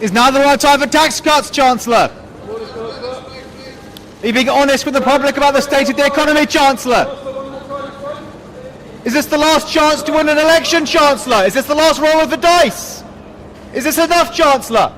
Is now the right time for tax cuts, Chancellor? Are you being honest with the public about the state of the economy, Chancellor? Is this the last chance to win an election, Chancellor? Is this the last roll of the dice? Is this enough, Chancellor?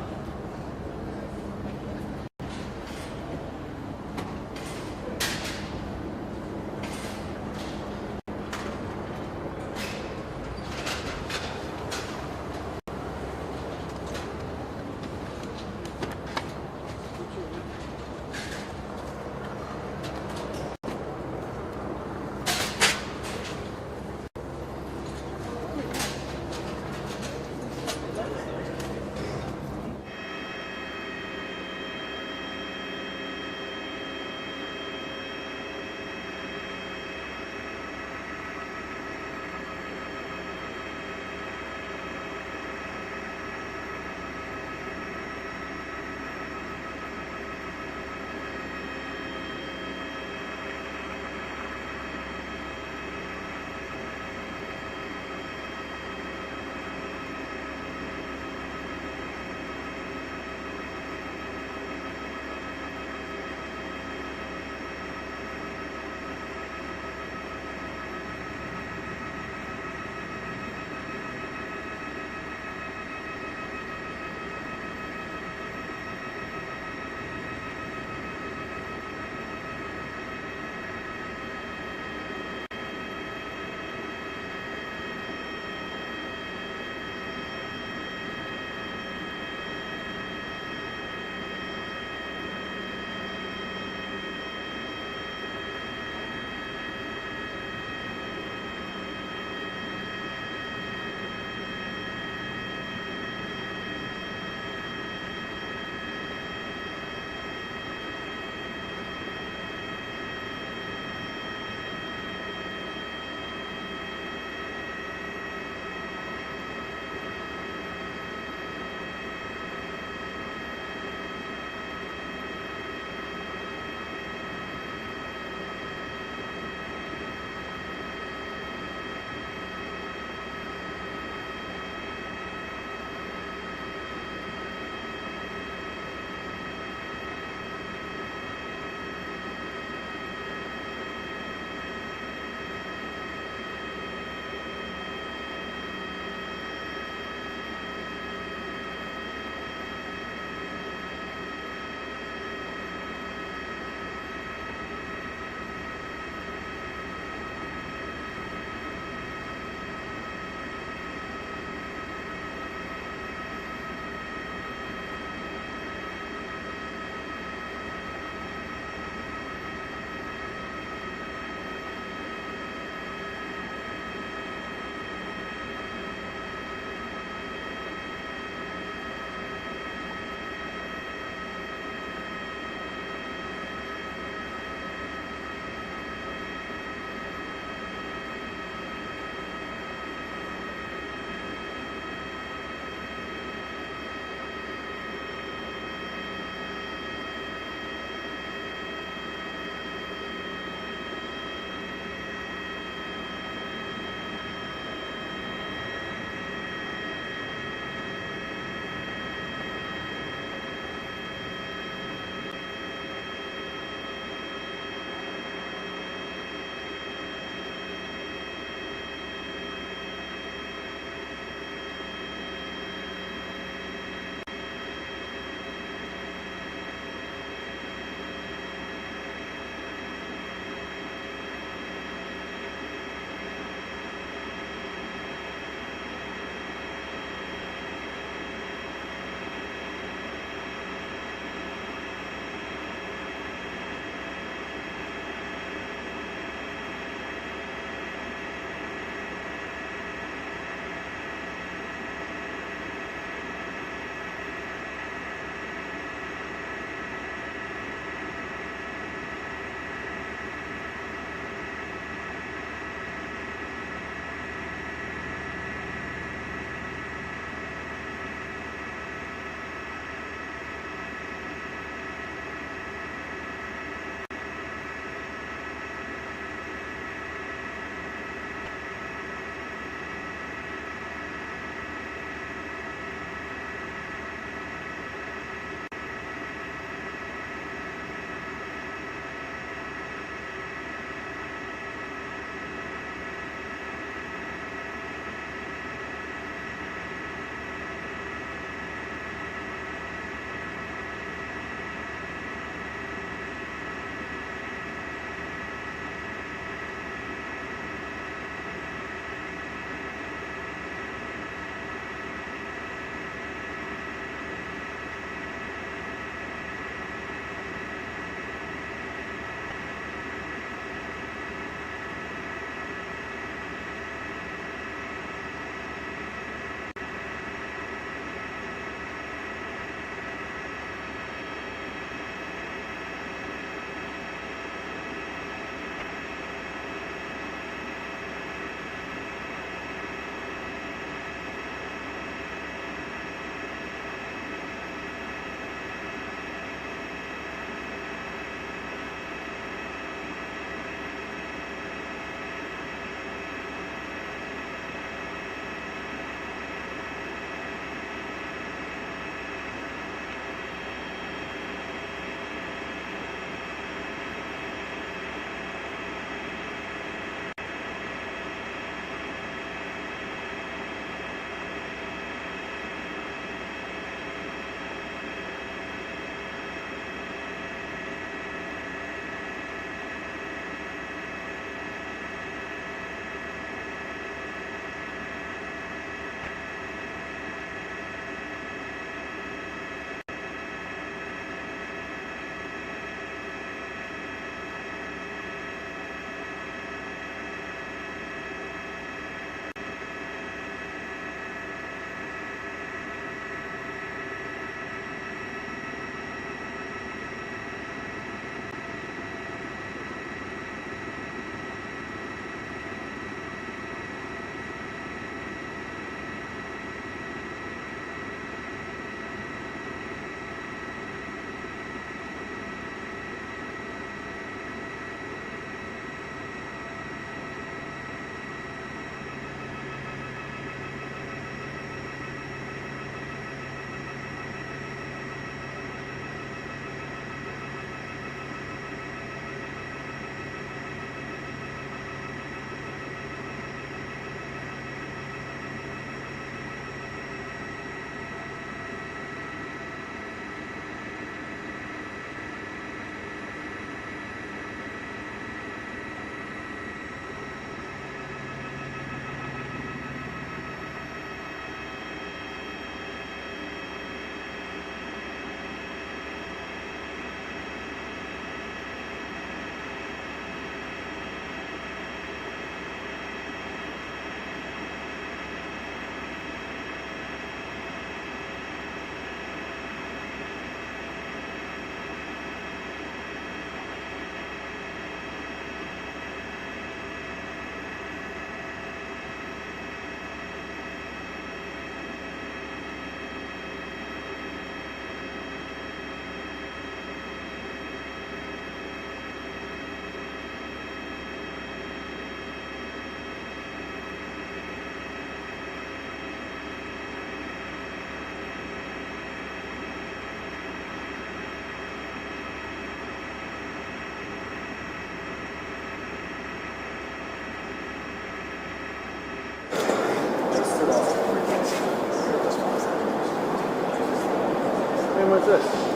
camera is this?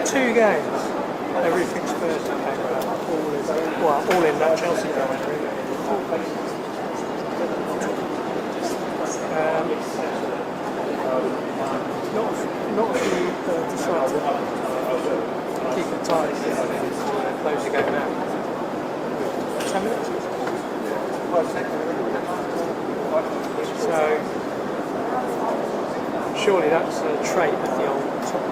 Two games, everything's Thursday came out, all in that Chelsea game. Not if you decide to keep it tight and close the game out. 10 minutes? So, surely that's a trait of the old top.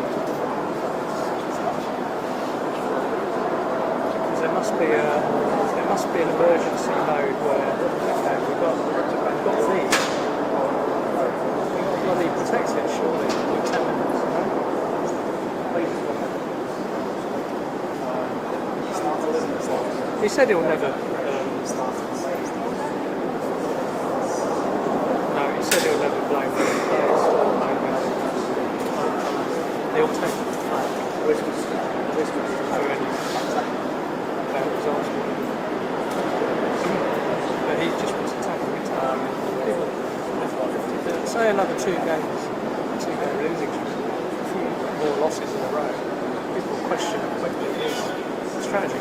There must be an emergency mode where we've got the lead. We've got bloody protected surely in 10 minutes, no? He said he'll never he said he'll never blame the players. They'll take but he just wants to tackle it. Say another two game losing, a few more losses in a row, people will question how quickly it is. It's tragic.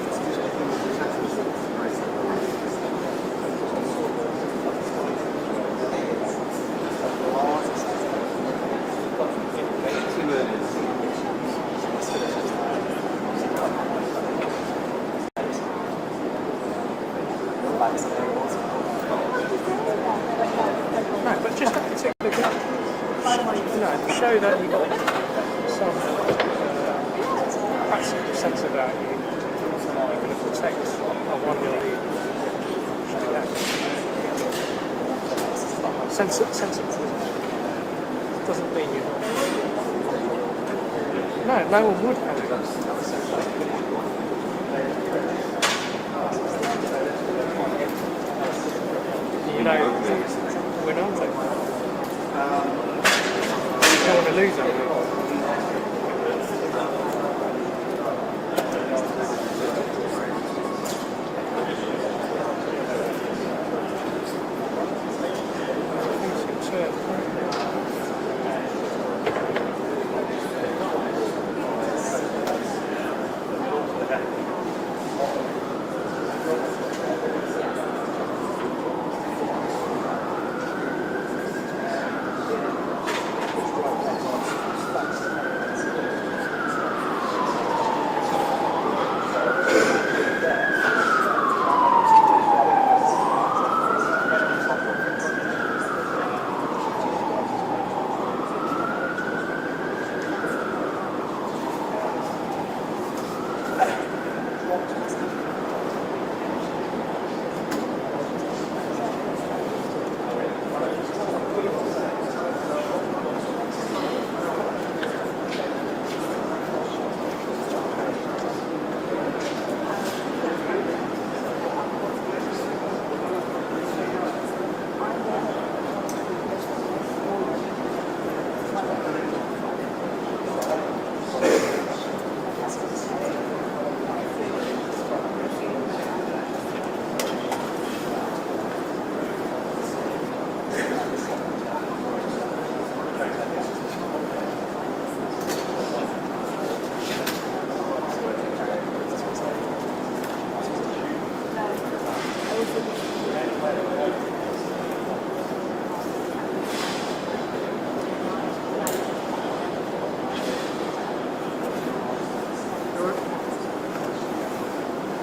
No, but just that particular game. Show that you've got some practical sense about you. You're going to protect a 1-0 lead. Sensible. Doesn't mean you're not. No one would have it. You know, we're not like you don't want to lose them.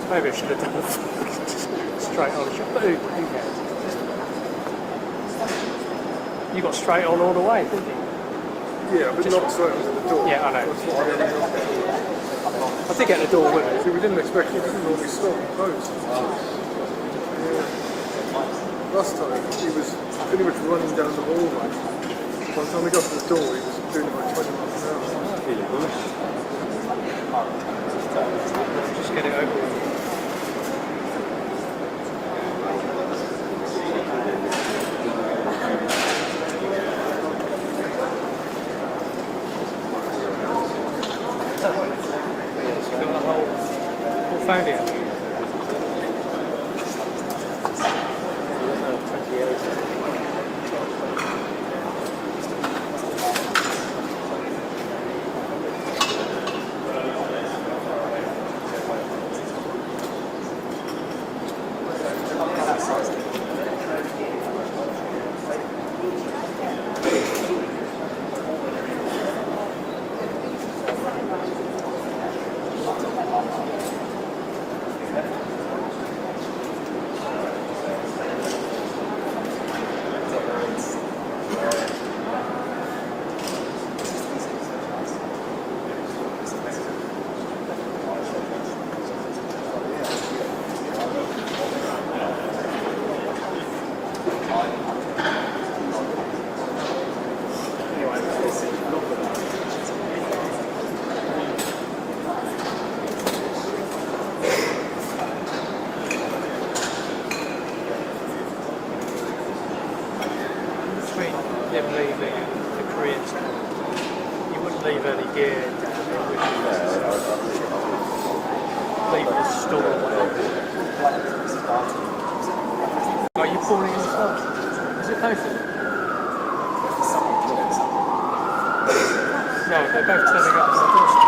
Maybe I should have done it straight on shot, but who cares? You got straight on all the way, didn't you? Yeah, but not straight onto the door. Yeah, I know. That's what I ended up getting. I did get the door with it. See, we didn't expect you to normally stop and post. Yeah. Last time, he was pretty much running down the hallway. By the time we got to the door, he was doing about 20 miles an hour. Just get it over with. Found it. Him leaving the Korean stand, you wouldn't leave any gear down there, would you? Leave the store. Are you pouring in the stuff? Is it painful? No, they're both turning up on the doorstep.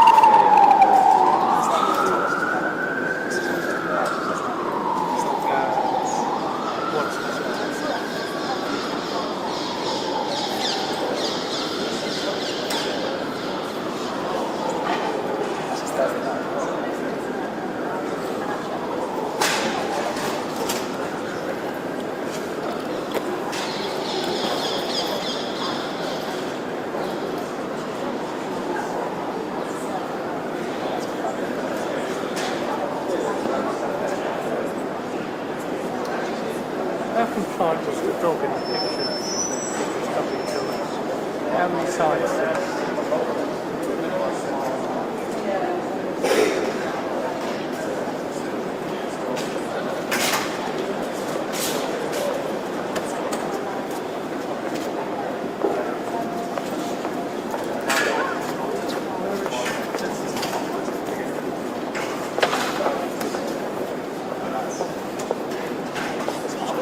How compliant was the dog in the picture? How many times?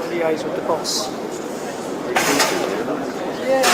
Liaise with the boss. Yeah.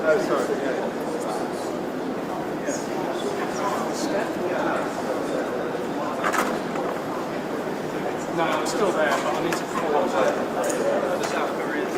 Oh, sorry. Yeah. No, I'm still there, but I need to forward the South Koreans.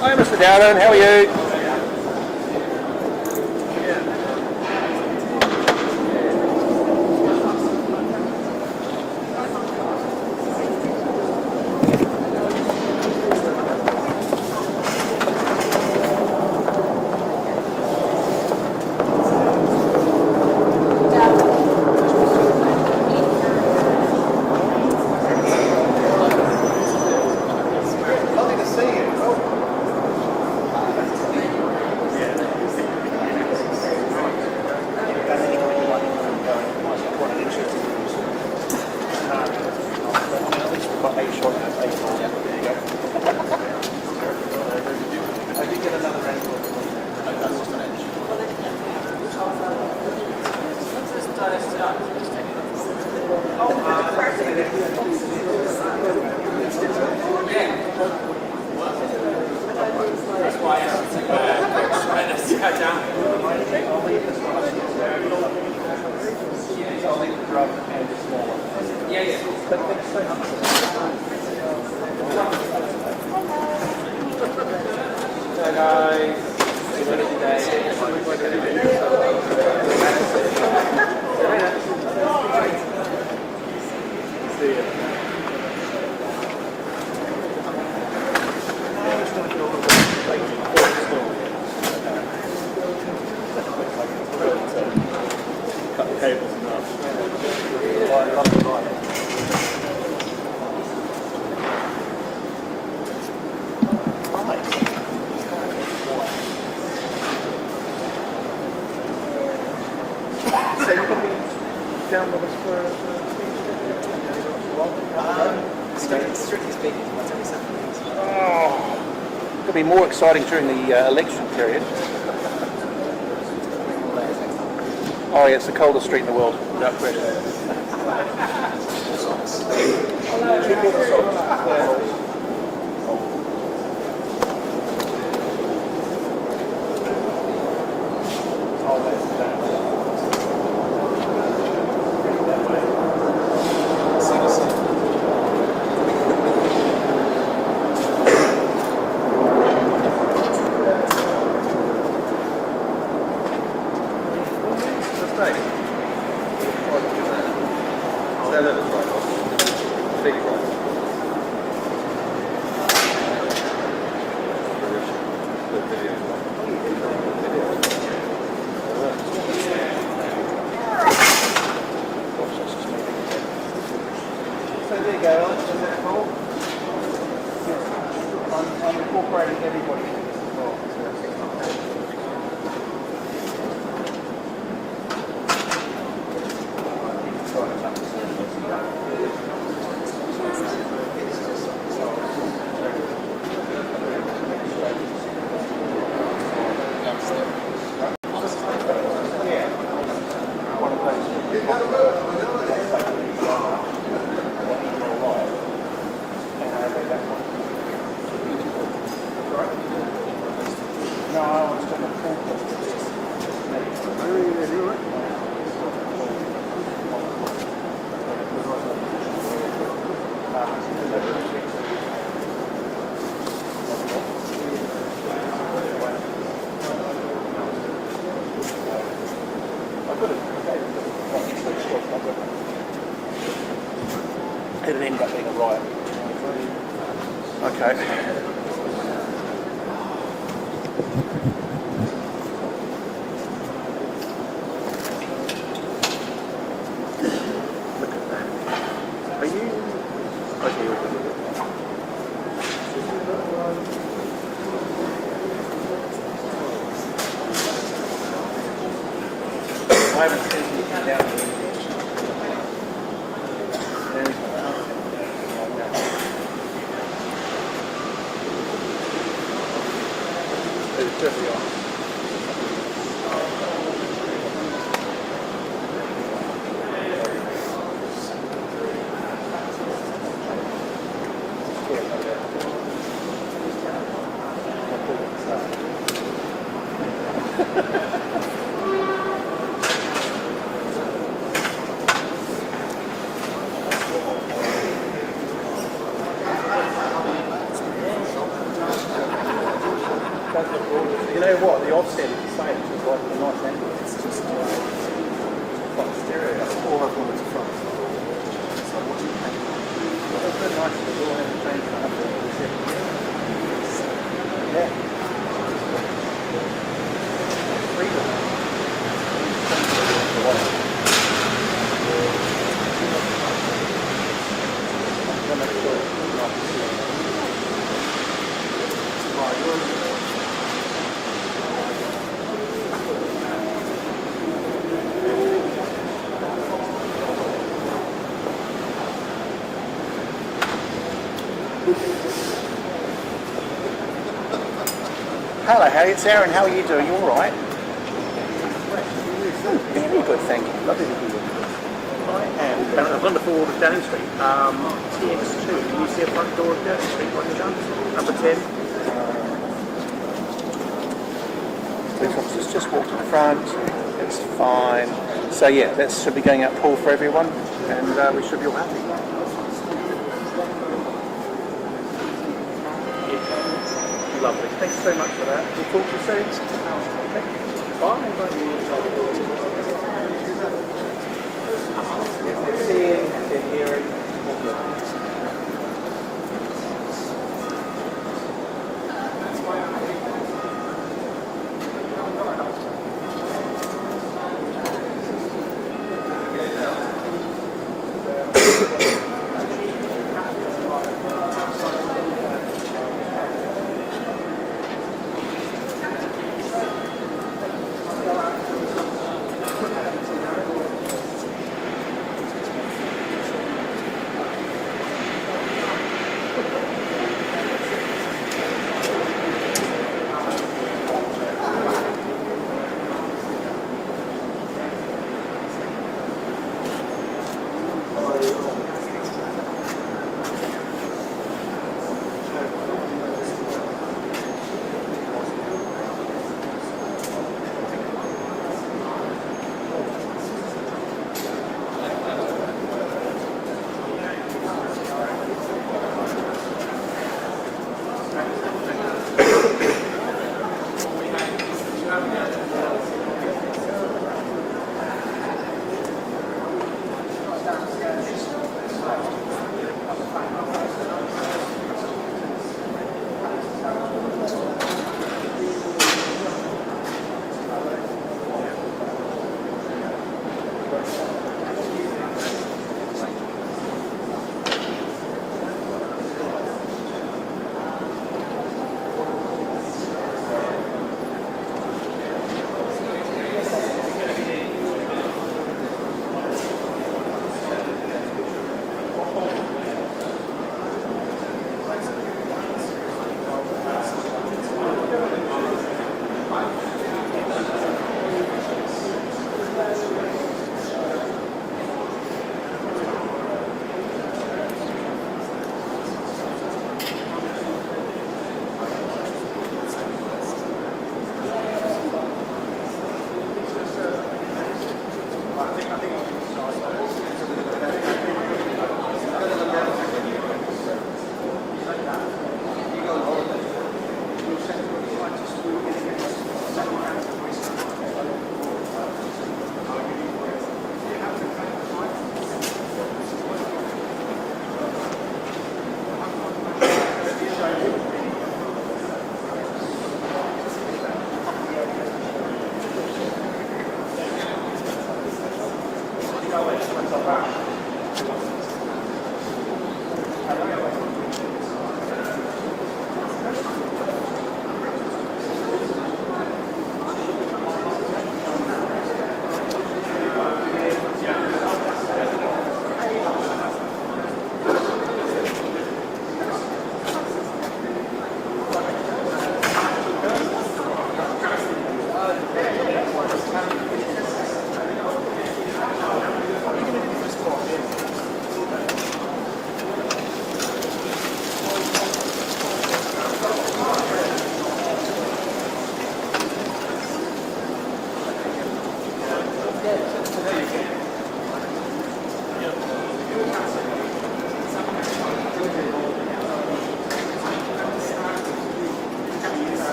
Hi, Mr. Dowden, how are you? Lovely to see you. Strictly speaking, what's every Saturday? It'll be more exciting during the election period. Oh yeah, it's the coldest street in the world, without question. I'm incorporating everybody in this as well. ended up being a riot. Okay. Look at that. Are you... Okay, you're good. I haven't seen anything down here. It's just the office. You know what? The offset is the same. It's like a nice angle. It's just like stereo. All I've wanted to front. So what do you think? Well, it's very nice to go ahead and change it up. Yeah. Freedom. Hello, Harry. It's Aaron. How are you doing? You all right? Very good, thank you. Lovely to hear you. I am down at the wonderful Downing Street, TX2. Can you see a front door of Downing Street when you're done? Number 10. Police officers just walked in front. It's fine. So yeah, that should be going out Paul for everyone, and we should be all happy. Lovely. Thanks so much for that. We'll talk to you soon. Okay. Bye. Seeing and hearing.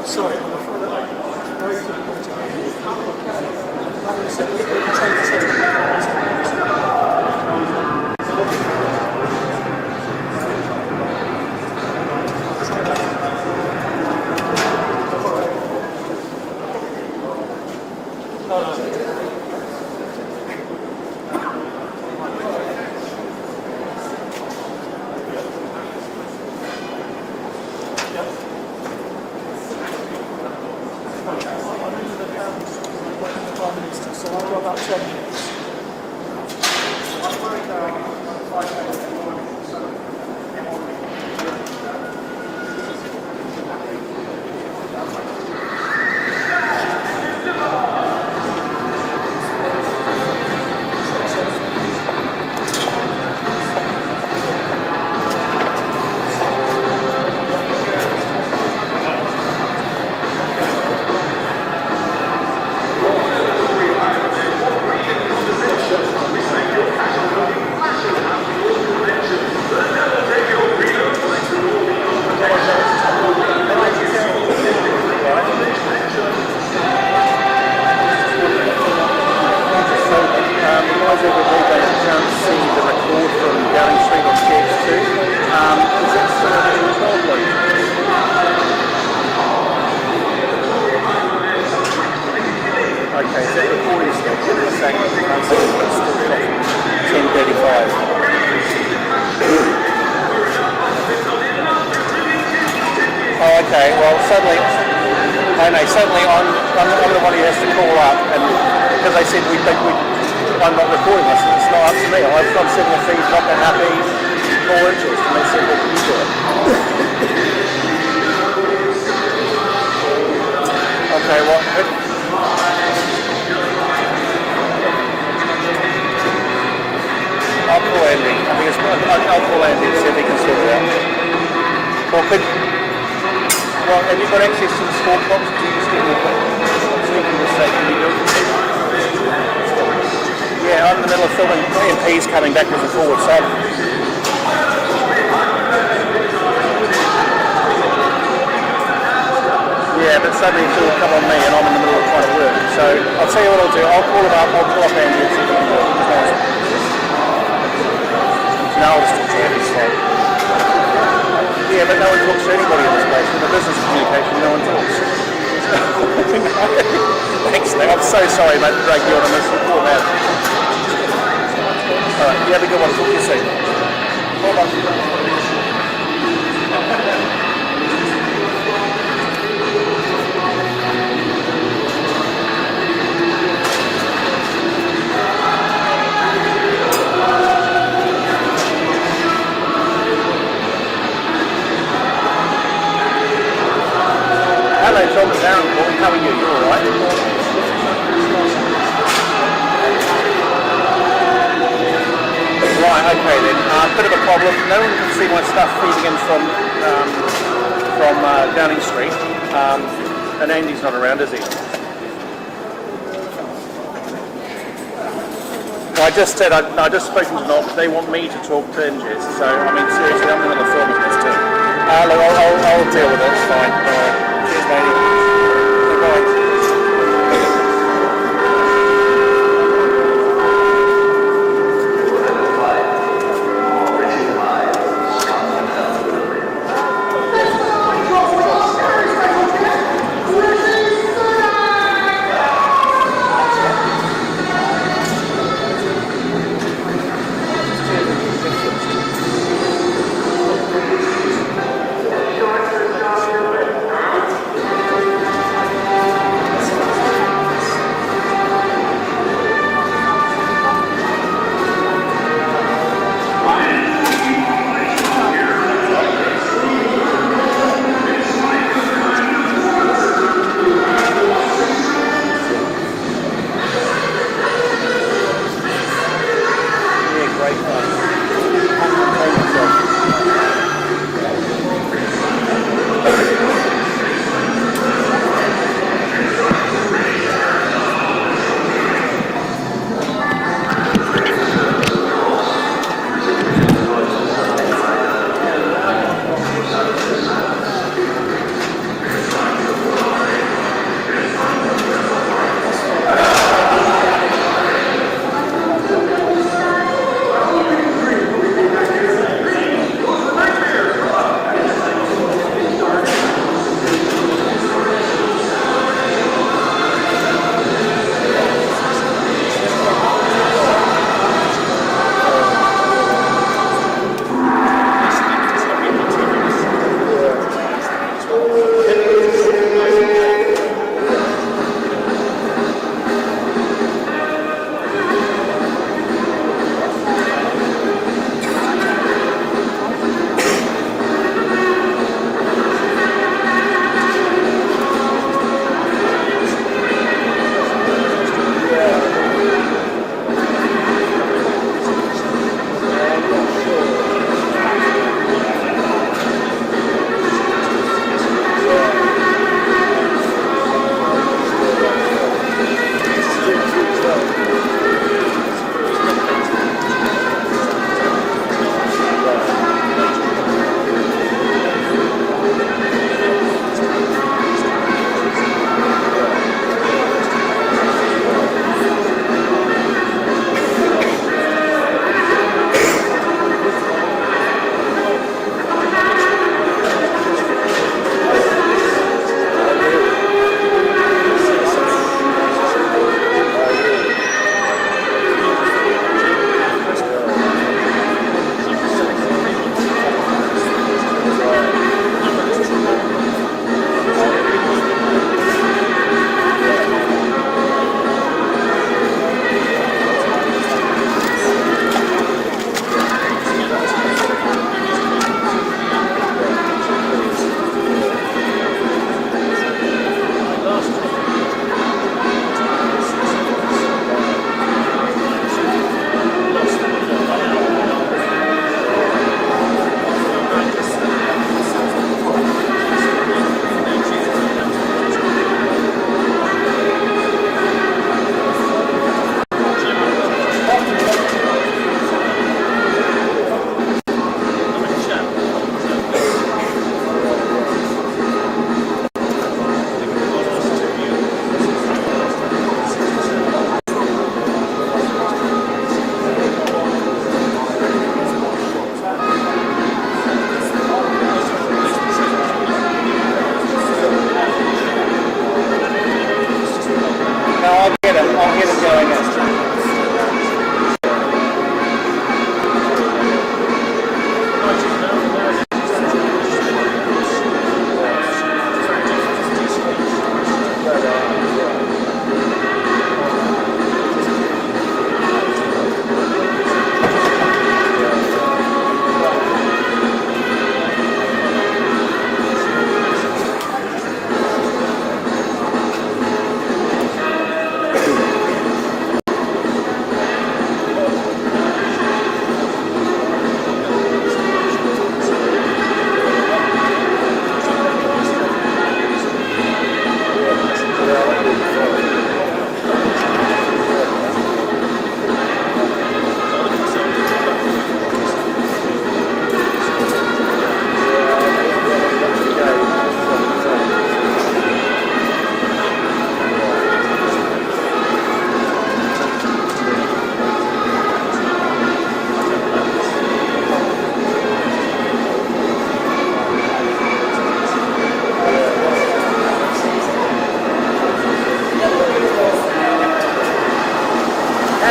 Sorry, I'm afraid that very good point to make. Like I said, we can change the Prime Minister, so I've got about 10 minutes. Okay, well, suddenly, I know, suddenly I'm the one who has to call up, and because they said I'm not recording this, it's not up to me. I'm sending a feed, not that happy, more interest, and they said, well, can you do it? Okay, well, I'll call Andy. I think I'll call Andy and see if he can sort it out. Well, have you got access to the small box? Do you just get your speaking mistake? Can you do it? Yeah, I'm in the middle of filming MPs coming backwards and forwards, so yeah, but suddenly it's all come on me and I'm in the middle of trying to work. So I'll tell you what I'll do. I'll call him up, I'll call up Andy and see if he can do it. Now I'll just talk to Andy slow. Yeah, but no one talks to anybody in this place. In the business communication, no one talks. Thanks, Nick. I'm so sorry, mate, to drag you on this. Poor man. Alright, you have a good one. Talk to you soon. Bye-bye. Hello, Tom and Darren. How are you? You alright? Right, okay then. Bit of a problem. No one can see my stuff feeding in from Downing Street. And Andy's not around, is he? I just said, I just spoken to Knox. They want me to talk to NGS. So, I mean, seriously, I'm going to film this too. Look, I'll deal with it. It's fine. Cheers, matey. Bye.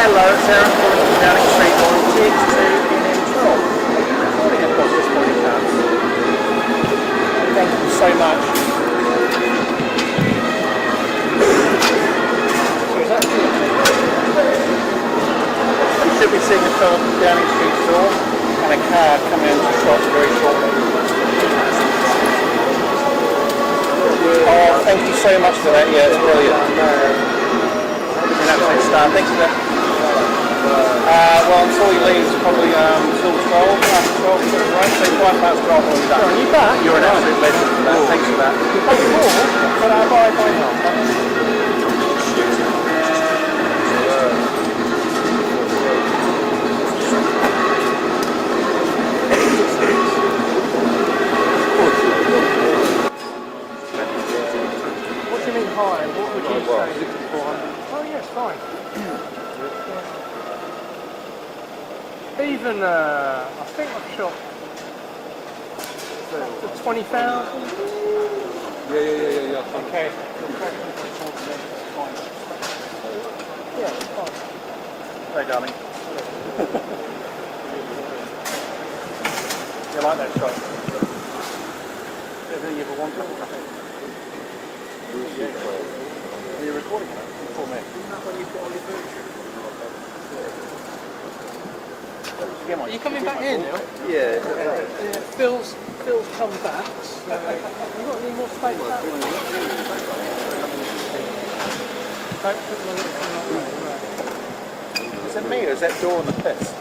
Hello, it's Aaron calling from Downing Street on TX2 N18L. Are you recording across this point in time? Thank you so much. So is that you? You should be seeing the film Downing Street door and a car coming into the shop very shortly. Oh, thank you so much for that. Yeah, it's brilliant. An absolute star. Thanks for that. Well, until he leaves, probably till 12, after 12, right? So 12 when we're done. You back? You're an absolute legend for that. Thanks for that. Maybe more, but bye now. What do you mean high? What would you say? 400? Oh yes, fine. Even I think I've shot to 20,000. Yeah. Okay. Yeah, fine. Hey, darling. You like that shot? Everything you ever wanted? Are you recording that? For me. Isn't that when you've got all your furniture? Are you coming back here now? Yeah. Phil's come back. So you got any more space that way? Don't put my lips on that way. Is it me or is that door on the piss?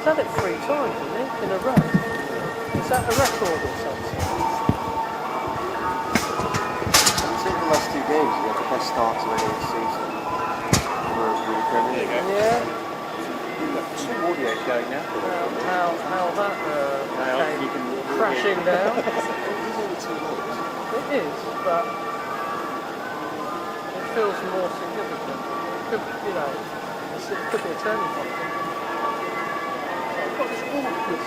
He's had it 3 times, isn't he? In a row. Is that a record or something? I think the last 2 games you got the best start to any season. Yeah. You've got 2 audio going now. How that came you can crashing down. It is, but it feels more significant. It could, it could be a turning point. I've got this awkward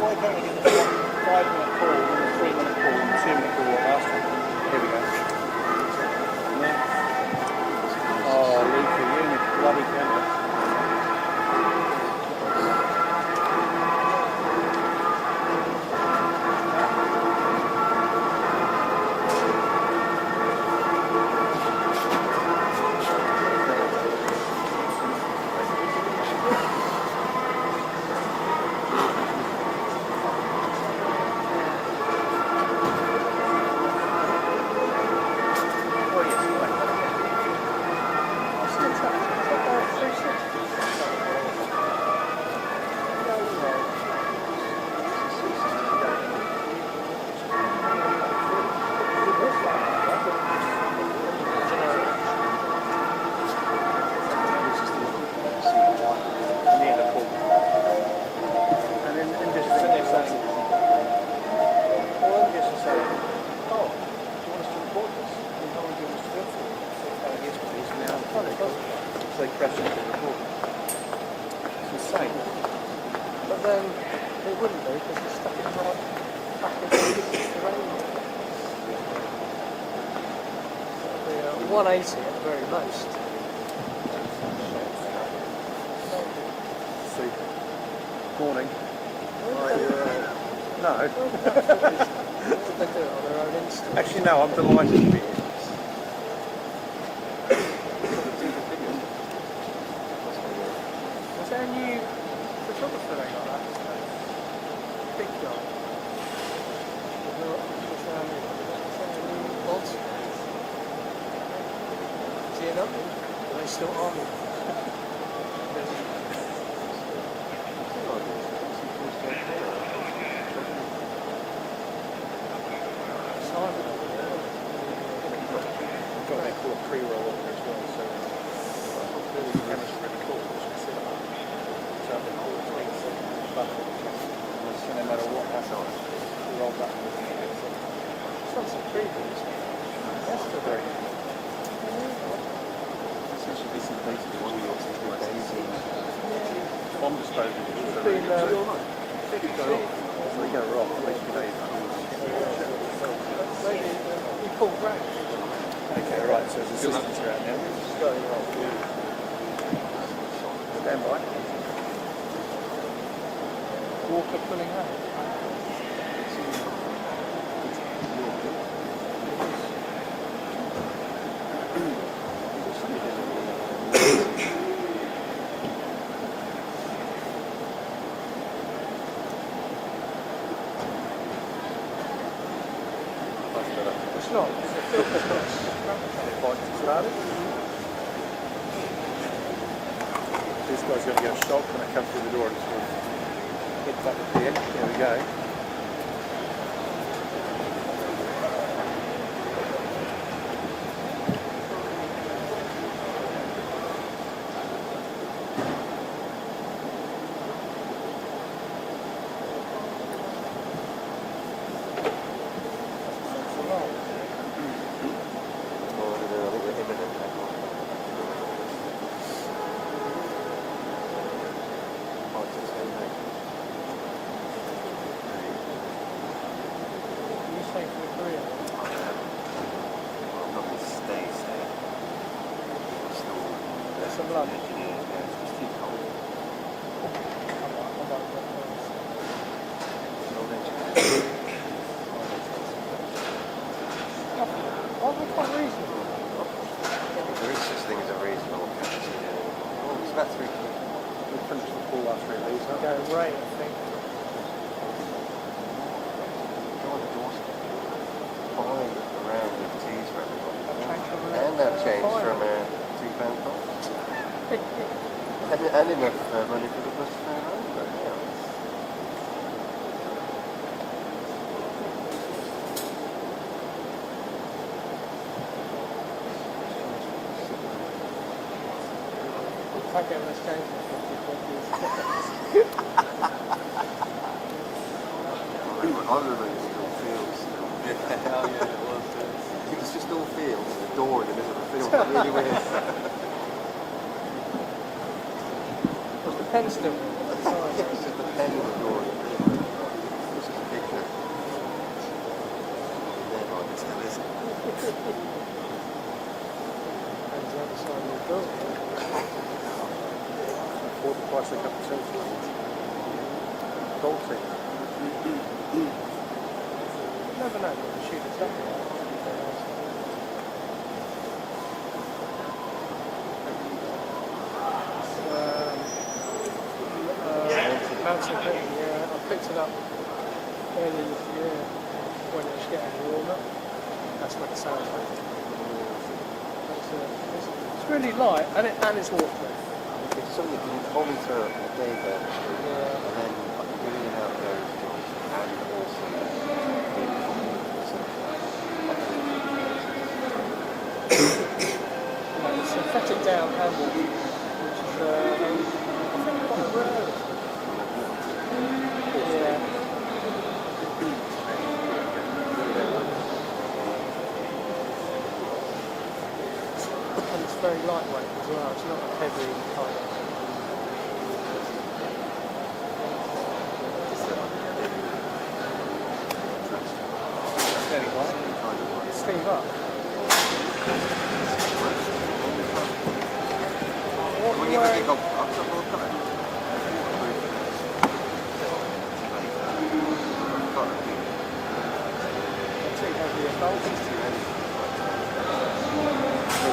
why can't we get the 5-minute call and a 3-minute call and a 2-minute call like last time? Here we go. Yeah. Oh, Luca, you and your bloody camera. So they crash into the report. It's insane. But then it wouldn't be because it's stuck in right back into the rain. So 180 at the very most. See. Morning. No. They do it on their own instinct. Actually, no, I'm delighted to be here. Was there a new photographer they got that? Big guy. Was there a new bolster? Is he enough? Are they still on? I've got that called a pre-roll on there as well, so the camera's really cool. So I've been cool to make some button. So no matter what happens, we roll back with it. It's not some previews. That's still very good. Essentially, this is basically one of your days in Bomb disposal. It's been, So they go wrong, at least we know you've maybe we pulled back. Okay, right, so there's assistants around now. Stand by. Walker pulling out. It's not. It's a filter. Started. This guy's going to get a shock when I come through the door and just hit back at the end. There we go. Some love. Aren't they quite reasonable? There is such thing as a reasonable capacity. Oh, it's about 3 kilos. We'll finish the full last 3 leaves. Go Ray, I think. Go on the doorstep. Buy around with teas for everyone. And And that changed from £2 cost. And enough money for the bus fare home, but yeah. Can't get this change for 50 I remember it was all fields still. Yeah, oh yeah, it was. It was just all fields and a door in the middle of the field. Really weird. Was the pen still? It was just the pen and the door. It was just a picture. Never mind, it still isn't. And the other side of the door. Afford the price of a cup of tea. Gold tea. Never know what the shoot is up. Mountain Clinton, yeah, I picked it up early this year when it was getting warmer. That's what it sounds like. It's really light and it's waterproof. It's something you can hold me through a day there, Yeah. and then I can get in and out of those jobs, and also It's synthetic down and water, which is I think quite rare. Yeah. And it's very lightweight as well. It's not a heavy kind of. Steve up. What When are you you think wearing? of October, It's too heavy a bolt.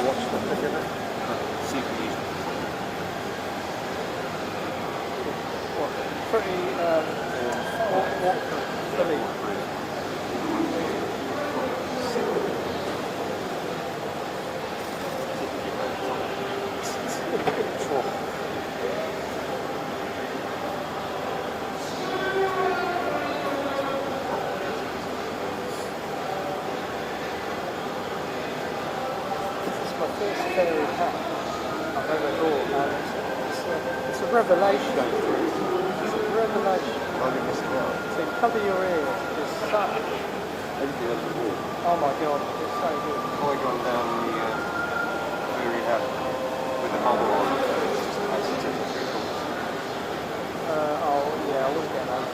Watch them together. What? Pretty what fully. My first fairy hat I've ever bought, and it's a revelation. It's a revelation. So you cover your ears, it's such, oh my god, it's so good. Probably going down the where you have with the bubble on it. It's just accidental treatment. Oh yeah, I wouldn't get that.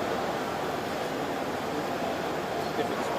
Different spot.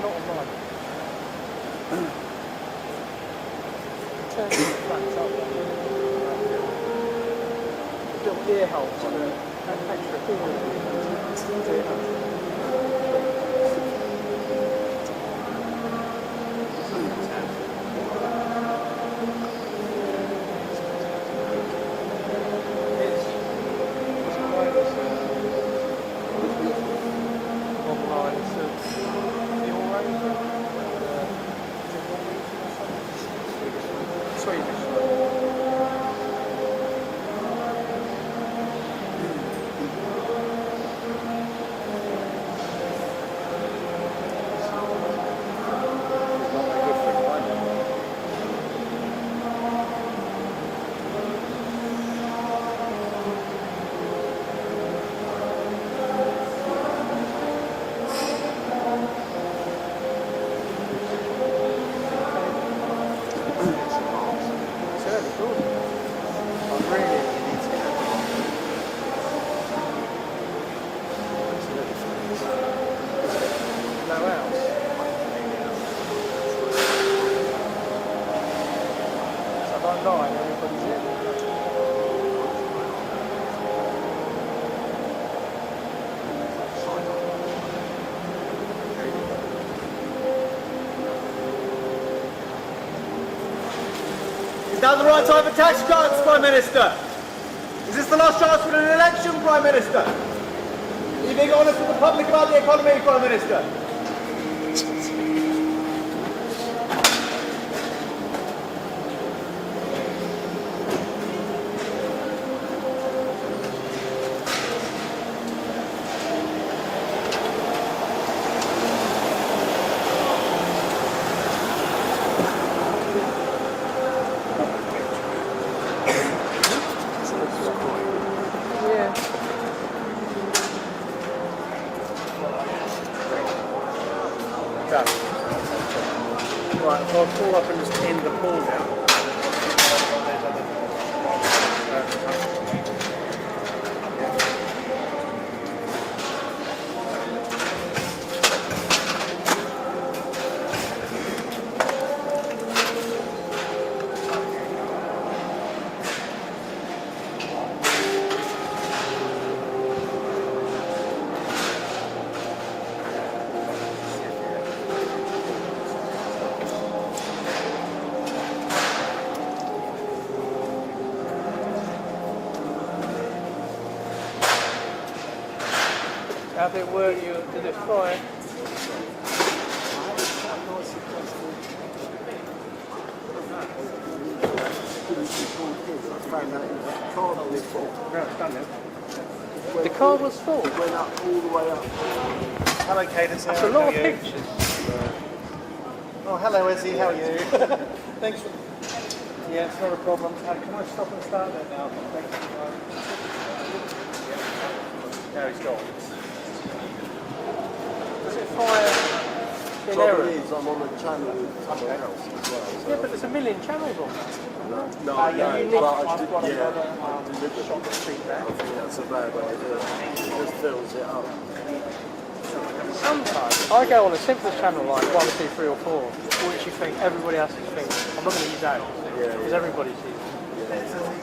Not on mine. Turn the flaps up. Little ear holes for an extra Is now the right time for tax cuts, Prime Minister? Is this the last chance for an election, Prime Minister? Are you being honest with the public about the economy, Prime Minister? Yeah. Right, if I pull up and just end the call now. How did it work? Did it fly? The car was full. It went up all the way up. Hello, Cadence. That's a lot of pictures. Oh, hello, Izzy. How are you? Thanks for... Yeah, it's not a problem. Can I stop and start there now? Thank you. Now he's gone. Does it fire in Trouble error? is, I'm on a channel with someone else as well. So Yeah, but there's a million channels on. no, I know, but I think that's a bad idea. It just fills it up. Sometimes I go on the simplest channel like 1, 2, 3 or 4, which you think everybody else is thinking. I'm not going to use that because everybody's using it.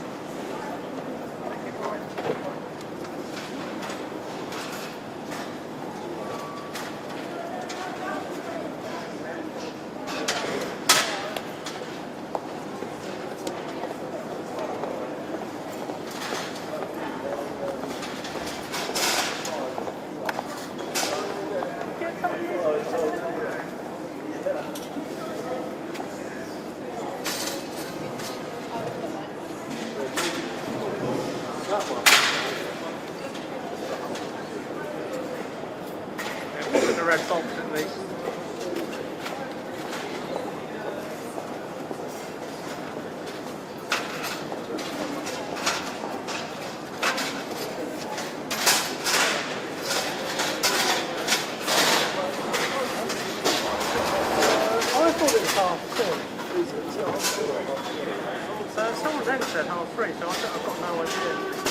The red box at least. I thought it was half full. Someone then said half free, so I've got no idea.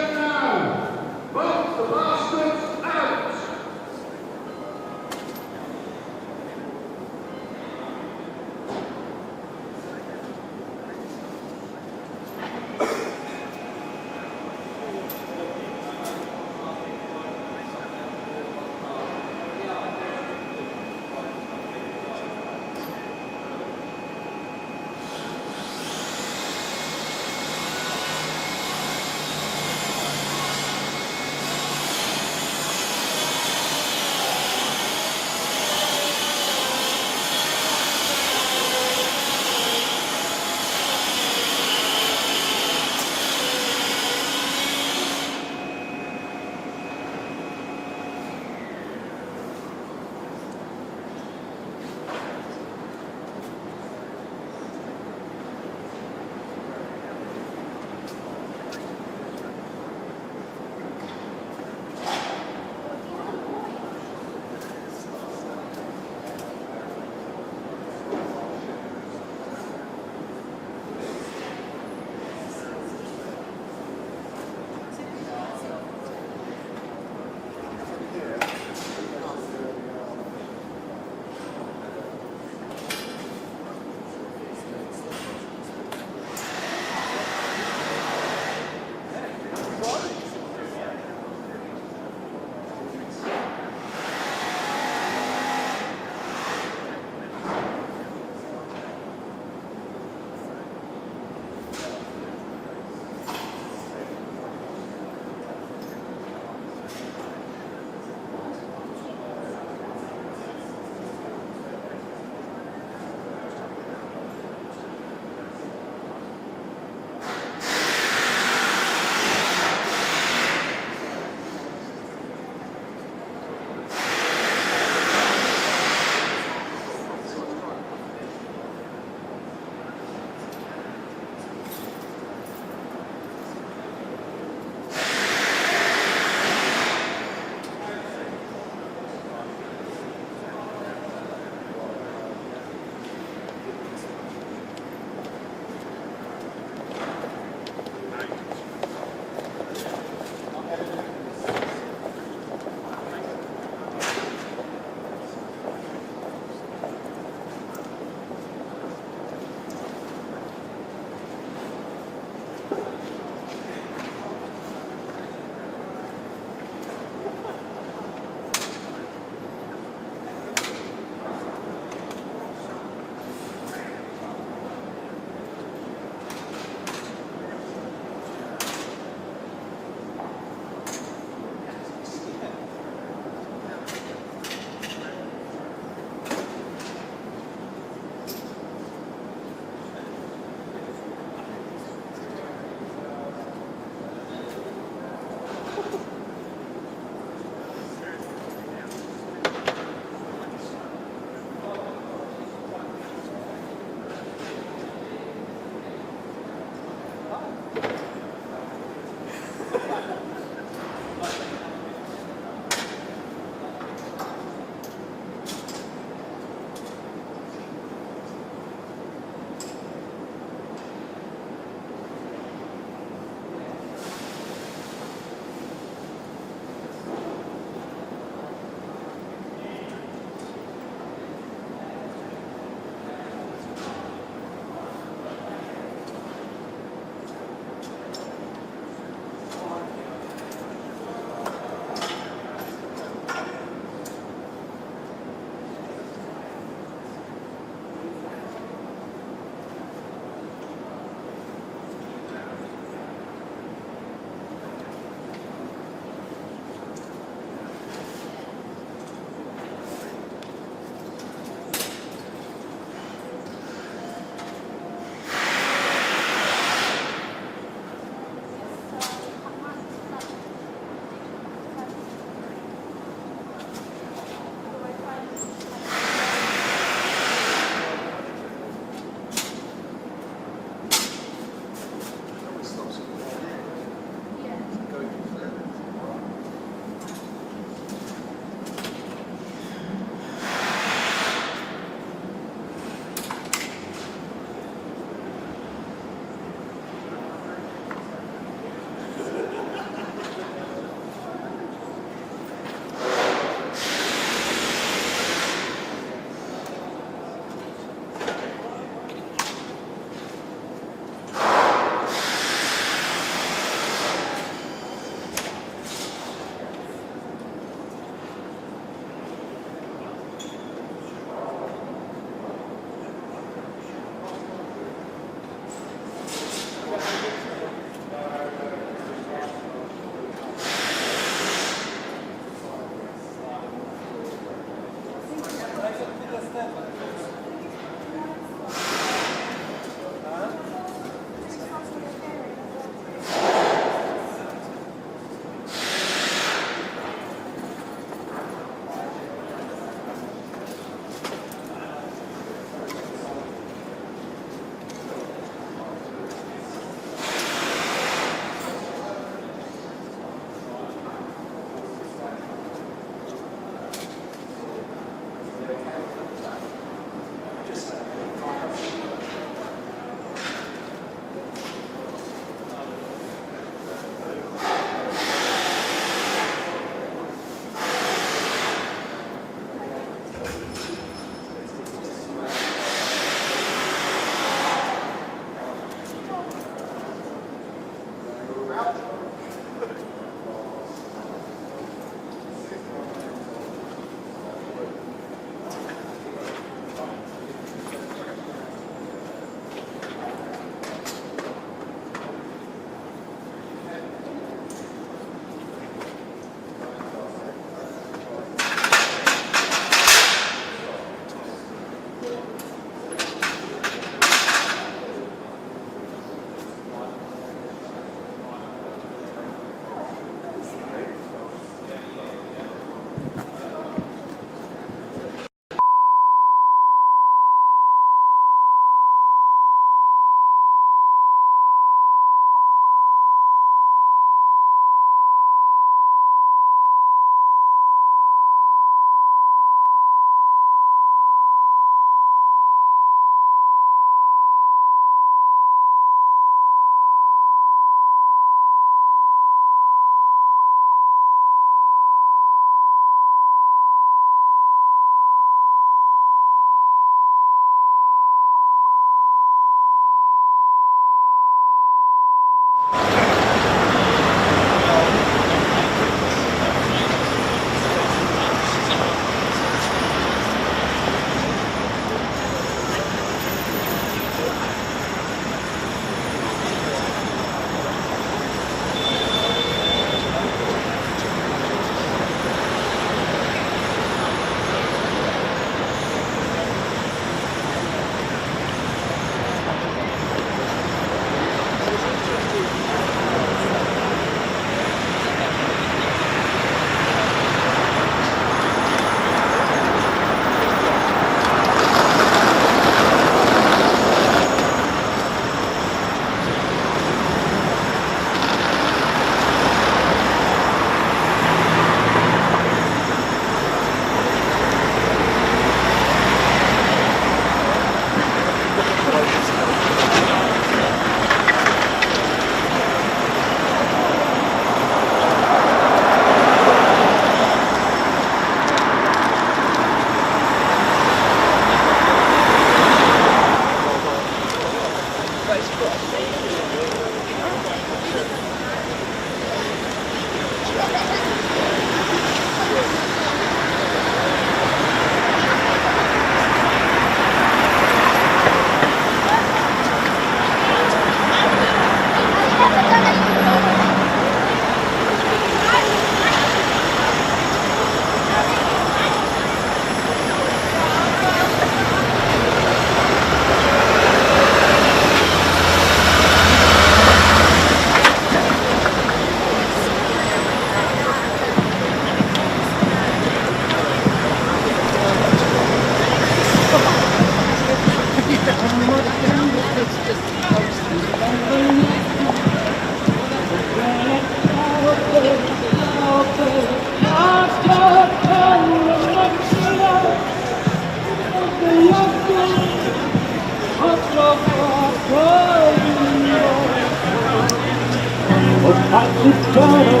partigiano,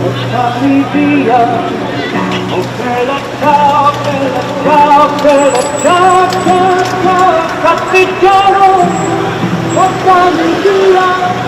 portami via. Oh bella ciao, bella ciao, bella ciao, ciao, ciao, partigiano, portami via.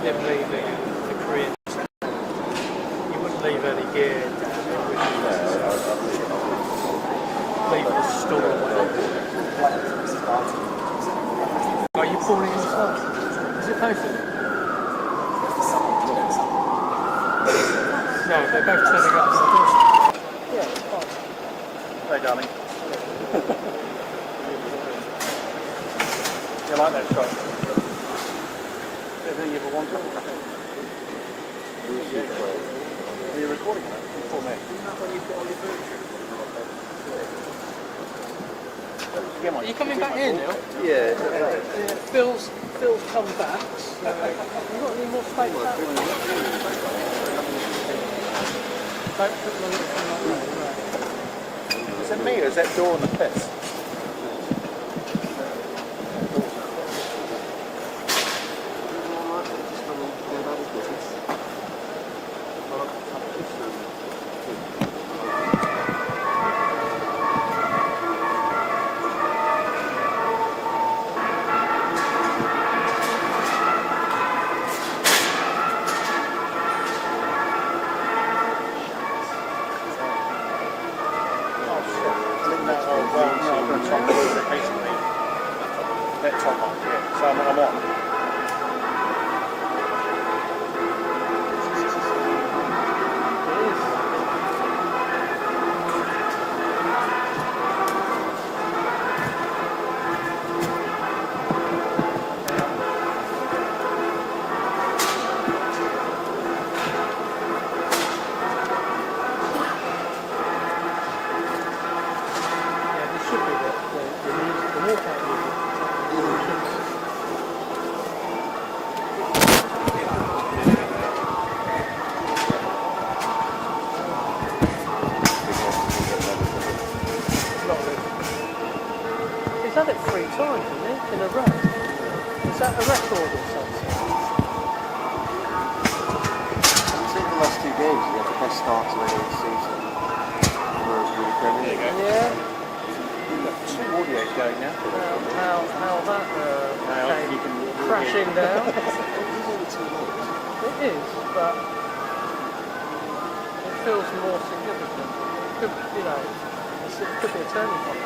Him leaving the Korean, you wouldn't leave any gear down there, would you? Leave the store. Are you falling yourself? Is it posted? No, they're both turning up to the door. Yeah, it's fine. Hey, darling. You like that shot? Everything you ever wanted? Are you recording that? For me. When you put all your furniture. Are you coming back here, Neil? Yeah. Phil's come back. So you got any more space that way? Don't put the lips on like that. Is that me or is that door on the piss? He's had it 3 times, isn't he? In a row. Is that a record or something? I think the last 2 games, you had the best start to any season. Yeah. We've got 2 audio going now. How that came crashing down. It is, but it feels more significant. It could, it could be a turning point.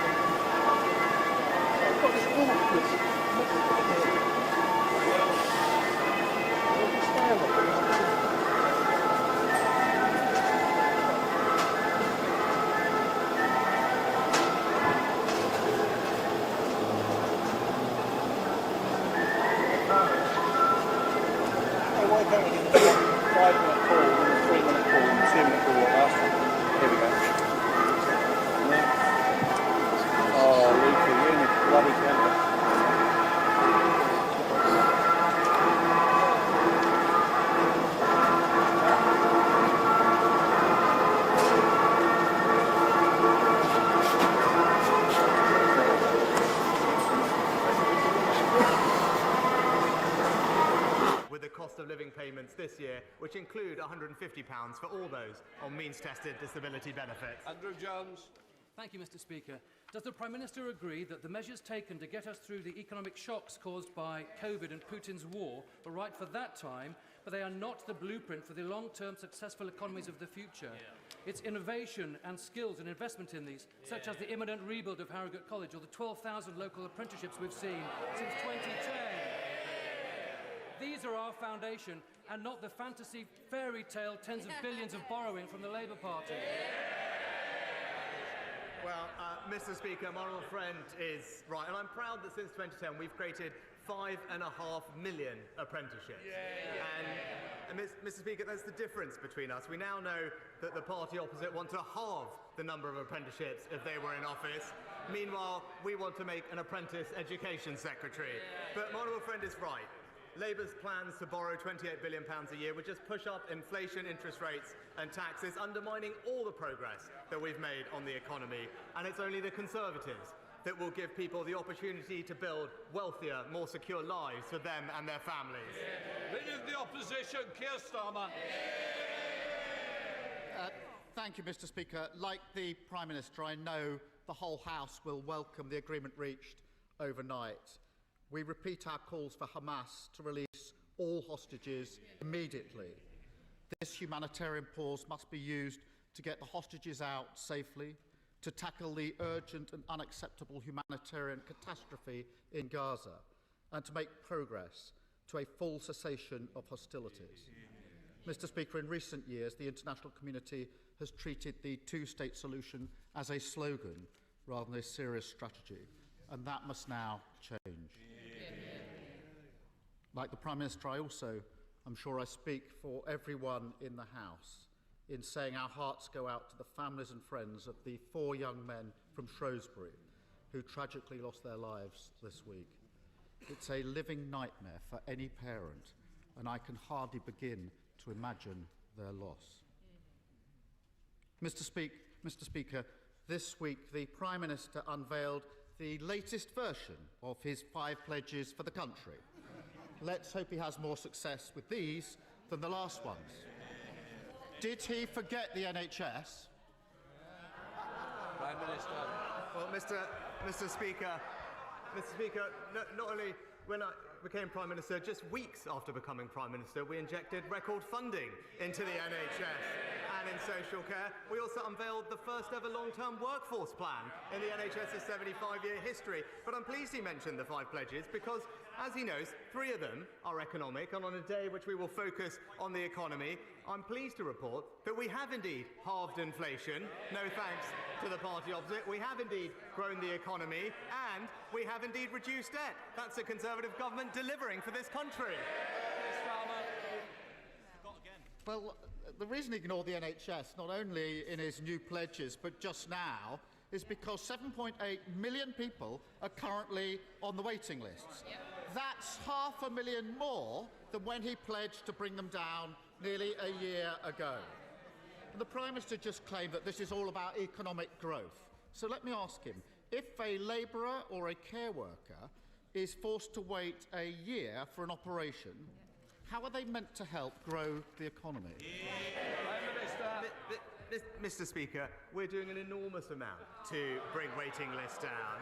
I've got this awkward. Why can't we get a 5-minute call, and a 3-minute call, and a 2-minute call like last time? Here we go. Oh, Luca, you're in the bloody camera. With the cost of living payments this year, which include £150 for all those on means-tested disability benefits. Andrew Jones. Thank you, Mr. Speaker. Does the Prime Minister agree that the measures taken to get us through the economic shocks caused by COVID and Putin's war were right for that time, but they are not the blueprint for the long-term successful economies of the future? It's innovation and skills and investment in these, such as the imminent rebuild of Harrogate College or the 12,000 local apprenticeships we've seen since 2010. These are our foundation, and not the fantasy fairy tale tens of billions of borrowing from the Labour Party. Well, Mr. Speaker, my honourable friend is right, and I'm proud that since 2010 we've created 5.5 million apprenticeships. And Mr. Speaker, that's the difference between us. We now know that the party opposite want to halve the number of apprenticeships if they were in office. Meanwhile, we want to make an apprentice education secretary. But my honourable friend is right. Labour's plans to borrow £28 billion a year would just push up inflation, interest rates and taxes, undermining all the progress that we've made on the economy. And it's only the Conservatives that will give people the opportunity to build wealthier, more secure lives for them and their families. Leader of the Opposition, Keir Starmer. Thank you, Mr. Speaker. Like the Prime Minister, I know the whole House will welcome the agreement reached overnight. We repeat our calls for Hamas to release all hostages immediately. This humanitarian pause must be used to get the hostages out safely, to tackle the urgent and unacceptable humanitarian catastrophe in Gaza, and to make progress to a full cessation of hostilities. Mr. Speaker, in recent years, the international community has treated the two-state solution as a slogan rather than a serious strategy, and that must now change. Like the Prime Minister, I'm sure I speak for everyone in the House in saying our hearts go out to the families and friends of the 4 young men from Shrewsbury who tragically lost their lives this week. It's a living nightmare for any parent, and I can hardly begin to imagine their loss. Mr. Speaker, this week the Prime Minister unveiled the latest version of his 5 pledges for the country. Let's hope he has more success with these than the last ones. Did he forget the NHS? Prime Minister. Well, Mr. Speaker, not only when I became Prime Minister, just weeks after becoming Prime Minister, we injected record funding into the NHS and in social care. We also unveiled the first ever long-term workforce plan in the NHS's 75-year history. But I'm pleased he mentioned the 5 pledges because, as he knows, 3 of them are economic, and on a day which we will focus on the economy, I'm pleased to report that we have indeed halved inflation, no thanks to the party opposite. We have indeed grown the economy, and we have indeed reduced debt. That's a Conservative government delivering for this country. Well, the reason he ignored the NHS, not only in his new pledges, but just now, is because 7.8 million people are currently on the waiting lists. That's 500,000 more than when he pledged to bring them down nearly a year ago. And the Prime Minister just claimed that this is all about economic growth. So let me ask him, if a labourer or a care worker is forced to wait a year for an operation, how are they meant to help grow the economy? Mr. Speaker, we're doing an enormous amount to bring waiting lists down.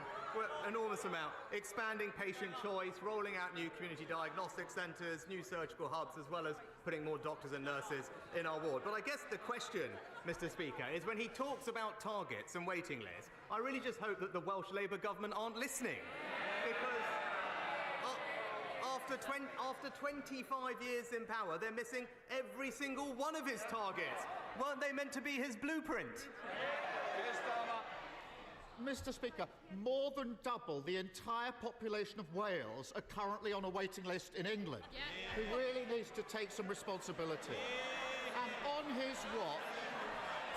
Enormous amount. Expanding patient choice, rolling out new community diagnostic centres, new surgical hubs, as well as putting more doctors and nurses in our ward. But I guess the question, Mr. Speaker, is when he talks about targets and waiting lists, I really just hope that the Welsh Labour government aren't listening. Because after 25 years in power, they're missing every single one of his targets. Weren't they meant to be his blueprint? Mr. Speaker, more than double the entire population of Wales are currently on a waiting list in England. He really needs to take some responsibility. And on his watch,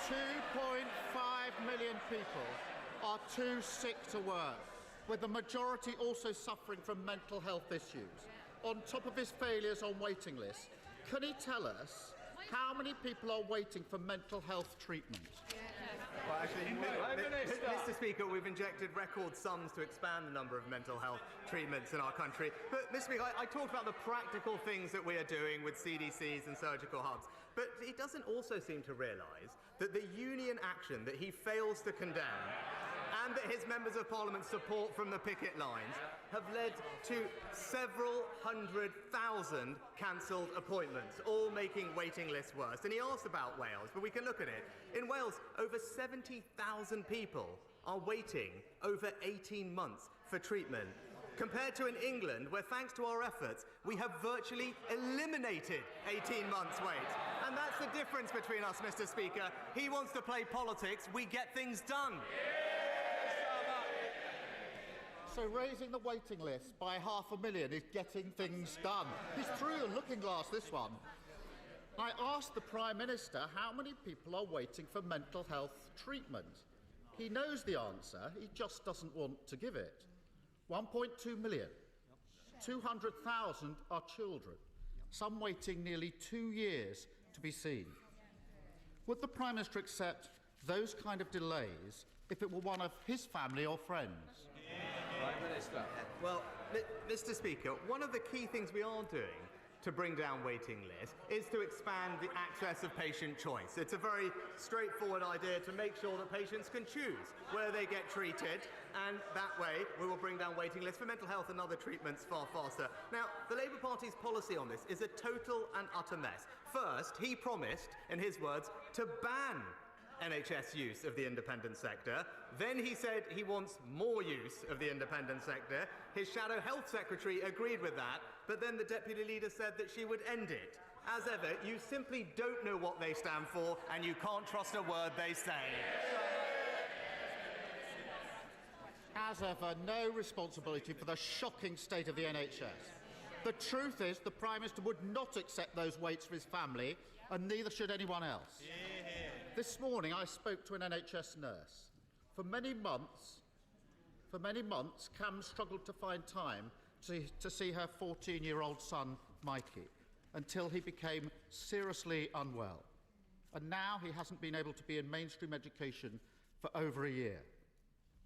2.5 million people are too sick to work, with the majority also suffering from mental health issues. On top of his failures on waiting lists, can he tell us how many people are waiting for mental health treatment? Well, actually, Mr. Speaker, we've injected record sums to expand the number of mental health treatments in our country. But, Mr. Speaker, I talked about the practical things that we are doing with CDCs and surgical hubs. But he doesn't also seem to realise that the union action that he fails to condemn and that his members of parliament support from the picket lines have led to several 100,000 cancelled appointments, all making waiting lists worse. And he asked about Wales, but we can look at it. In Wales, over 70,000 people are waiting over 18 months for treatment, compared to in England, where thanks to our efforts, we have virtually eliminated 18 months wait. And that's the difference between us, Mr. Speaker. He wants to play politics, we get things done. So raising the waiting list by 500,000 is getting things done. He's through the looking glass, this one. I asked the Prime Minister how many people are waiting for mental health treatment. He knows the answer, he just doesn't want to give it. 1.2 million. 200,000 are children, some waiting nearly 2 years to be seen. Would the Prime Minister accept those kind of delays if it were one of his family or friends? Prime Minister. Well, Mr. Speaker, one of the key things we are doing to bring down waiting lists is to expand the access of patient choice. It's a very straightforward idea to make sure that patients can choose where they get treated, and that way we will bring down waiting lists for mental health and other treatments far faster. Now, the Labour Party's policy on this is a total and utter mess. First, he promised, in his words, to ban NHS use of the independent sector. Then he said he wants more use of the independent sector. His shadow health secretary agreed with that, but then the deputy leader said that she would end it. As ever, you simply don't know what they stand for, and you can't trust a word they say. As ever, no responsibility for the shocking state of the NHS. The truth is, the Prime Minister would not accept those waits for his family, and neither should anyone else. This morning I spoke to an NHS nurse. For many months, For many months, Cam struggled to find time to see her 14-year-old son, Mikey, until he became seriously unwell. And now he hasn't been able to be in mainstream education for over a year.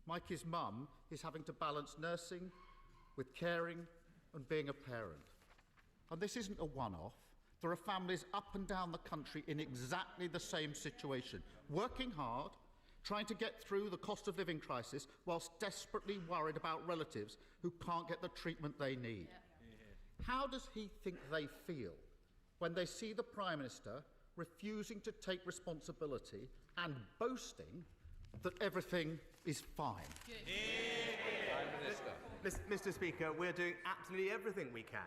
Mikey's mum is having to balance nursing with caring and being a parent. And this isn't a one-off. There are families up and down the country in exactly the same situation, working hard, trying to get through the cost of living crisis whilst desperately worried about relatives who can't get the treatment they need. How does he think they feel when they see the Prime Minister refusing to take responsibility and boasting that everything is fine? Mr. Speaker, we're doing absolutely everything we can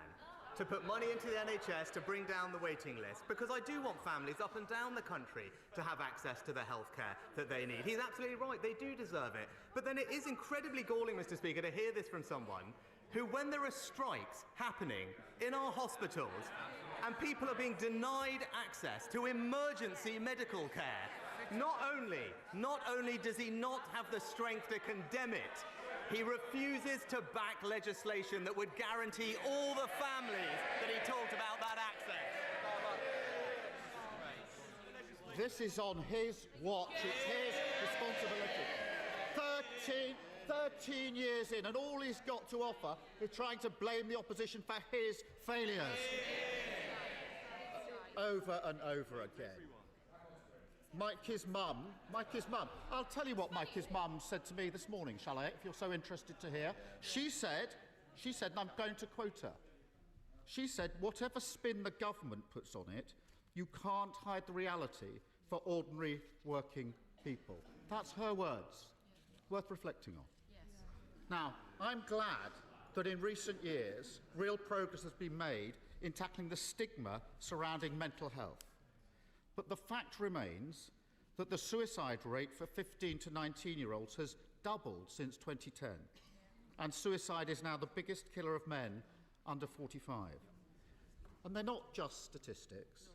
to put money into the NHS to bring down the waiting list, because I do want families up and down the country to have access to the healthcare that they need. He's absolutely right, they do deserve it. But then it is incredibly galling, Mr. Speaker, to hear this from someone who, when there are strikes happening in our hospitals and people are being denied access to emergency medical care, not only does he not have the strength to condemn it, he refuses to back legislation that would guarantee all the families that he talked about that access. This is on his watch. It's his responsibility. 13 years in, and all he's got to offer is trying to blame the opposition for his failures. Over and over again. Mikey's mum. I'll tell you what Mikey's mum said to me this morning, shall I, if you're so interested to hear. She said, and I'm going to quote her, she said, whatever spin the government puts on it, you can't hide the reality for ordinary working people. That's her words. Worth reflecting on. Now, I'm glad that in recent years, real progress has been made in tackling the stigma surrounding mental health. But the fact remains that the suicide rate for 15 to 19-year-olds has doubled since 2010, and suicide is now the biggest killer of men under 45. And they're not just statistics.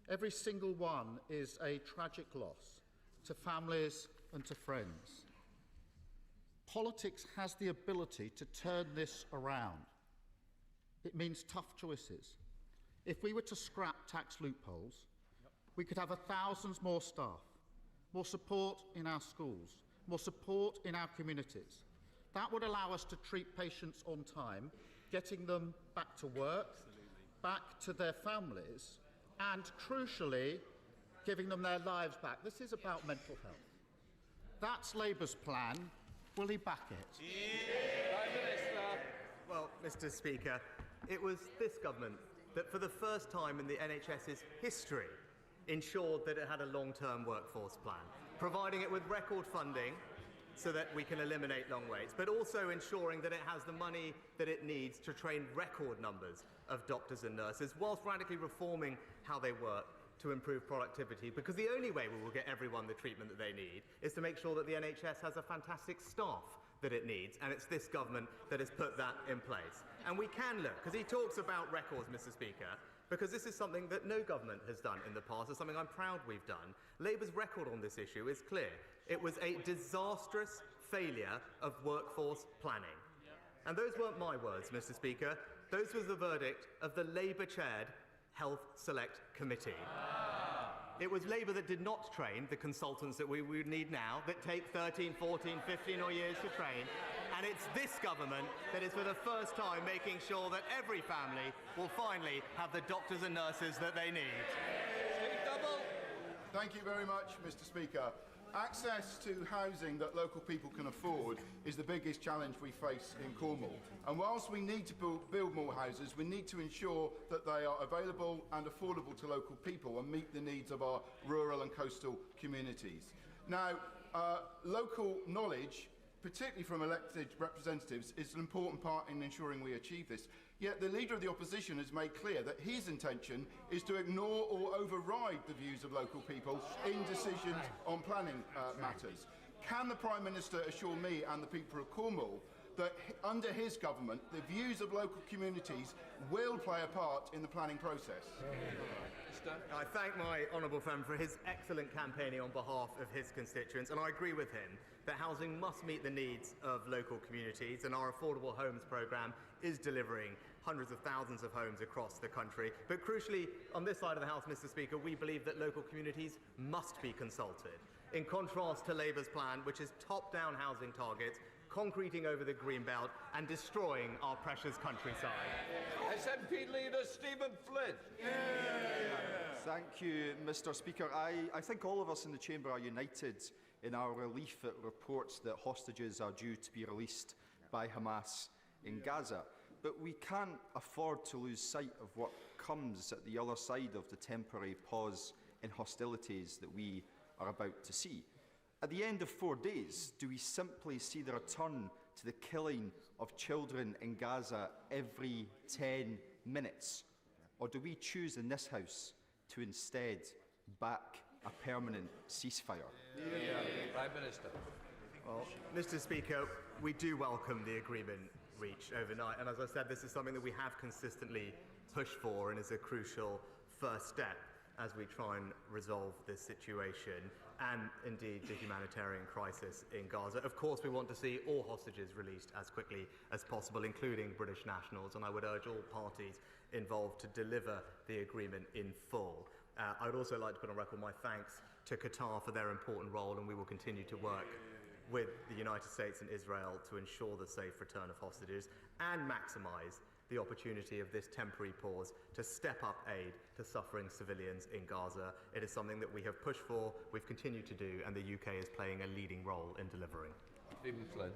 Every single one is a tragic loss to families and to friends. Politics has the ability to turn this around. It means tough choices. If we were to scrap tax loopholes, we could have thousands more staff, more support in our schools, more support in our communities. That would allow us to treat patients on time, getting them back to work, back to their families, and crucially, giving them their lives back. This is about mental health. That's Labour's plan. Will he back it? Prime Minister. Well, Mr. Speaker, it was this government that for the first time in the NHS's history ensured that it had a long-term workforce plan, providing it with record funding so that we can eliminate long waits, but also ensuring that it has the money that it needs to train record numbers of doctors and nurses, whilst radically reforming how they work to improve productivity, because the only way we will get everyone the treatment that they need is to make sure that the NHS has a fantastic staff that it needs, and it's this government that has put that in place. And we can look, because he talks about records, Mr. Speaker, because this is something that no government has done in the past. It's something I'm proud we've done. Labour's record on this issue is clear. It was a disastrous failure of workforce planning. And those weren't my words, Mr. Speaker. Those was the verdict of the Labour-chaired Health Select Committee. It was Labour that did not train the consultants that we would need now, that take 13, 14, 15 or years to train. And it's this government that is for the first time making sure that every family will finally have the doctors and nurses that they need. Thank you very much, Mr. Speaker. Access to housing that local people can afford is the biggest challenge we face in Cornwall. And whilst we need to build more houses, we need to ensure that they are available and affordable to local people and meet the needs of our rural and coastal communities. Now, local knowledge, particularly from elected representatives, is an important part in ensuring we achieve this. Yet the Leader of the Opposition has made clear that his intention is to ignore or override the views of local people in decisions on planning matters. Can the Prime Minister assure me and the people of Cornwall that under his government, the views of local communities will play a part in the planning process? Minister. I thank my honourable friend for his excellent campaigning on behalf of his constituents, and I agree with him that housing must meet the needs of local communities, and our Affordable Homes programme is delivering hundreds of thousands of homes across the country. But crucially, on this side of the House, Mr. Speaker, we believe that local communities must be consulted. In contrast to Labour's plan, which is top-down housing targets, concreting over the Greenbelt and destroying our precious countryside. SNP leader Stephen Flynn. Thank you, Mr. Speaker. I think all of us in the Chamber are united in our relief at reports that hostages are due to be released by Hamas in Gaza. But we can't afford to lose sight of what comes at the other side of the temporary pause in hostilities that we are about to see. At the end of 4 days, do we simply see the return to the killing of children in Gaza every 10 minutes? Or do we choose in this House to instead back a permanent ceasefire? Prime Minister. Well, Mr. Speaker, we do welcome the agreement reached overnight, and as I said, this is something that we have consistently pushed for and is a crucial first step as we try and resolve this situation and indeed the humanitarian crisis in Gaza. Of course, we want to see all hostages released as quickly as possible, including British nationals, and I would urge all parties involved to deliver the agreement in full. I would also like to put on record my thanks to Qatar for their important role, and we will continue to work with the United States and Israel to ensure the safe return of hostages and maximise the opportunity of this temporary pause to step up aid to suffering civilians in Gaza. It is something that we have pushed for, we've continued to do, and the UK is playing a leading role in delivering. Stephen Flynn.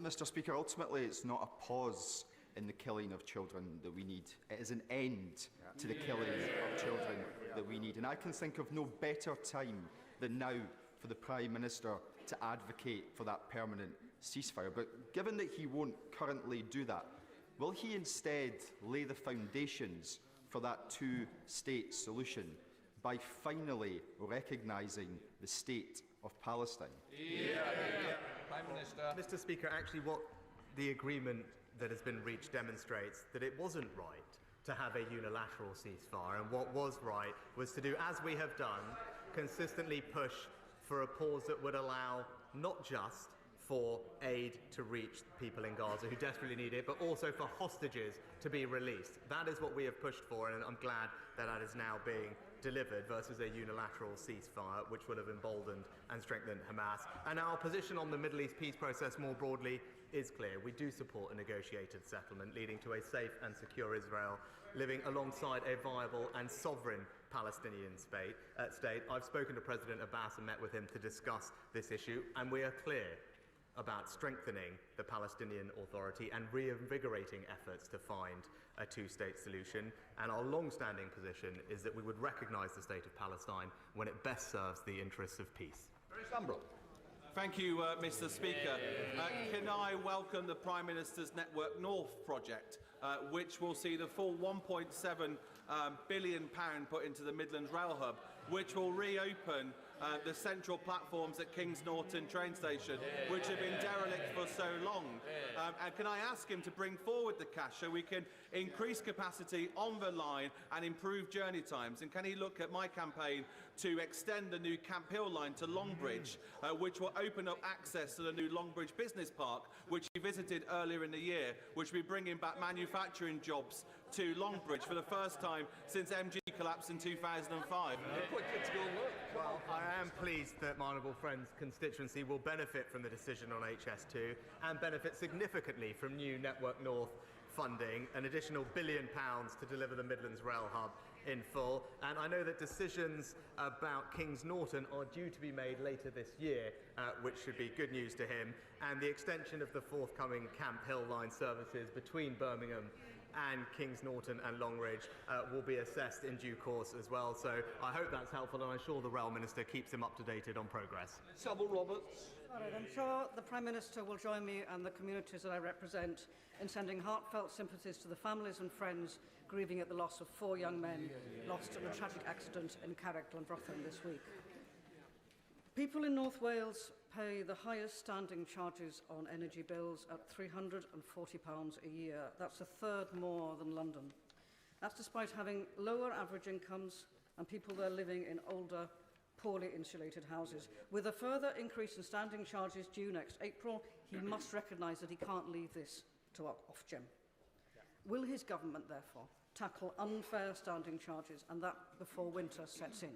Mr. Speaker, ultimately it's not a pause in the killing of children that we need. It is an end to the killing of children that we need. And I can think of no better time than now for the Prime Minister to advocate for that permanent ceasefire. But given that he won't currently do that, will he instead lay the foundations for that two-state solution by finally recognising the state of Palestine? Prime Minister. Mr. Speaker, actually what the agreement that has been reached demonstrates that it wasn't right to have a unilateral ceasefire, and what was right was to do, as we have done, consistently push for a pause that would allow not just for aid to reach people in Gaza who desperately need it, but also for hostages to be released. That is what we have pushed for, and I'm glad that that is now being delivered versus a unilateral ceasefire, which would have emboldened and strengthened Hamas. And our position on the Middle East peace process more broadly is clear. We do support a negotiated settlement leading to a safe and secure Israel living alongside a viable and sovereign Palestinian state. I've spoken to President Abbas and met with him to discuss this issue, and we are clear about strengthening the Palestinian Authority and reinvigorating efforts to find a two-state solution. And our long-standing position is that we would recognise the state of Palestine when it best serves the interests of peace. Thank you, Mr. Speaker. Can I welcome the Prime Minister's Network North project, which will see the full £1.7 billion put into the Midlands Rail Hub, which will reopen the central platforms at Kings Norton train station, which have been derelict for so long. And can I ask him to bring forward the cash so we can increase capacity on the line and improve journey times? And can he look at my campaign to extend the new Camp Hill line to Longbridge, which will open up access to the new Longbridge Business Park, which he visited earlier in the year, which will be bringing back manufacturing jobs to Longbridge for the first time since MG collapsed in 2005. Well, I am pleased that my honourable friend's constituency will benefit from the decision on HS2 and benefit significantly from new Network North funding, an additional £1 billion to deliver the Midlands Rail Hub in full. And I know that decisions about Kings Norton are due to be made later this year, which should be good news to him. And the extension of the forthcoming Camp Hill line services between Birmingham and Kings Norton and Longridge will be assessed in due course as well. So I hope that's helpful, and I'm sure the Rail Minister keeps him up to date on progress. Sybil Roberts. All right, I'm sure the Prime Minister will join me and the communities that I represent in sending heartfelt sympathies to the families and friends grieving at the loss of 4 young men lost in a tragic accident in Carrick, Glenfrothin this week. People in North Wales pay the highest standing charges on energy bills at £340 a year. That's a third more than London. That's despite having lower average incomes, and people there living in older, poorly insulated houses. With a further increase in standing charges due next April, he must recognise that he can't leave this to Ofgem. Will his government, therefore, tackle unfair standing charges, and that before winter sets in?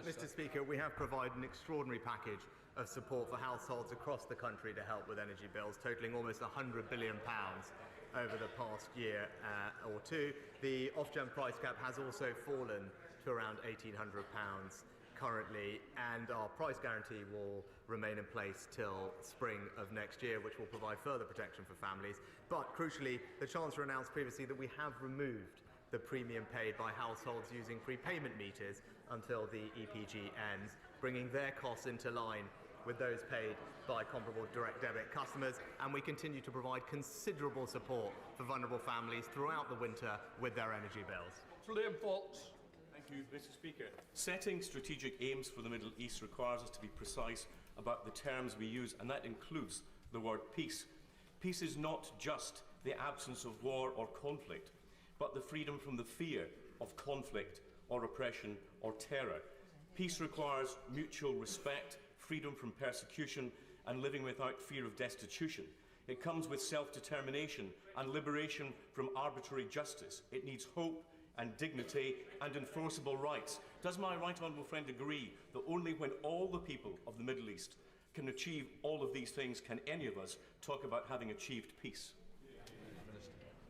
Mr. Speaker, we have provided an extraordinary package of support for households across the country to help with energy bills, totalling almost £100 billion over the past year or two. The Ofgem price cap has also fallen to around £1,800 currently, and our price guarantee will remain in place till spring of next year, which will provide further protection for families. But crucially, the Chancellor announced previously that we have removed the premium paid by households using prepayment meters until the EPG ends, bringing their costs into line with those paid by comparable direct debit customers, and we continue to provide considerable support for vulnerable families throughout the winter with their energy bills. Liam Fox. Thank you, Mr. Speaker. Setting strategic aims for the Middle East requires us to be precise about the terms we use, and that includes the word peace. Peace is not just the absence of war or conflict, but the freedom from the fear of conflict or oppression or terror. Peace requires mutual respect, freedom from persecution, and living without fear of destitution. It comes with self-determination and liberation from arbitrary justice. It needs hope and dignity and enforceable rights. Does my right honourable friend agree that only when all the people of the Middle East can achieve all of these things can any of us talk about having achieved peace?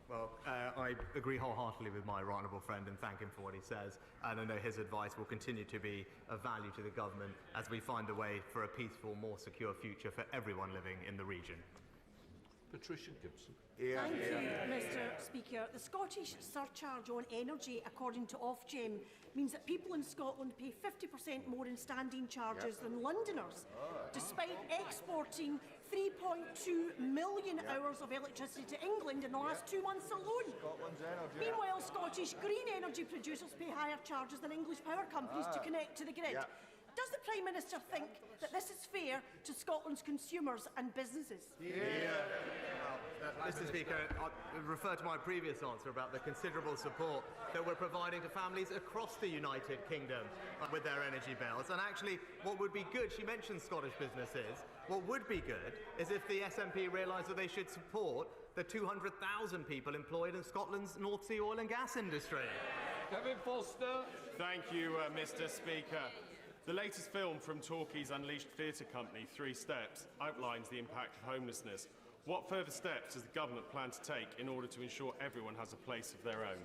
Well, I agree wholeheartedly with my right honourable friend and thank him for what he says, and I know his advice will continue to be of value to the government as we find a way for a peaceful, more secure future for everyone living in the region. Patricia Gibson. Thank you, Mr. Speaker. The Scottish surcharge on energy, according to Ofgem, means that people in Scotland pay 50% more in standing charges than Londoners, despite exporting 3.2 million hours of electricity to England in the last 2 months alone. Meanwhile, Scottish green energy producers pay higher charges than English power companies to connect to the grid. Does the Prime Minister think that this is fair to Scotland's consumers and businesses? Mr. Speaker, I refer to my previous answer about the considerable support that we're providing to families across the United Kingdom with their energy bills. And actually, what would be good, she mentioned Scottish businesses, what would be good is if the SNP realised that they should support the 200,000 people employed in Scotland's North Sea oil and gas industry. Kevin Foster. Thank you, Mr. Speaker. The latest film from Torquay's Unleashed Theatre Company, 3 Steps, outlines the impact of homelessness. What further steps does the government plan to take in order to ensure everyone has a place of their own?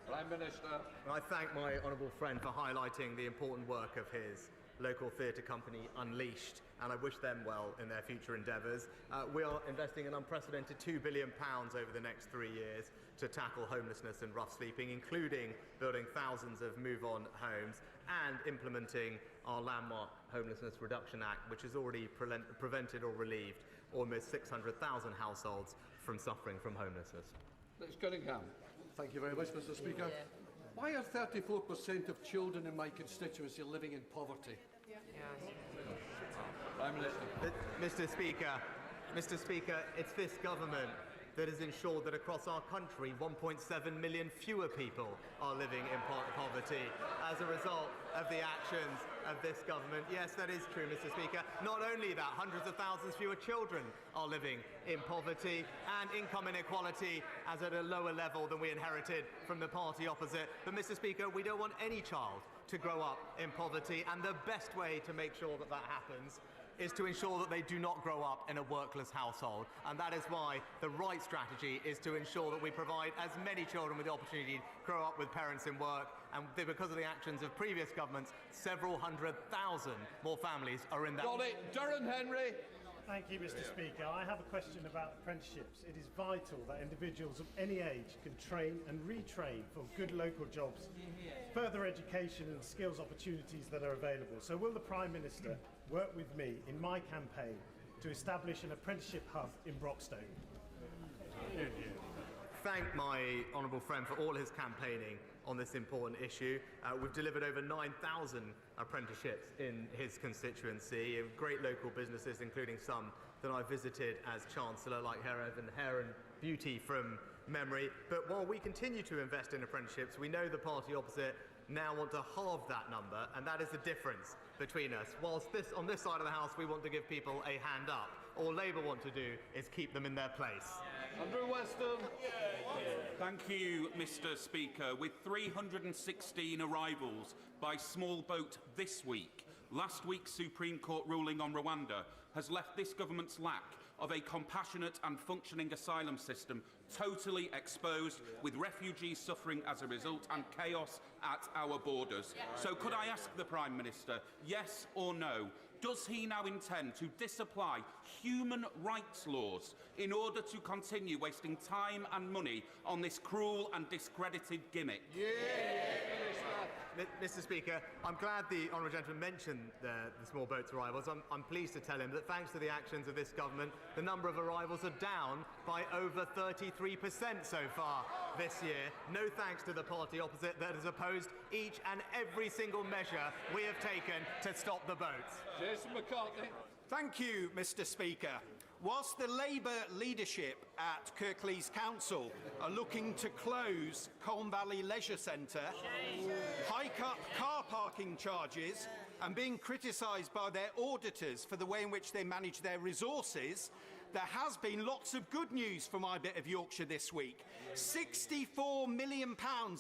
Prime Minister. I thank my honourable friend for highlighting the important work of his local theatre company, Unleashed, and I wish them well in their future endeavours. We are investing an unprecedented £2 billion over the next 3 years to tackle homelessness and rough sleeping, including building thousands of move-on homes and implementing our landmark Homelessness Reduction Act, which has already prevented or relieved almost 600,000 households from suffering from homelessness. Liz Cunningham. Thank you very much, Mr. Speaker. Why are 34% of children in my constituency living in poverty? Prime Minister. Mr. Speaker, it's this government that has ensured that across our country 1.7 million fewer people are living in poverty as a result of the actions of this government. Yes, that is true, Mr. Speaker. Not only that, hundreds of thousands fewer children are living in poverty, and income inequality is at a lower level than we inherited from the party opposite. But, Mr. Speaker, we don't want any child to grow up in poverty, and the best way to make sure that that happens is to ensure that they do not grow up in a workless household. And that is why the right strategy is to ensure that we provide as many children with the opportunity to grow up with parents in work. And because of the actions of previous governments, several 100,000 more families are in that. Got it. Durham Henry. Thank you, Mr. Speaker. I have a question about apprenticeships. It is vital that individuals of any age can train and retrain for good local jobs, further education and skills opportunities that are available. So will the Prime Minister work with me in my campaign to establish an apprenticeship hub in Broxton? Thank my honourable friend for all his campaigning on this important issue. We've delivered over 9,000 apprenticeships in his constituency, of great local businesses, including some that I visited as Chancellor, like Hair and Beauty from memory. But while we continue to invest in apprenticeships, we know the party opposite now want to halve that number, and that is the difference between us. Whilst on this side of the House we want to give people a hand up, all Labour want to do is keep them in their place. Andrew Weston. Thank you, Mr. Speaker. With 316 arrivals by small boat this week, last week's Supreme Court ruling on Rwanda has left this government's lack of a compassionate and functioning asylum system totally exposed, with refugees suffering as a result and chaos at our borders. So could I ask the Prime Minister, yes or no, does he now intend to disapply human rights laws in order to continue wasting time and money on this cruel and discredited gimmick? Mr. Speaker, I'm glad the honourable gentleman mentioned the small boats arrivals. I'm pleased to tell him that thanks to the actions of this government, the number of arrivals are down by over 33% so far this year. No thanks to the party opposite that has opposed each and every single measure we have taken to stop the boats. Jason McCartney. Thank you, Mr. Speaker. Whilst the Labour leadership at Kirklees Council are looking to close Colne Valley Leisure Centre, hike up car parking charges and being criticised by their auditors for the way in which they manage their resources, there has been lots of good news for my bit of Yorkshire this week. £64 million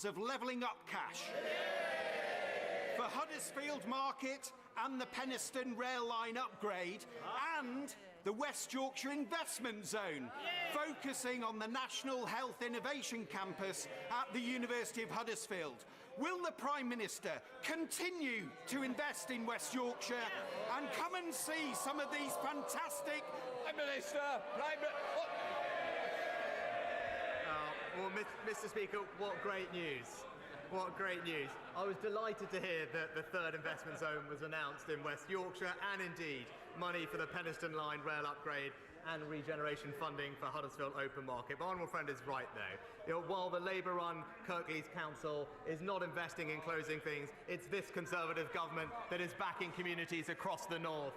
of levelling up cash for Huddersfield Market and the Penistone rail line upgrade, and the West Yorkshire Investment Zone, focusing on the National Health Innovation Campus at the University of Huddersfield. Will the Prime Minister continue to invest in West Yorkshire and come and see some of these fantastic... Well, Mr. Speaker, what great news. What great news. I was delighted to hear that the third investment zone was announced in West Yorkshire, and indeed money for the Penistone Line rail upgrade and regeneration funding for Huddersfield Open Market. My honourable friend is right, though. While the Labour-run Kirklees Council is not investing in closing things, it's this Conservative government that is backing communities across the north.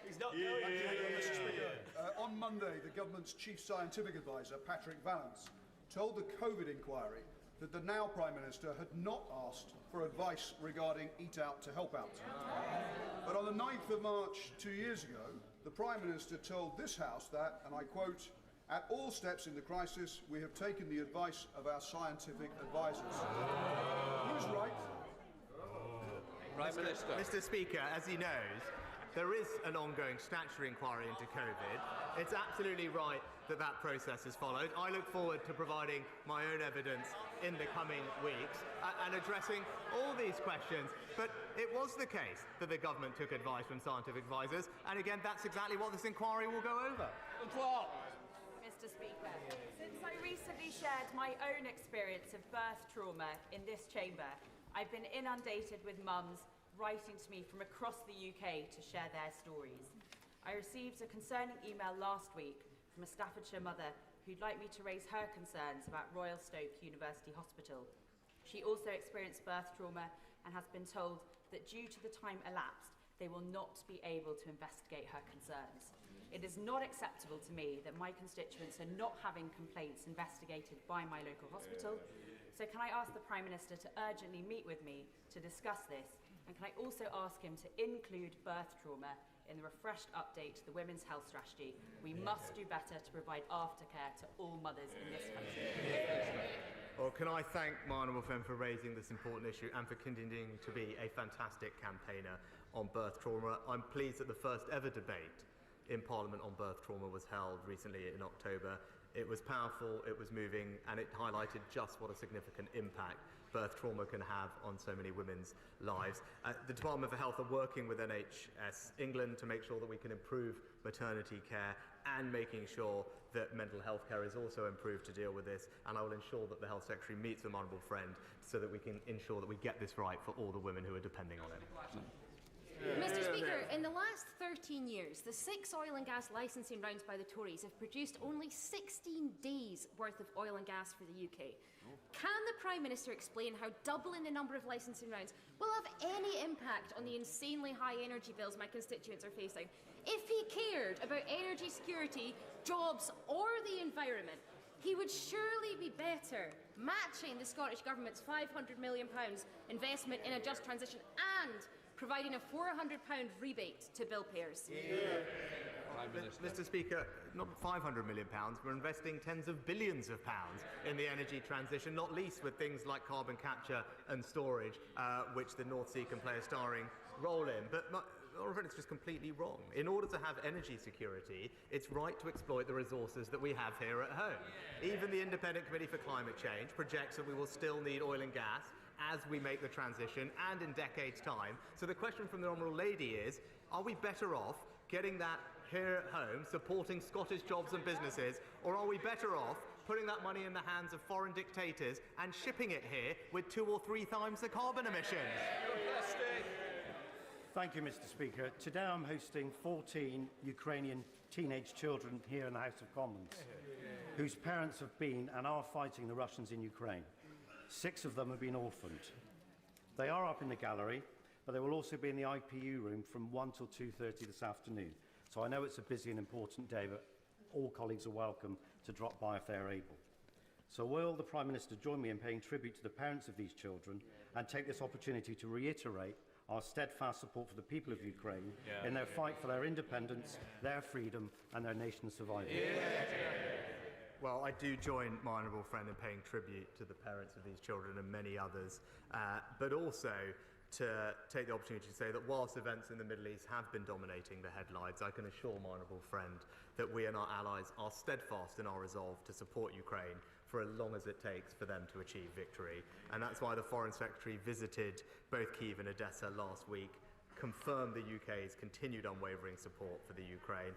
He's not going to. Mr. Speaker, on Monday, the government's chief scientific advisor, Patrick Vallance, told the COVID inquiry that the now Prime Minister had not asked for advice regarding Eat Out to Help Out. But on the 9th of March 2 years ago, the Prime Minister told this House that, and I quote, "At all steps in the crisis, we have taken the advice of our scientific advisors." Who's right? Prime Minister. Mr. Speaker, as he knows, there is an ongoing statutory inquiry into COVID. It's absolutely right that that process is followed. I look forward to providing my own evidence in the coming weeks and addressing all these questions. But it was the case that the government took advice from scientific advisors, and again, that's exactly what this inquiry will go over. Mr. Speaker, since I recently shared my own experience of birth trauma in this chamber, I've been inundated with mums writing to me from across the UK to share their stories. I received a concerning email last week from a Staffordshire mother who'd like me to raise her concerns about Royal Stoke University Hospital. She also experienced birth trauma and has been told that due to the time elapsed, they will not be able to investigate her concerns. It is not acceptable to me that my constituents are not having complaints investigated by my local hospital. So can I ask the Prime Minister to urgently meet with me to discuss this? And can I also ask him to include birth trauma in the refreshed update to the Women's Health Strategy? We must do better to provide aftercare to all mothers in this country. Well, can I thank my honourable friend for raising this important issue and for continuing to be a fantastic campaigner on birth trauma. I'm pleased that the first ever debate in Parliament on birth trauma was held recently in October. It was powerful, it was moving, and it highlighted just what a significant impact birth trauma can have on so many women's lives. The Department for Health are working with NHS England to make sure that we can improve maternity care and making sure that mental health care is also improved to deal with this, and I will ensure that the Health Secretary meets with my honourable friend so that we can ensure that we get this right for all the women who are depending on it. Mr. Speaker, in the last 13 years, the 6 oil and gas licensing rounds by the Tories have produced only 16 days' worth of oil and gas for the UK. Can the Prime Minister explain how doubling the number of licensing rounds will have any impact on the insanely high energy bills my constituents are facing? If he cared about energy security, jobs or the environment, He would surely be better matching the Scottish Government's £500 million investment in a just transition and providing a £400 rebate to bill payers. Mr. Speaker, not £500 million, we're investing tens of billions of pounds in the energy transition, not least with things like carbon capture and storage, which the North Sea can play a starring role in. But it's just completely wrong. In order to have energy security, it's right to exploit the resources that we have here at home. Even the Independent Committee for Climate Change projects that we will still need oil and gas as we make the transition and in decades' time. So the question from the Honourable Lady is, are we better off getting that here at home, supporting Scottish jobs and businesses, or are we better off putting that money in the hands of foreign dictators and shipping it here with 2 or 3 times the carbon emissions? Thank you, Mr. Speaker. Today I'm hosting 14 Ukrainian teenage children here in the House of Commons, whose parents have been and are fighting the Russians in Ukraine. 6 of them have been orphaned. They are up in the gallery, but they will also be in the IPU room from 1 till 2:30 this afternoon. So I know it's a busy and important day, but all colleagues are welcome to drop by if they're able. So will the Prime Minister join me in paying tribute to the parents of these children and take this opportunity to reiterate our steadfast support for the people of Ukraine in their fight for their independence, their freedom and their nation's survival? Well, I do join my honourable friend in paying tribute to the parents of these children and many others, but also to take the opportunity to say that whilst events in the Middle East have been dominating the headlines, I can assure my honourable friend that we and our allies are steadfast in our resolve to support Ukraine for as long as it takes for them to achieve victory. And that's why the Foreign Secretary visited both Kyiv and Odessa last week, confirmed the UK's continued unwavering support for the Ukraine.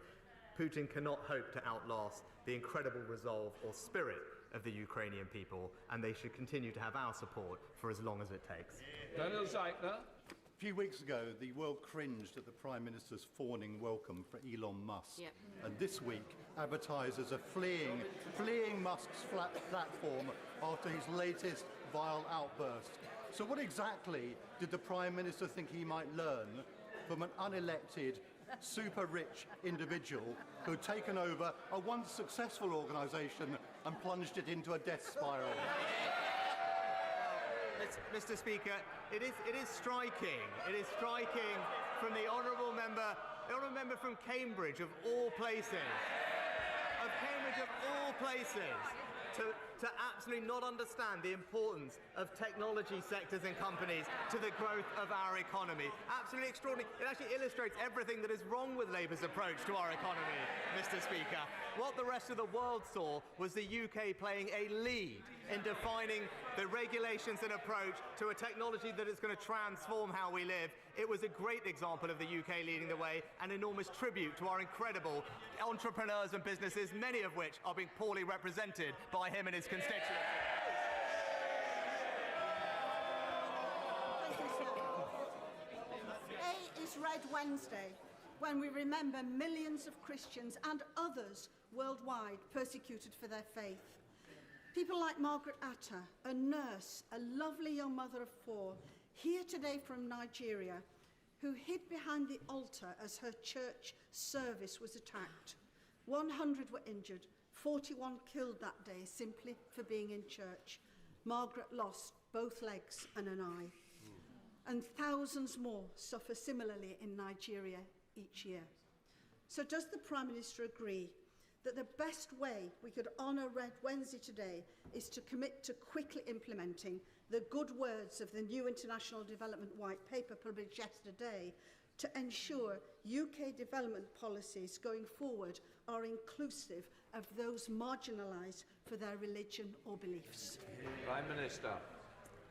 Putin cannot hope to outlast the incredible resolve or spirit of the Ukrainian people, and they should continue to have our support for as long as it takes. A few weeks ago, the world cringed at the Prime Minister's fawning welcome for Elon Musk. Yep. And this week, advertisers are fleeing Musk's platform after his latest vile outburst. So what exactly did the Prime Minister think he might learn from an unelected, super-rich individual who had taken over a once successful organisation and plunged it into a death spiral? Mr. Speaker, it is striking. It is striking from the honourable member from Cambridge, of all places, to absolutely not understand the importance of technology sectors and companies to the growth of our economy. Absolutely extraordinary. It actually illustrates everything that is wrong with Labour's approach to our economy, Mr. Speaker. What the rest of the world saw was the UK playing a lead in defining the regulations and approach to a technology that is going to transform how we live. It was a great example of the UK leading the way, an enormous tribute to our incredible entrepreneurs and businesses, many of which are being poorly represented by him and his constituents. Thank you, sir. Today is Red Wednesday, when we remember millions of Christians and others worldwide persecuted for their faith. People like Margaret Atta, a nurse, a lovely young mother of 4, here today from Nigeria, who hid behind the altar as her church service was attacked. 100 were injured, 41 killed that day simply for being in church. Margaret lost both legs and an eye. And thousands more suffer similarly in Nigeria each year. So does the Prime Minister agree that the best way we could honour Red Wednesday today is to commit to quickly implementing the good words of the new International Development White Paper published yesterday to ensure UK development policies going forward are inclusive of those marginalised for their religion or beliefs? Prime Minister.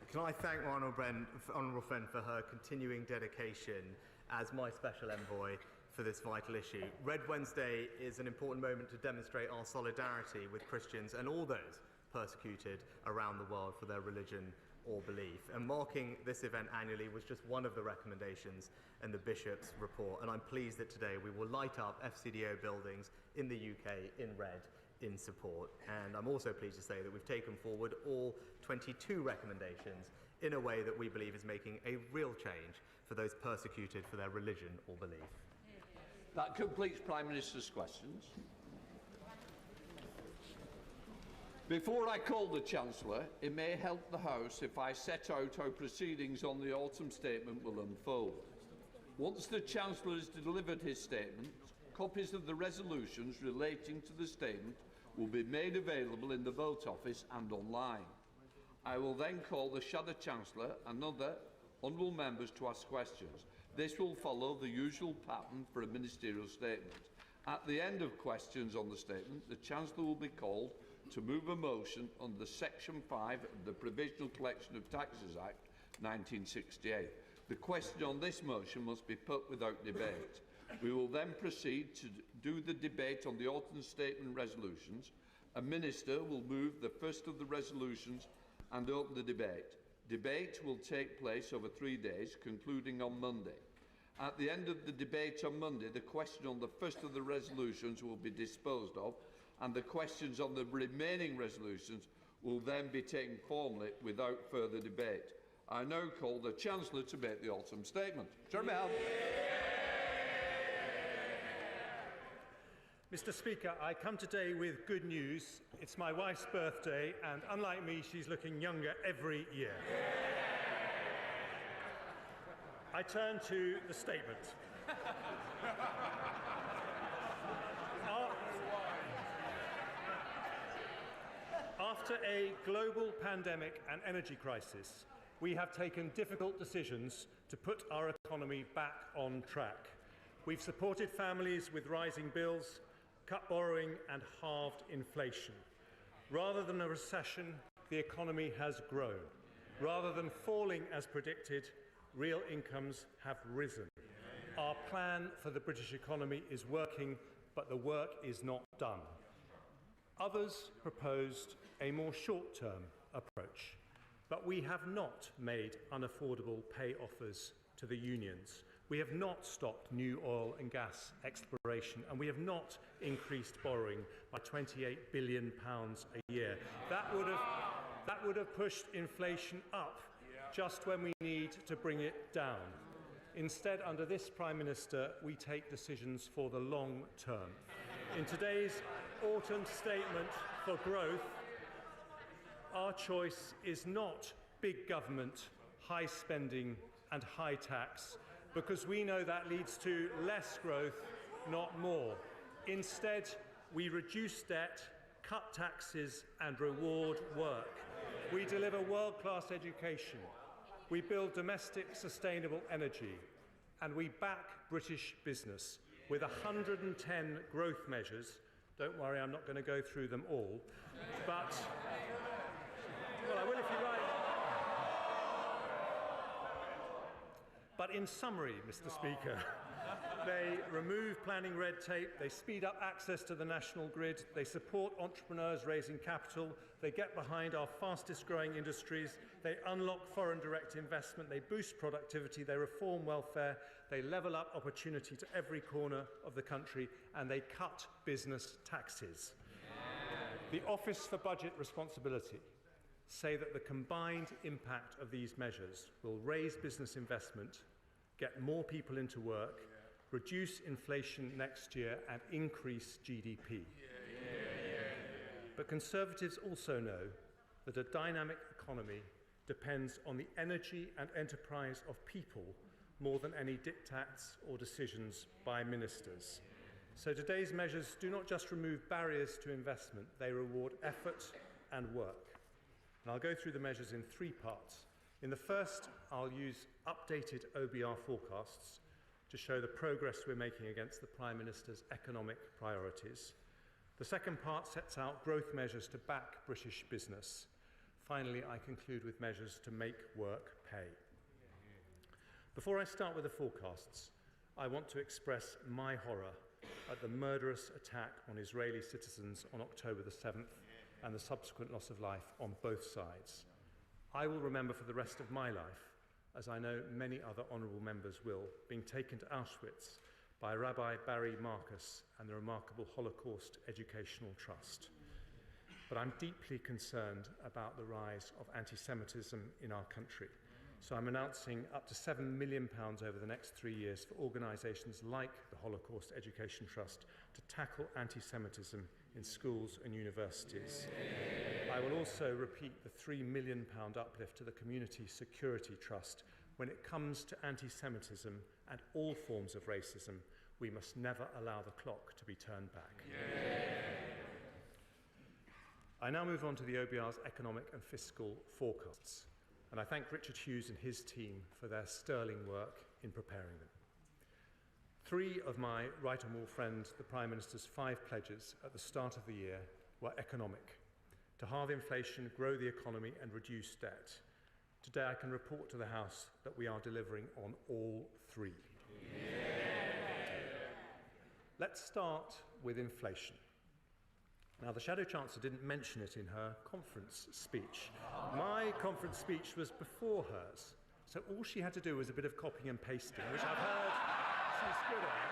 Can I thank my honourable friend for her continuing dedication as my special envoy for this vital issue. Red Wednesday is an important moment to demonstrate our solidarity with Christians and all those persecuted around the world for their religion or belief. And marking this event annually was just one of the recommendations in the Bishop's report. And I'm pleased that today we will light up FCDO buildings in the UK in red in support. And I'm also pleased to say that we've taken forward all 22 recommendations in a way that we believe is making a real change for those persecuted for their religion or belief. That completes Prime Minister's questions. Before I call the Chancellor, it may help the House if I set out how proceedings on the autumn statement will unfold. Once the Chancellor has delivered his statement, copies of the resolutions relating to the statement will be made available in the Vote Office and online. I will then call the Shadow Chancellor and other honourable members to ask questions. This will follow the usual pattern for a ministerial statement. At the end of questions on the statement, the Chancellor will be called to move a motion under Section 5 of the Provisional Collection of Taxes Act 1968. The question on this motion must be put without debate. We will then proceed to do the debate on the autumn statement resolutions. A minister will move the first of the resolutions and open the debate. Debate will take place over 3 days, concluding on Monday. At the end of the debate on Monday, the question on the first of the resolutions will be disposed of, and the questions on the remaining resolutions will then be taken formally without further debate. I now call the Chancellor to make the autumn statement. Chairman. Mr. Speaker, I come today with good news. It's my wife's birthday, and unlike me, she's looking younger every year. I turn to the statement. After a global pandemic and energy crisis, we have taken difficult decisions to put our economy back on track. We've supported families with rising bills, cut borrowing and halved inflation. Rather than a recession, the economy has grown. Rather than falling as predicted, real incomes have risen. Our plan for the British economy is working, but the work is not done. Others proposed a more short-term approach, but we have not made unaffordable pay offers to the unions. We have not stopped new oil and gas exploration, and we have not increased borrowing by £28 billion a year. That would have pushed inflation up just when we need to bring it down. Instead, under this Prime Minister, we take decisions for the long term. In today's autumn statement for growth, our choice is not big government, high spending and high tax, because we know that leads to less growth, not more. Instead, we reduce debt, cut taxes and reward work. We deliver world-class education. We build domestic sustainable energy. And we back British business with 110 growth measures. Don't worry, I'm not going to go through them all. But, well, I will if you like. But in summary, Mr. Speaker, they remove planning red tape, they speed up access to the national grid, they support entrepreneurs raising capital, they get behind our fastest growing industries, they unlock foreign direct investment, they boost productivity, they reform welfare, they level up opportunity to every corner of the country, and they cut business taxes. The Office for Budget Responsibility say that the combined impact of these measures will raise business investment, get more people into work, reduce inflation next year and increase GDP. But Conservatives also know that a dynamic economy depends on the energy and enterprise of people more than any diktats or decisions by ministers. So today's measures do not just remove barriers to investment, they reward effort and work. And I'll go through the measures in three parts. In the first, I'll use updated OBR forecasts to show the progress we're making against the Prime Minister's economic priorities. The second part sets out growth measures to back British business. Finally, I conclude with measures to make work pay. Before I start with the forecasts, I want to express my horror at the murderous attack on Israeli citizens on October the 7th and the subsequent loss of life on both sides. I will remember for the rest of my life, as I know many other honourable members will, being taken to Auschwitz by Rabbi Barry Marcus and the remarkable Holocaust Educational Trust. But I'm deeply concerned about the rise of anti-Semitism in our country. So I'm announcing up to £7 million over the next 3 years for organisations like the Holocaust Education Trust to tackle anti-Semitism in schools and universities. will also repeat the £3 million uplift to the Community Security Trust. When it comes to anti-Semitism and all forms of racism, we must never allow the clock to be turned back. I now move on to the OBR's economic and fiscal forecasts, and I thank Richard Hughes and his team for their sterling work in preparing them. 3 of my right honourable friend, the Prime Minister's 5 pledges at the start of the year were economic: to halve inflation, grow the economy and reduce debt. Today I can report to the House that we are delivering on all 3. Let's start with inflation. Now, the Shadow Chancellor didn't mention it in her conference speech. My conference speech was before hers, so all she had to do was a bit of copying and pasting, which I've heard she's good at.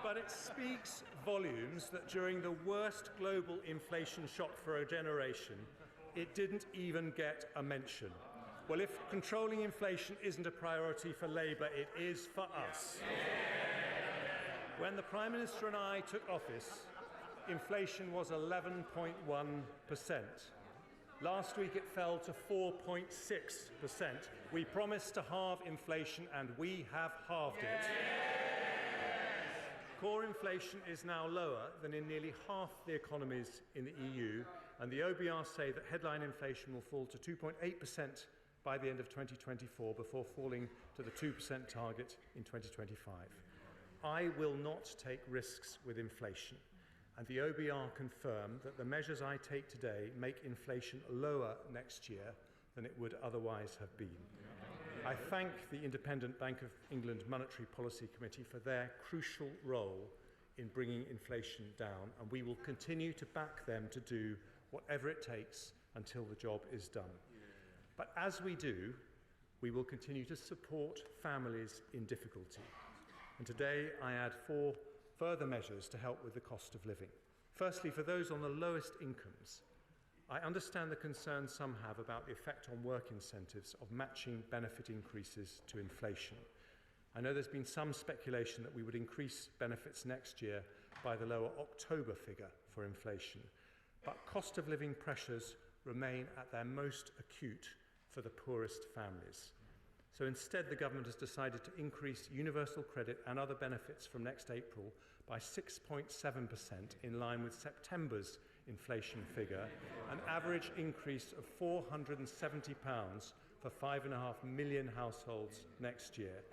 But it speaks volumes that during the worst global inflation shock for a generation, it didn't even get a mention. Well, if controlling inflation isn't a priority for Labour, it is for us. When the Prime Minister and I took office, inflation was 11.1%. Last week it fell to 4.6%. We promised to halve inflation and we have halved it. Core inflation is now lower than in nearly half the economies in the EU, and the OBR say that headline inflation will fall to 2.8% by the end of 2024 before falling to the 2% target in 2025. I will not take risks with inflation, and the OBR confirm that the measures I take today make inflation lower next year than it would otherwise have been. I thank the Independent Bank of England Monetary Policy Committee for their crucial role in bringing inflation down, and we will continue to back them to do whatever it takes until the job is done. But as we do, we will continue to support families in difficulty. And today I add 4 further measures to help with the cost of living. Firstly, for those on the lowest incomes, I understand the concerns some have about the effect on work incentives of matching benefit increases to inflation. I know there's been some speculation that we would increase benefits next year by the lower October figure for inflation, but cost of living pressures remain at their most acute for the poorest families. So instead, the government has decided to increase universal credit and other benefits from next April by 6.7% in line with September's inflation figure, an average increase of £470 for 5.5 million households next year.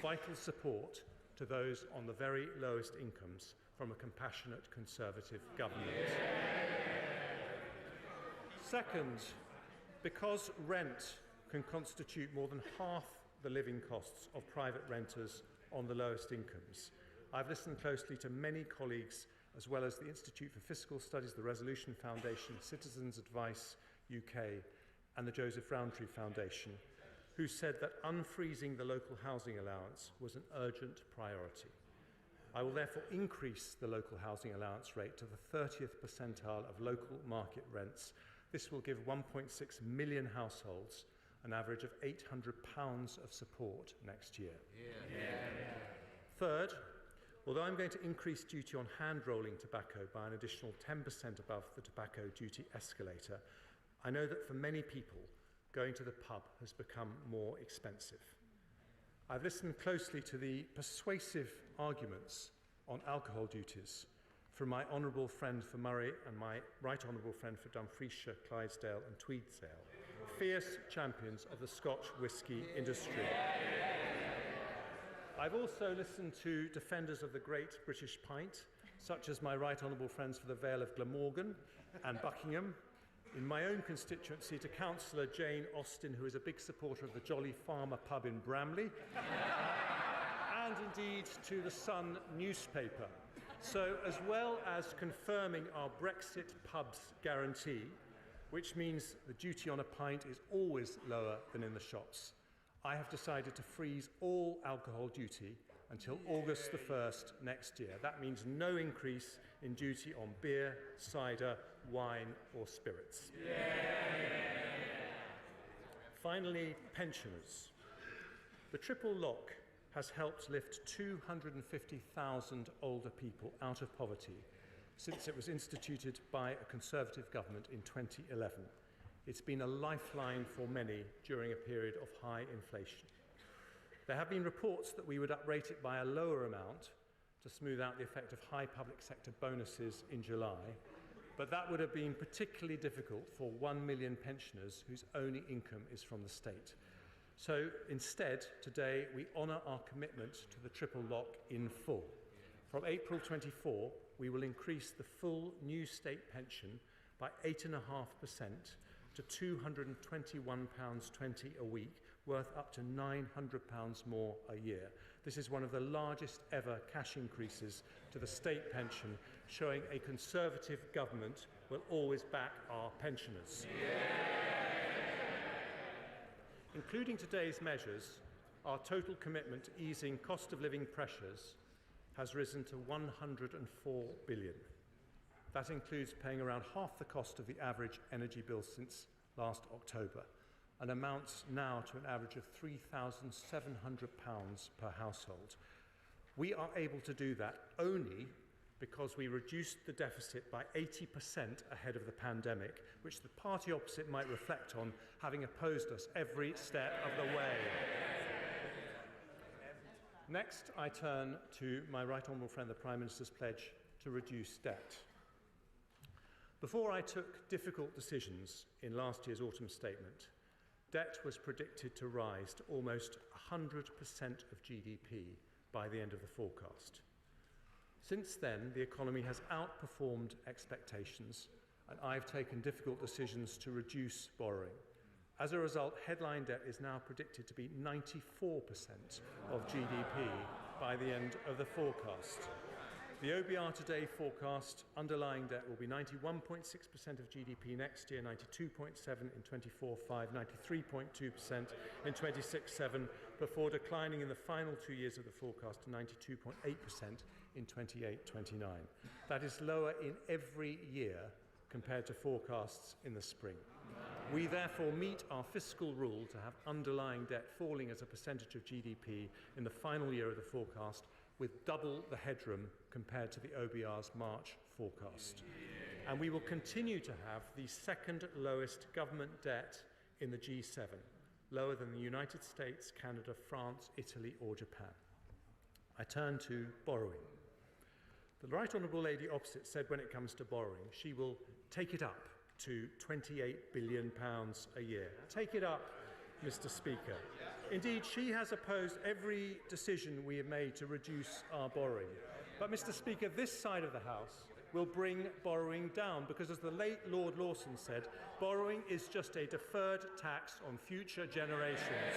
Vital support to those on the very lowest incomes from a compassionate Conservative government. Second, because rent can constitute more than half the living costs of private renters on the lowest incomes, I've listened closely to many colleagues, as well as the Institute for Fiscal Studies, the Resolution Foundation, Citizens Advice UK, and the Joseph Rowntree Foundation, who said that unfreezing the local housing allowance was an urgent priority. I will therefore increase the local housing allowance rate to the 30th percentile of local market rents. This will give 1.6 million households an average of £800 of support next year. Third, although I'm going to increase duty on hand-rolling tobacco by an additional 10% above the tobacco duty escalator, I know that for many people, going to the pub has become more expensive. I've listened closely to the persuasive arguments on alcohol duties from my honourable friend for Murray and my right honourable friend for Dumfriesshire, Clydesdale and Tweedsdale, fierce champions of the Scotch whisky industry. I've also listened to defenders of the great British pint, such as my right honourable friends for the Vale of Glamorgan and Buckingham, in my own constituency to Councillor Jane Austen, who is a big supporter of the Jolly Farmer pub in Bramley, and indeed to the Sun newspaper. So, as well as confirming our Brexit pubs guarantee, which means the duty on a pint is always lower than in the shops, I have decided to freeze all alcohol duty until August the 1st next year. That means no increase in duty on beer, cider, wine or spirits. Finally, pensioners. The triple lock has helped lift 250,000 older people out of poverty since it was instituted by a Conservative government in 2011. It's been a lifeline for many during a period of high inflation. There have been reports that we would uprate it by a lower amount to smooth out the effect of high public sector bonuses in July, but that would have been particularly difficult for 1 million pensioners whose only income is from the state. So instead, today we honour our commitment to the triple lock in full. From April 24, we will increase the full new state pension by 8.5% to £221.20 a week, worth up to £900 more a year. This is one of the largest ever cash increases to the state pension, showing a Conservative government will always back our pensioners. Including today's measures, our total commitment to easing cost of living pressures has risen to £104 billion. That includes paying around half the cost of the average energy bill since last October, and amounts now to an average of £3,700 per household. We are able to do that only because we reduced the deficit by 80% ahead of the pandemic, which the party opposite might reflect on, having opposed us every step of the way. Next, I turn to my right honourable friend, the Prime Minister's pledge to reduce debt. Before I took difficult decisions in last year's autumn statement, debt was predicted to rise to almost 100% of GDP by the end of the forecast. Since then, the economy has outperformed expectations, and I've taken difficult decisions to reduce borrowing. As a result, headline debt is now predicted to be 94% of GDP by the end of the forecast. The OBR today forecast underlying debt will be 91.6% of GDP next year, 92.7% in 24-5, 93.2% in 26-7, before declining in the final 2 years of the forecast to 92.8% in 28-29. That is lower in every year compared to forecasts in the spring. We therefore meet our fiscal rule to have underlying debt falling as a percentage of GDP in the final year of the forecast, with double the headroom compared to the OBR's March forecast. And we will continue to have the second lowest government debt in the G7, lower than the United States, Canada, France, Italy or Japan. I turn to borrowing. The Right Honourable Lady opposite said when it comes to borrowing, she will take it up to £28 billion a year. Take it up, Mr. Speaker. Indeed, she has opposed every decision we have made to reduce our borrowing. But, Mr. Speaker, this side of the House will bring borrowing down because, as the late Lord Lawson said, borrowing is just a deferred tax on future generations.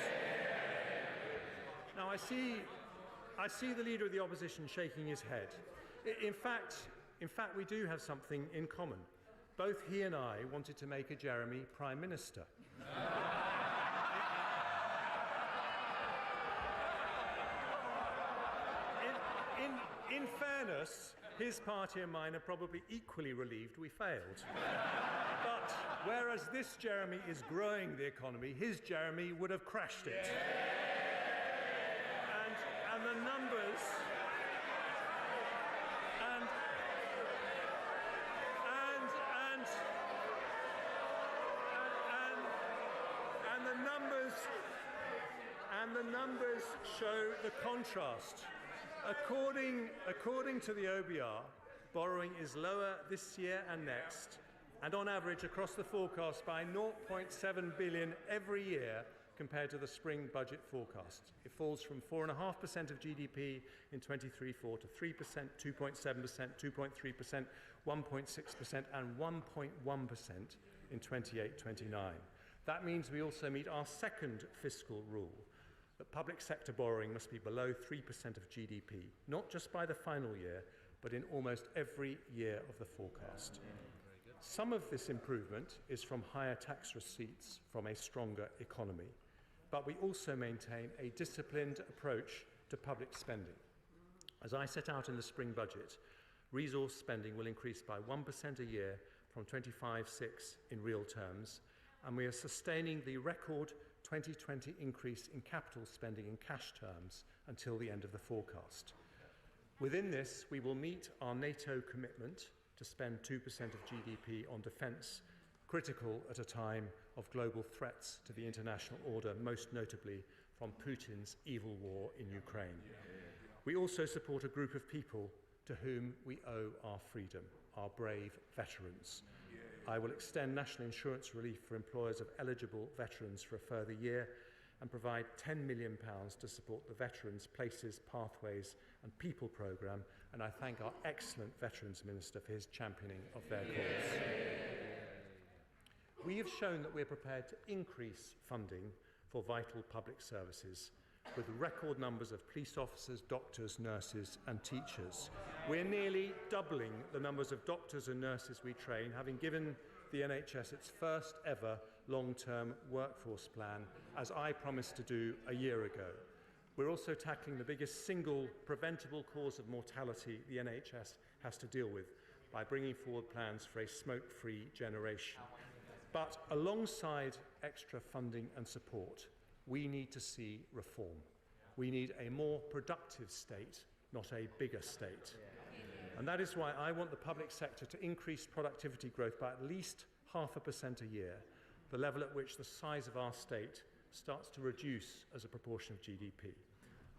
Now, I see the Leader of the Opposition shaking his head. In fact, we do have something in common. Both he and I wanted to make a Jeremy Prime Minister. In fairness, his party and mine are probably equally relieved we failed. But whereas this Jeremy is growing the economy, his Jeremy would have crashed it. And the numbers... And the numbers show the contrast. According to the OBR, borrowing is lower this year and next, and on average across the forecast by 0.7 billion every year compared to the spring budget forecast. It falls from 4.5% of GDP in 23-4 to 3%, 2.7%, 2.3%, 1.6% and 1.1% in 28-29. That means we also meet our second fiscal rule, that public sector borrowing must be below 3% of GDP, not just by the final year, but in almost every year of the forecast. Some of this improvement is from higher tax receipts from a stronger economy, but we also maintain a disciplined approach to public spending. As I set out in the spring budget, resource spending will increase by 1% a year from 25.6 in real terms, and we are sustaining the record 2020 increase in capital spending in cash terms until the end of the forecast. Within this, we will meet our NATO commitment to spend 2% of GDP on defence, critical at a time of global threats to the international order, most notably from Putin's evil war in Ukraine. We also support a group of people to whom we owe our freedom, our brave veterans. I will extend national insurance relief for employers of eligible veterans for a further year and provide £10 million to support the Veterans, Places, Pathways and People programme, and I thank our excellent Veterans Minister for his championing of their cause. We have shown that we're prepared to increase funding for vital public services with record numbers of police officers, doctors, nurses and teachers. We're nearly doubling the numbers of doctors and nurses we train, having given the NHS its first ever long-term workforce plan, as I promised to do a year ago. We're also tackling the biggest single preventable cause of mortality the NHS has to deal with by bringing forward plans for a smoke-free generation. But alongside extra funding and support, we need to see reform. We need a more productive state, not a bigger state. And that is why I want the public sector to increase productivity growth by at least 0.5% a year, the level at which the size of our state starts to reduce as a proportion of GDP.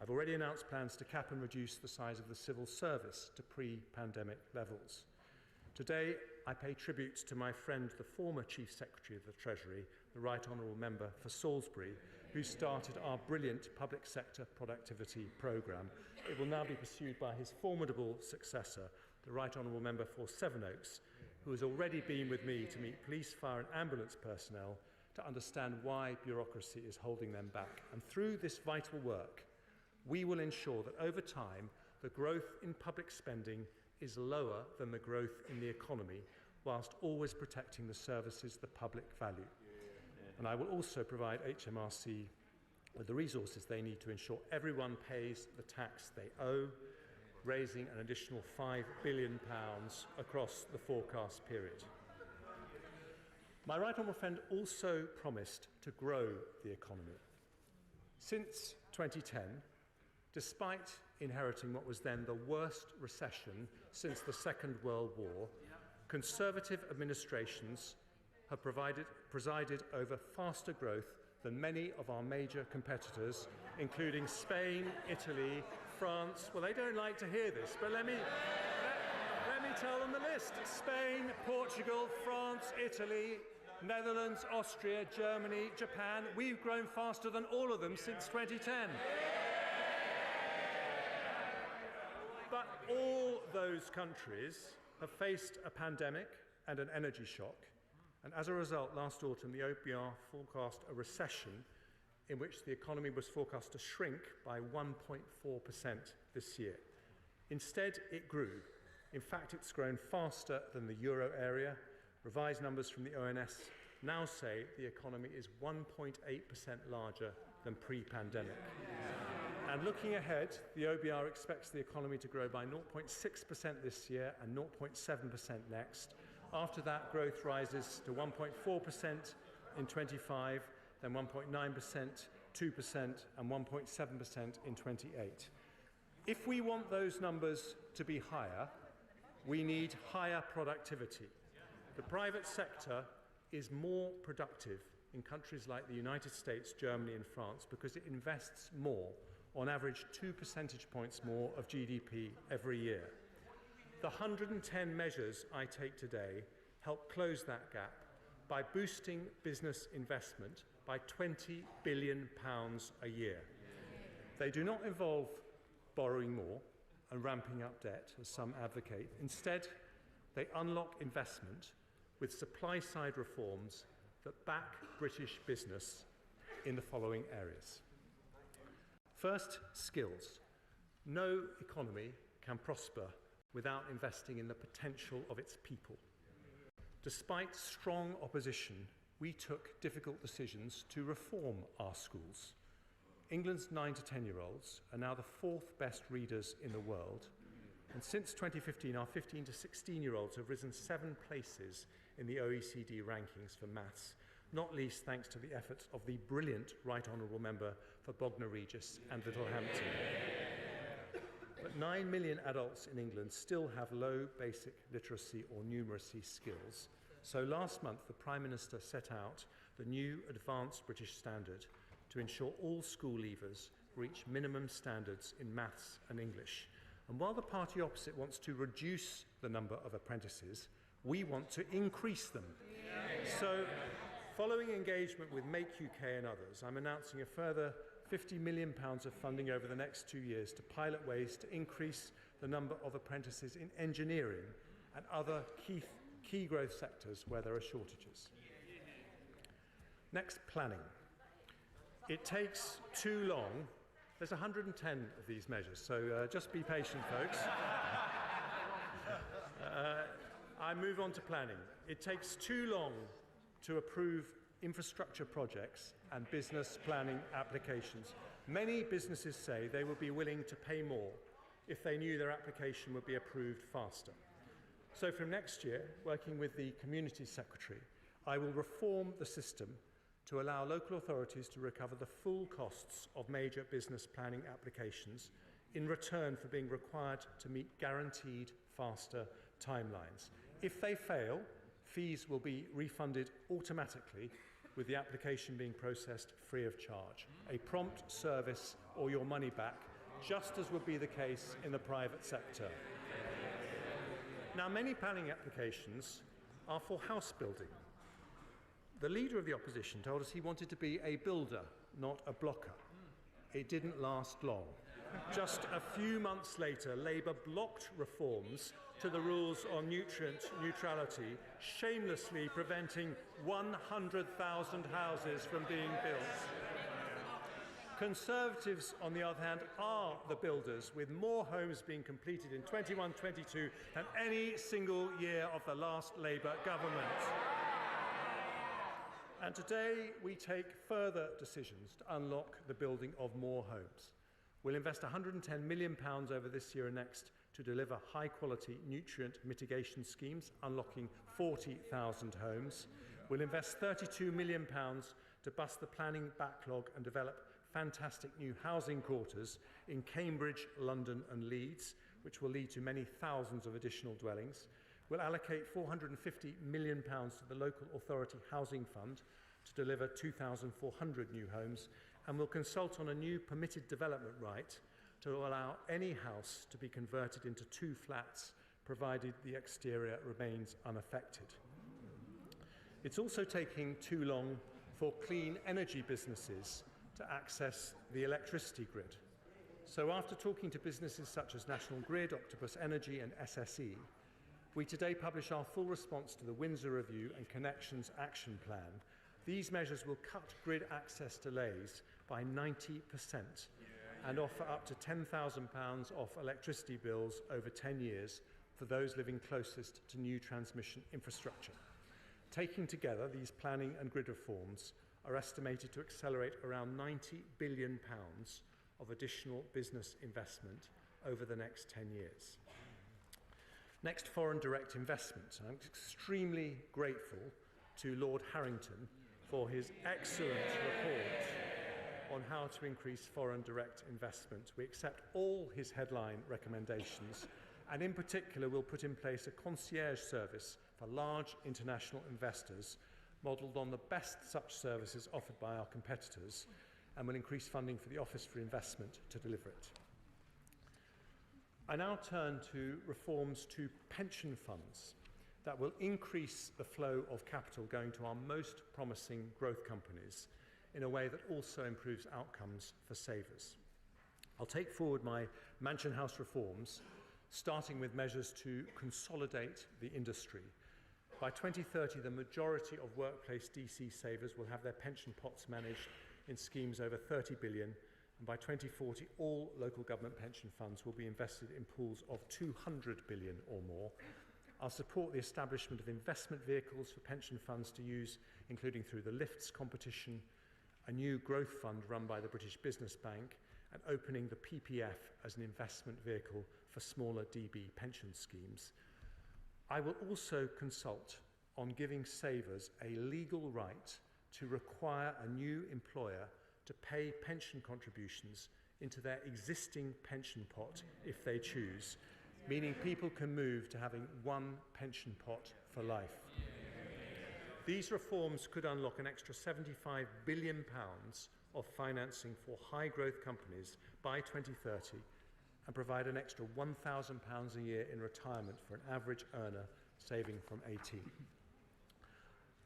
I've already announced plans to cap and reduce the size of the civil service to pre-pandemic levels. Today, I pay tribute to my friend, the former Chief Secretary of the Treasury, the Right Honourable Member for Salisbury, who started our brilliant public sector productivity programme. It will now be pursued by his formidable successor, the Right Honourable Member for Sevenoaks, who has already been with me to meet police, fire and ambulance personnel to understand why bureaucracy is holding them back. And through this vital work, we will ensure that over time, the growth in public spending is lower than the growth in the economy, whilst always protecting the services the public value. And I will also provide HMRC with the resources they need to ensure everyone pays the tax they owe, raising an additional £5 billion across the forecast period. My right honourable friend also promised to grow the economy. Since 2010, despite inheriting what was then the worst recession since the Second World War, Conservative administrations have presided over faster growth than many of our major competitors, including Spain, Italy, France. Well, they don't like to hear this, but let me tell them the list. Spain, Portugal, France, Italy, Netherlands, Austria, Germany, Japan. We've grown faster than all of them since 2010. But all those countries have faced a pandemic and an energy shock. And as a result, last autumn, the OBR forecast a recession in which the economy was forecast to shrink by 1.4% this year. Instead, it grew. In fact, it's grown faster than the euro area. Revised numbers from the ONS now say the economy is 1.8% larger than pre-pandemic. And looking ahead, the OBR expects the economy to grow by 0.6% this year and 0.7% next. After that, growth rises to 1.4% in 25, then 1.9%, 2% and 1.7% in 28. If we want those numbers to be higher, we need higher productivity. The private sector is more productive in countries like the United States, Germany and France because it invests more, on average 2 percentage points more of GDP every year. The 110 measures I take today help close that gap by boosting business investment by £20 billion a year. They do not involve borrowing more and ramping up debt, as some advocate. Instead, they unlock investment with supply-side reforms that back British business in the following areas. First, skills. No economy can prosper without investing in the potential of its people. Despite strong opposition, we took difficult decisions to reform our schools. England's 9 to 10-year-olds are now the 4th best readers in the world. And since 2015, our 15 to 16-year-olds have risen 7 places in the OECD rankings for maths, not least thanks to the efforts of the brilliant Right Honourable Member for Bognor Regis and Littlehampton. But 9 million adults in England still have low basic literacy or numeracy skills. So last month, the Prime Minister set out the new Advanced British Standard to ensure all school leavers reach minimum standards in maths and English. And while the party opposite wants to reduce the number of apprentices, we want to increase them. So, following engagement with Make UK and others, I'm announcing a further £50 million of funding over the next 2 years to pilot ways to increase the number of apprentices in engineering and other key growth sectors where there are shortages. Next, planning. It takes too long. There's 110 of these measures, so just be patient, folks. I move on to planning. It takes too long to approve infrastructure projects and business planning applications. Many businesses say they would be willing to pay more if they knew their application would be approved faster. So from next year, working with the Community Secretary, I will reform the system to allow local authorities to recover the full costs of major business planning applications in return for being required to meet guaranteed faster timelines. If they fail, fees will be refunded automatically, with the application being processed free of charge. A prompt service or your money back, just as would be the case in the private sector. Now, many planning applications are for house building. The leader of the opposition told us he wanted to be a builder, not a blocker. It didn't last long. Just a few months later, Labour blocked reforms to the rules on nutrient neutrality, shamelessly preventing 100,000 houses from being built. Conservatives, on the other hand, are the builders, with more homes being completed in 21-22 than any single year of the last Labour government. And today we take further decisions to unlock the building of more homes. We'll invest £110 million over this year and next to deliver high-quality nutrient mitigation schemes, unlocking 40,000 homes. We'll invest £32 million to bust the planning backlog and develop fantastic new housing quarters in Cambridge, London and Leeds, which will lead to many thousands of additional dwellings. We'll allocate £450 million to the Local Authority Housing Fund to deliver 2,400 new homes, and we'll consult on a new permitted development right to allow any house to be converted into 2 flats, provided the exterior remains unaffected. It's also taking too long for clean energy businesses to access the electricity grid. So after talking to businesses such as National Grid, Octopus Energy and SSE, we today publish our full response to the Windsor Review and Connections Action Plan. These measures will cut grid access delays by 90% and offer up to £10,000 off electricity bills over 10 years for those living closest to new transmission infrastructure. Taken together, these planning and grid reforms are estimated to accelerate around £90 billion of additional business investment over the next 10 years. Next, foreign direct investment. I'm extremely grateful to Lord Harrington for his excellent report on how to increase foreign direct investment. We accept all his headline recommendations, and in particular we'll put in place a concierge service for large international investors, modelled on the best such services offered by our competitors, and will increase funding for the Office for Investment to deliver it. I now turn to reforms to pension funds that will increase the flow of capital going to our most promising growth companies in a way that also improves outcomes for savers. I'll take forward my Mansion House reforms, starting with measures to consolidate the industry. By 2030, the majority of workplace DC savers will have their pension pots managed in schemes over 30 billion, and by 2040, all local government pension funds will be invested in pools of 200 billion or more. I'll support the establishment of investment vehicles for pension funds to use, including through the LIFTS competition, a new growth fund run by the British Business Bank, and opening the PPF as an investment vehicle for smaller DB pension schemes. I will also consult on giving savers a legal right to require a new employer to pay pension contributions into their existing pension pot if they choose, meaning people can move to having one pension pot for life. These reforms could unlock an extra £75 billion of financing for high-growth companies by 2030 and provide an extra £1,000 a year in retirement for an average earner saving from 18.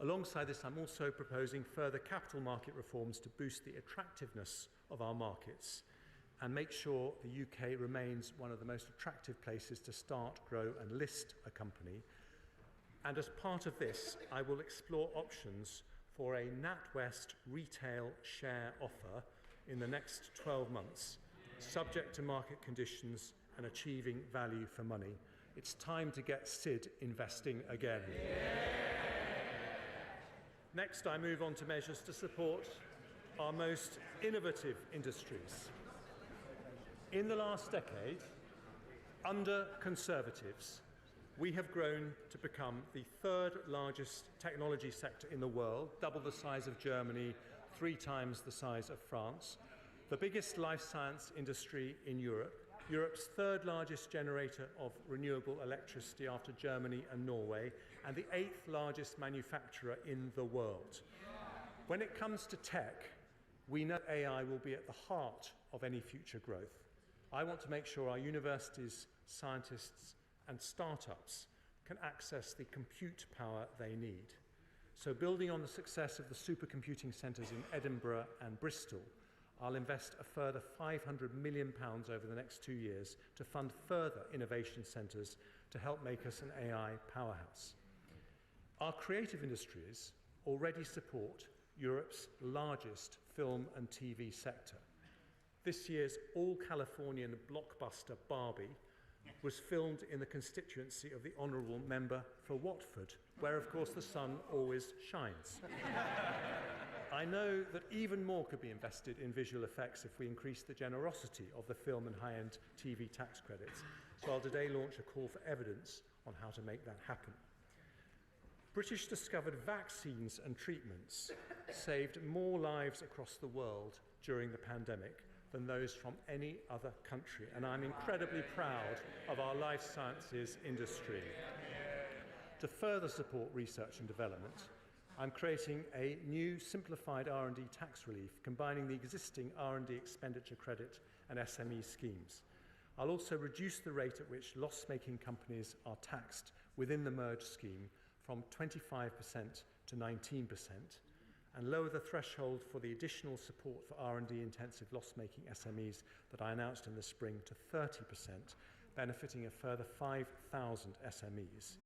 Alongside this, I'm also proposing further capital market reforms to boost the attractiveness of our markets and make sure the UK remains one of the most attractive places to start, grow and list a company. And as part of this, I will explore options for a NatWest retail share offer in the next 12 months, subject to market conditions and achieving value for money. It's time to get SID investing again. Next, I move on to measures to support our most innovative industries. In the last decade, under Conservatives, we have grown to become the third largest technology sector in the world, double the size of Germany, 3 times the size of France, the biggest life science industry in Europe, Europe's third largest generator of renewable electricity after Germany and Norway, and the 8th largest manufacturer in the world. When it comes to tech, we know AI will be at the heart of any future growth. I want to make sure our universities, scientists, and startups can access the compute power they need. So building on the success of the supercomputing centres in Edinburgh and Bristol, I'll invest a further £500 million over the next 2 years to fund further innovation centres to help make us an AI powerhouse. Our creative industries already support Europe's largest film and TV sector. This year's all-Californian blockbuster Barbie was filmed in the constituency of the Honourable Member for Watford, where, of course, the sun always shines. I know that even more could be invested in visual effects if we increase the generosity of the film and high-end TV tax credits, so I'll today launch a call for evidence on how to make that happen. British-discovered vaccines and treatments saved more lives across the world during the pandemic than those from any other country, and I'm incredibly proud of our life sciences industry. To further support research and development, I'm creating a new simplified R&D tax relief, combining the existing R&D expenditure credit and SME schemes. I'll also reduce the rate at which loss-making companies are taxed within the merged scheme from 25% to 19%, and lower the threshold for the additional support for R&D intensive loss-making SMEs that I announced in the spring to 30%, benefiting a further 5,000 SMEs.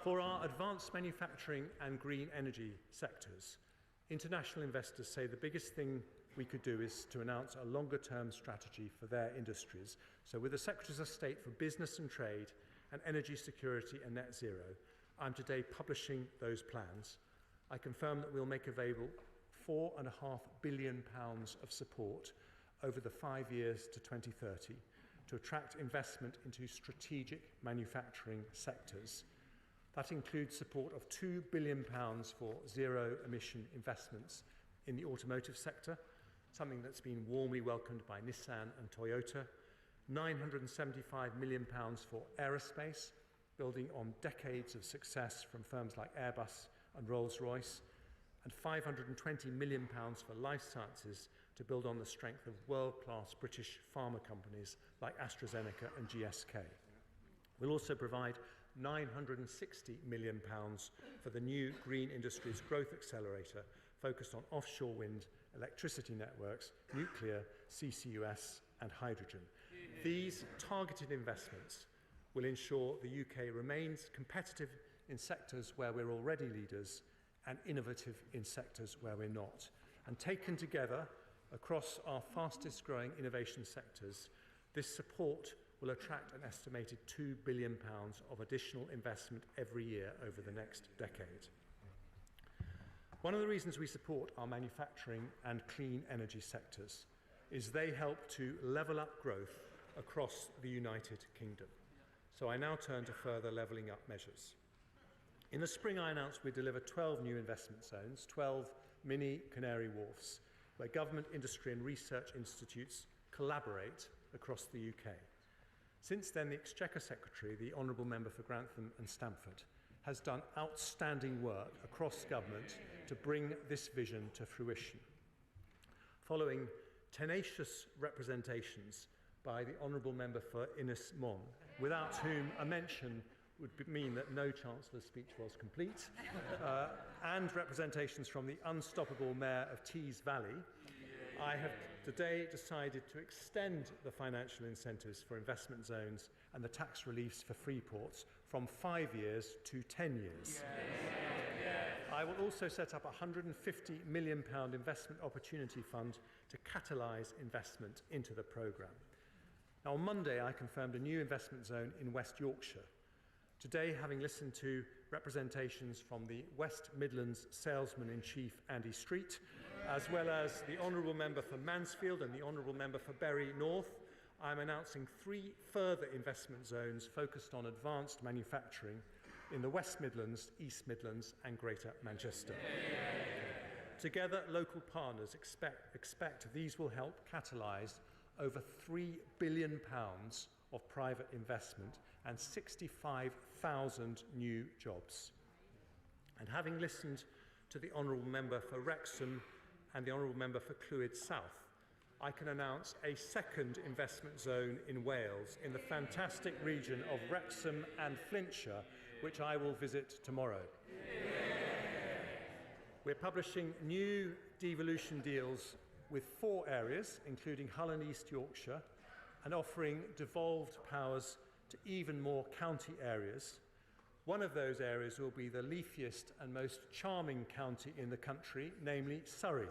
For our advanced manufacturing and green energy sectors, international investors say the biggest thing we could do is to announce a longer-term strategy for their industries. So with the Secretaries of State for Business and Trade and Energy Security and Net Zero, I'm today publishing those plans. I confirm that we'll make available £4.5 billion of support over the 5 years to 2030 to attract investment into strategic manufacturing sectors. That includes support of £2 billion for zero-emission investments in the automotive sector, something that's been warmly welcomed by Nissan and Toyota, £975 million for aerospace, building on decades of success from firms like Airbus and Rolls-Royce, and £520 million for life sciences to build on the strength of world-class British pharma companies like AstraZeneca and GSK. We'll also provide £960 million for the new Green Industries Growth Accelerator focused on offshore wind, electricity networks, nuclear, CCUS and hydrogen. These targeted investments will ensure the UK remains competitive in sectors where we're already leaders and innovative in sectors where we're not. And taken together across our fastest growing innovation sectors, this support will attract an estimated £2 billion of additional investment every year over the next decade. One of the reasons we support our manufacturing and clean energy sectors is they help to level up growth across the United Kingdom. So I now turn to further levelling up measures. In the spring, I announced we deliver 12 new investment zones, 12 mini Canary Wharfs, where government, industry and research institutes collaborate across the UK. Since then, the Exchequer Secretary, the Honourable Member for Grantham and Stamford, has done outstanding work across government to bring this vision to fruition. Following tenacious representations by the Honourable Member for Innis Mon, without whom a mention would mean that no Chancellor's speech was complete, and representations from the unstoppable Mayor of Tees Valley, I have today decided to extend the financial incentives for investment zones and the tax reliefs for free ports from 5 years to 10 years. I will also set up a £150 million investment opportunity fund to catalyse investment into the programme. Now, on Monday, I confirmed a new investment zone in West Yorkshire. Today, having listened to representations from the West Midlands Salesman-in-Chief Andy Street, as well as the Honourable Member for Mansfield and the Honourable Member for Bury North, I am announcing 3 further investment zones focused on advanced manufacturing in the West Midlands, East Midlands and Greater Manchester. Together, local partners expect these will help catalyse over £3 billion of private investment and 65,000 new jobs. And having listened to the Honourable Member for Wrexham and the Honourable Member for Clwyd South, I can announce a second investment zone in Wales in the fantastic region of Wrexham and Flintshire, which I will visit tomorrow. We're publishing new devolution deals with 4 areas, including Hull and East Yorkshire, and offering devolved powers to even more county areas. One of those areas will be the leafiest and most charming county in the country, namely Surrey,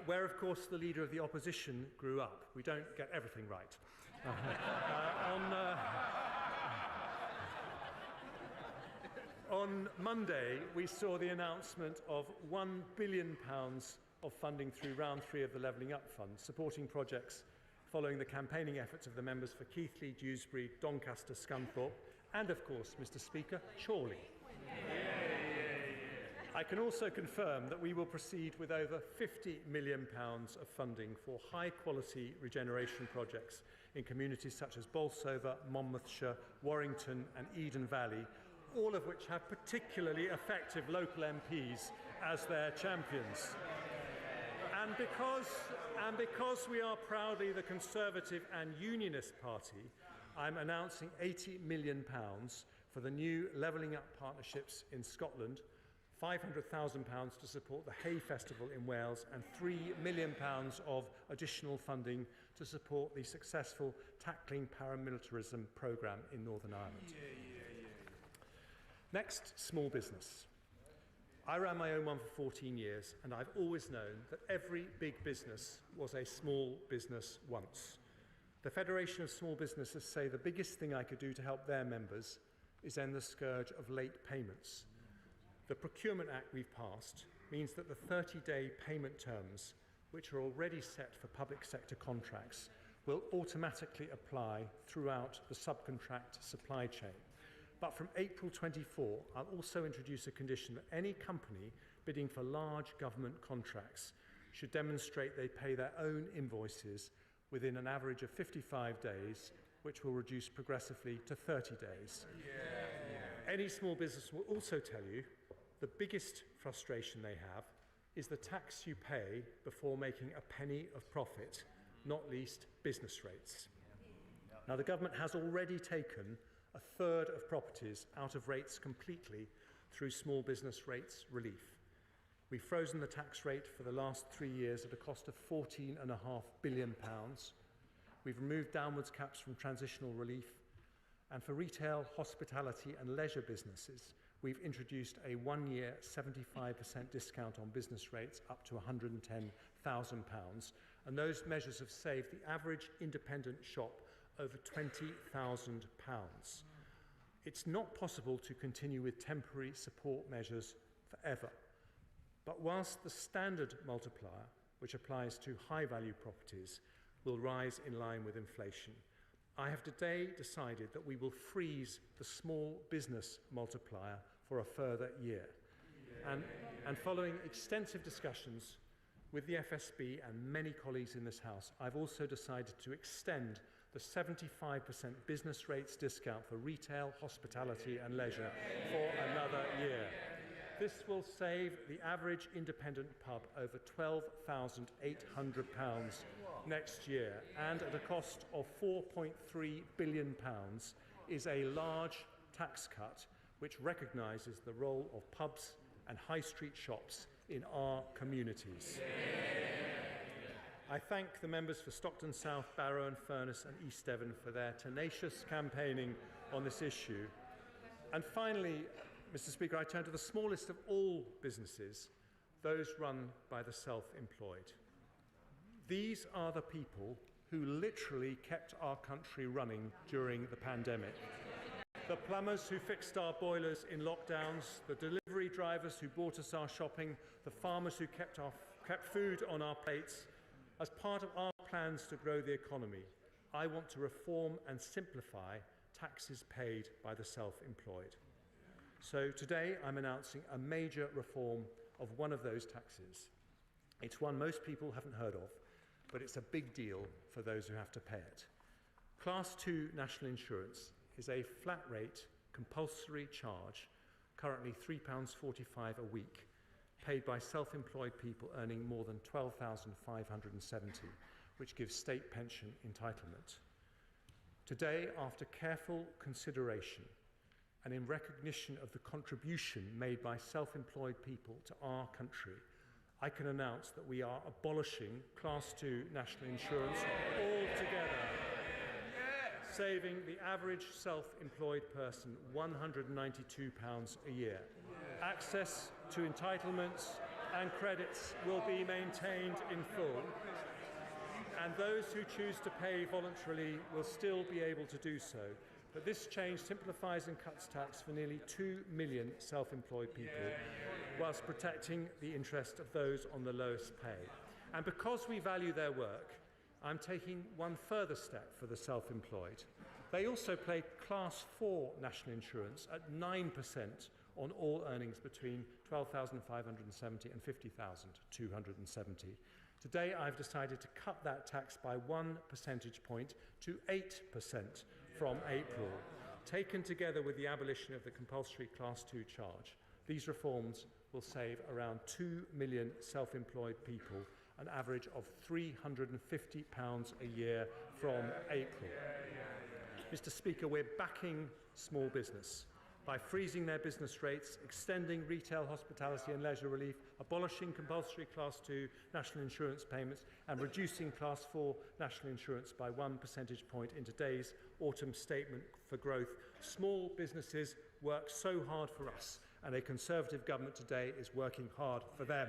where, of course, the leader of the opposition grew up. We don't get everything right. On Monday, we saw the announcement of £1 billion of funding through round 3 of the Levelling Up Fund, supporting projects following the campaigning efforts of the members for Keighley, Dewsbury, Doncaster, Scunthorpe, and, of course, Mr. Speaker, Chorley. I can also confirm that we will proceed with over £50 million of funding for high-quality regeneration projects in communities such as Bolsover, Monmouthshire, Warrington and Eden Valley, all of which have particularly effective local MPs as their champions. And because we are proudly the Conservative and Unionist Party, I'm announcing £80 million for the new Levelling Up partnerships in Scotland, £500,000 to support the Hay Festival in Wales, and £3 million of additional funding to support the successful Tackling Paramilitarism programme in Northern Ireland. Next, small business. I ran my own one for 14 years, and I've always known that every big business was a small business once. The Federation of Small Businesses say the biggest thing I could do to help their members is end the scourge of late payments. The Procurement Act we've passed means that the 30-day payment terms, which are already set for public sector contracts, will automatically apply throughout the subcontract supply chain. But from April 24, I'll also introduce a condition that any company bidding for large government contracts should demonstrate they pay their own invoices within an average of 55 days, which will reduce progressively to 30 days. Any small business will also tell you the biggest frustration they have is the tax you pay before making a penny of profit, not least business rates. Now, the government has already taken a third of properties out of rates completely through small business rates relief. We've frozen the tax rate for the last 3 years at a cost of £14.5 billion. We've removed downwards caps from transitional relief. And for retail, hospitality and leisure businesses, we've introduced a 1-year 75% discount on business rates up to £110,000. And those measures have saved the average independent shop over £20,000. It's not possible to continue with temporary support measures forever. But whilst the standard multiplier, which applies to high-value properties, will rise in line with inflation, I have today decided that we will freeze the small business multiplier for a further year. And following extensive discussions with the FSB and many colleagues in this House, I've also decided to extend the 75% business rates discount for retail, hospitality and leisure for another year. This will save the average independent pub over £12,800 next year, and at a cost of £4.3 billion is a large tax cut which recognises the role of pubs and high street shops in our communities. I thank the members for Stockton South, Barrow and Furness and East Devon for their tenacious campaigning on this issue. And finally, Mr. Speaker, I turn to the smallest of all businesses, those run by the self-employed. These are the people who literally kept our country running during the pandemic. The plumbers who fixed our boilers in lockdowns, the delivery drivers who bought us our shopping, the farmers who kept food on our plates. As part of our plans to grow the economy, I want to reform and simplify taxes paid by the self-employed. So today I'm announcing a major reform of one of those taxes. It's one most people haven't heard of, but it's a big deal for those who have to pay it. Class 2 national insurance is a flat rate compulsory charge, currently £3.45 a week, paid by self-employed people earning more than £12,570, which gives state pension entitlement. Today, after careful consideration and in recognition of the contribution made by self-employed people to our country, I can announce that we are abolishing Class 2 national insurance altogether, saving the average self-employed person £192 a year. Access to entitlements and credits will be maintained in full, and those who choose to pay voluntarily will still be able to do so. But this change simplifies and cuts tax for nearly 2 million self-employed people, whilst protecting the interest of those on the lowest pay. And because we value their work, I'm taking one further step for the self-employed. They also pay Class 4 national insurance at 9% on all earnings between £12,570 and £50,270. Today, I've decided to cut that tax by 1 percentage point to 8% from April. Taken together with the abolition of the compulsory Class 2 charge, these reforms will save around 2 million self-employed people an average of £350 a year from April. Mr. Speaker, we're backing small business by freezing their business rates, extending retail, hospitality and leisure relief, abolishing compulsory Class 2 national insurance payments and reducing Class 4 national insurance by 1 percentage point in today's autumn statement for growth. Small businesses work so hard for us, and a Conservative government today is working hard for them.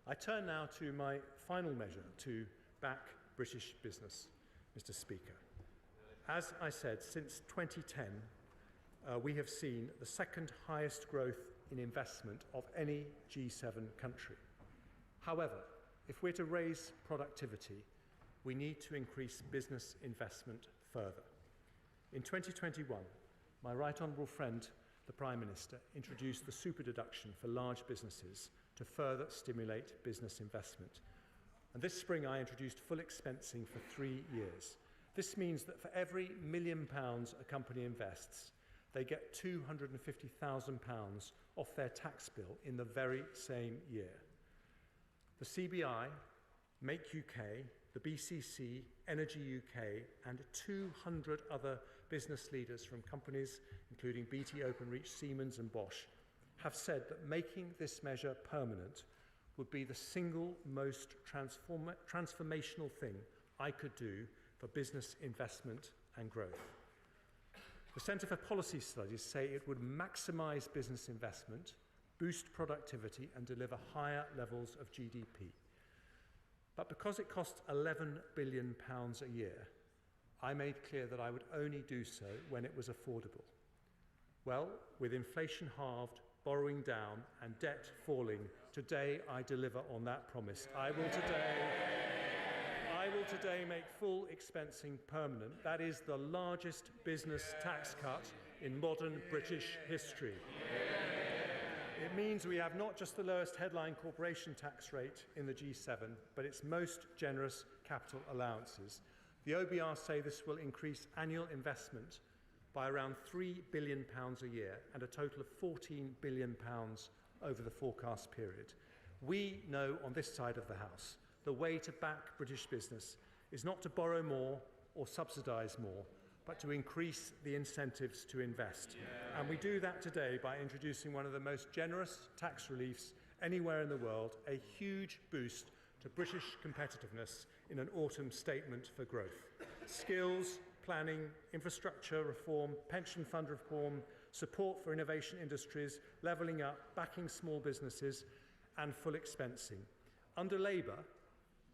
I turn now to my final measure to back British business, Mr. Speaker. As I said, since 2010, we have seen the second highest growth in investment of any G7 country. However, if we're to raise productivity, we need to increase business investment further. In 2021, my right honourable friend, the Prime Minister, introduced the super deduction for large businesses to further stimulate business investment. And this spring I introduced full expensing for 3 years. This means that for every £1 million a company invests, they get £250,000 off their tax bill in the very same year. The CBI, Make UK, the BCC, Energy UK and 200 other business leaders from companies including BT, Openreach, Siemens and Bosch have said that making this measure permanent would be the single most transformational thing I could do for business investment and growth. The Centre for Policy Studies say it would maximise business investment, boost productivity and deliver higher levels of GDP. But because it costs £11 billion a year, I made clear that I would only do so when it was affordable. Well, with inflation halved, borrowing down and debt falling. Today I deliver on that promise. I will today make full expensing permanent. That is the largest business tax cut in modern British history. It means we have not just the lowest headline corporation tax rate in the G7, but its most generous capital allowances. The OBR say this will increase annual investment by around £3 billion a year and a total of £14 billion over the forecast period. We know on this side of the House the way to back British business is not to borrow more or subsidise more, but to increase the incentives to invest. And we do that today by introducing one of the most generous tax reliefs anywhere in the world, a huge boost to British competitiveness in an autumn statement for growth. Skills, planning, infrastructure reform, pension fund reform, support for innovation industries, levelling up, backing small businesses, and full expensing. Under Labour,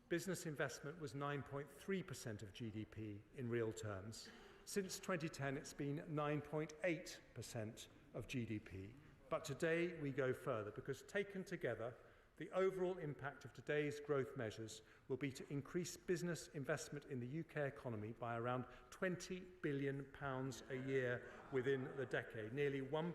business investment was 9.3% of GDP in real terms. Since 2010, it's been 9.8% of GDP. But today we go further because taken together, the overall impact of today's growth measures will be to increase business investment in the UK economy by around £20 billion a year within the decade, nearly 1%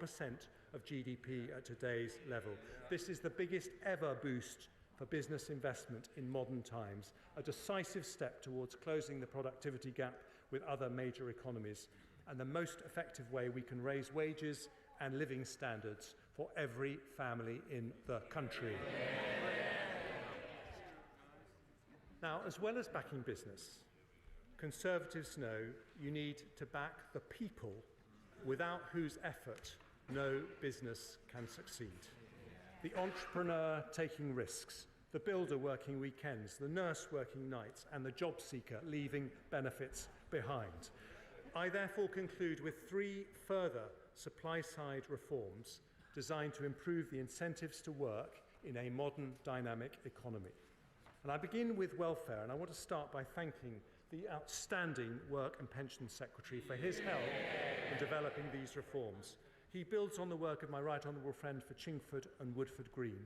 of GDP at today's level. This is the biggest ever boost for business investment in modern times, a decisive step towards closing the productivity gap with other major economies, and the most effective way we can raise wages and living standards for every family in the country. Now, as well as backing business, Conservatives know you need to back the people without whose effort no business can succeed. The entrepreneur taking risks, the builder working weekends, the nurse working nights, and the job seeker leaving benefits behind. I therefore conclude with 3 further supply-side reforms designed to improve the incentives to work in a modern, dynamic economy. And I begin with welfare, and I want to start by thanking the outstanding Work and Pensions Secretary for his help in developing these reforms. He builds on the work of my right honourable friend for Chingford and Woodford Green,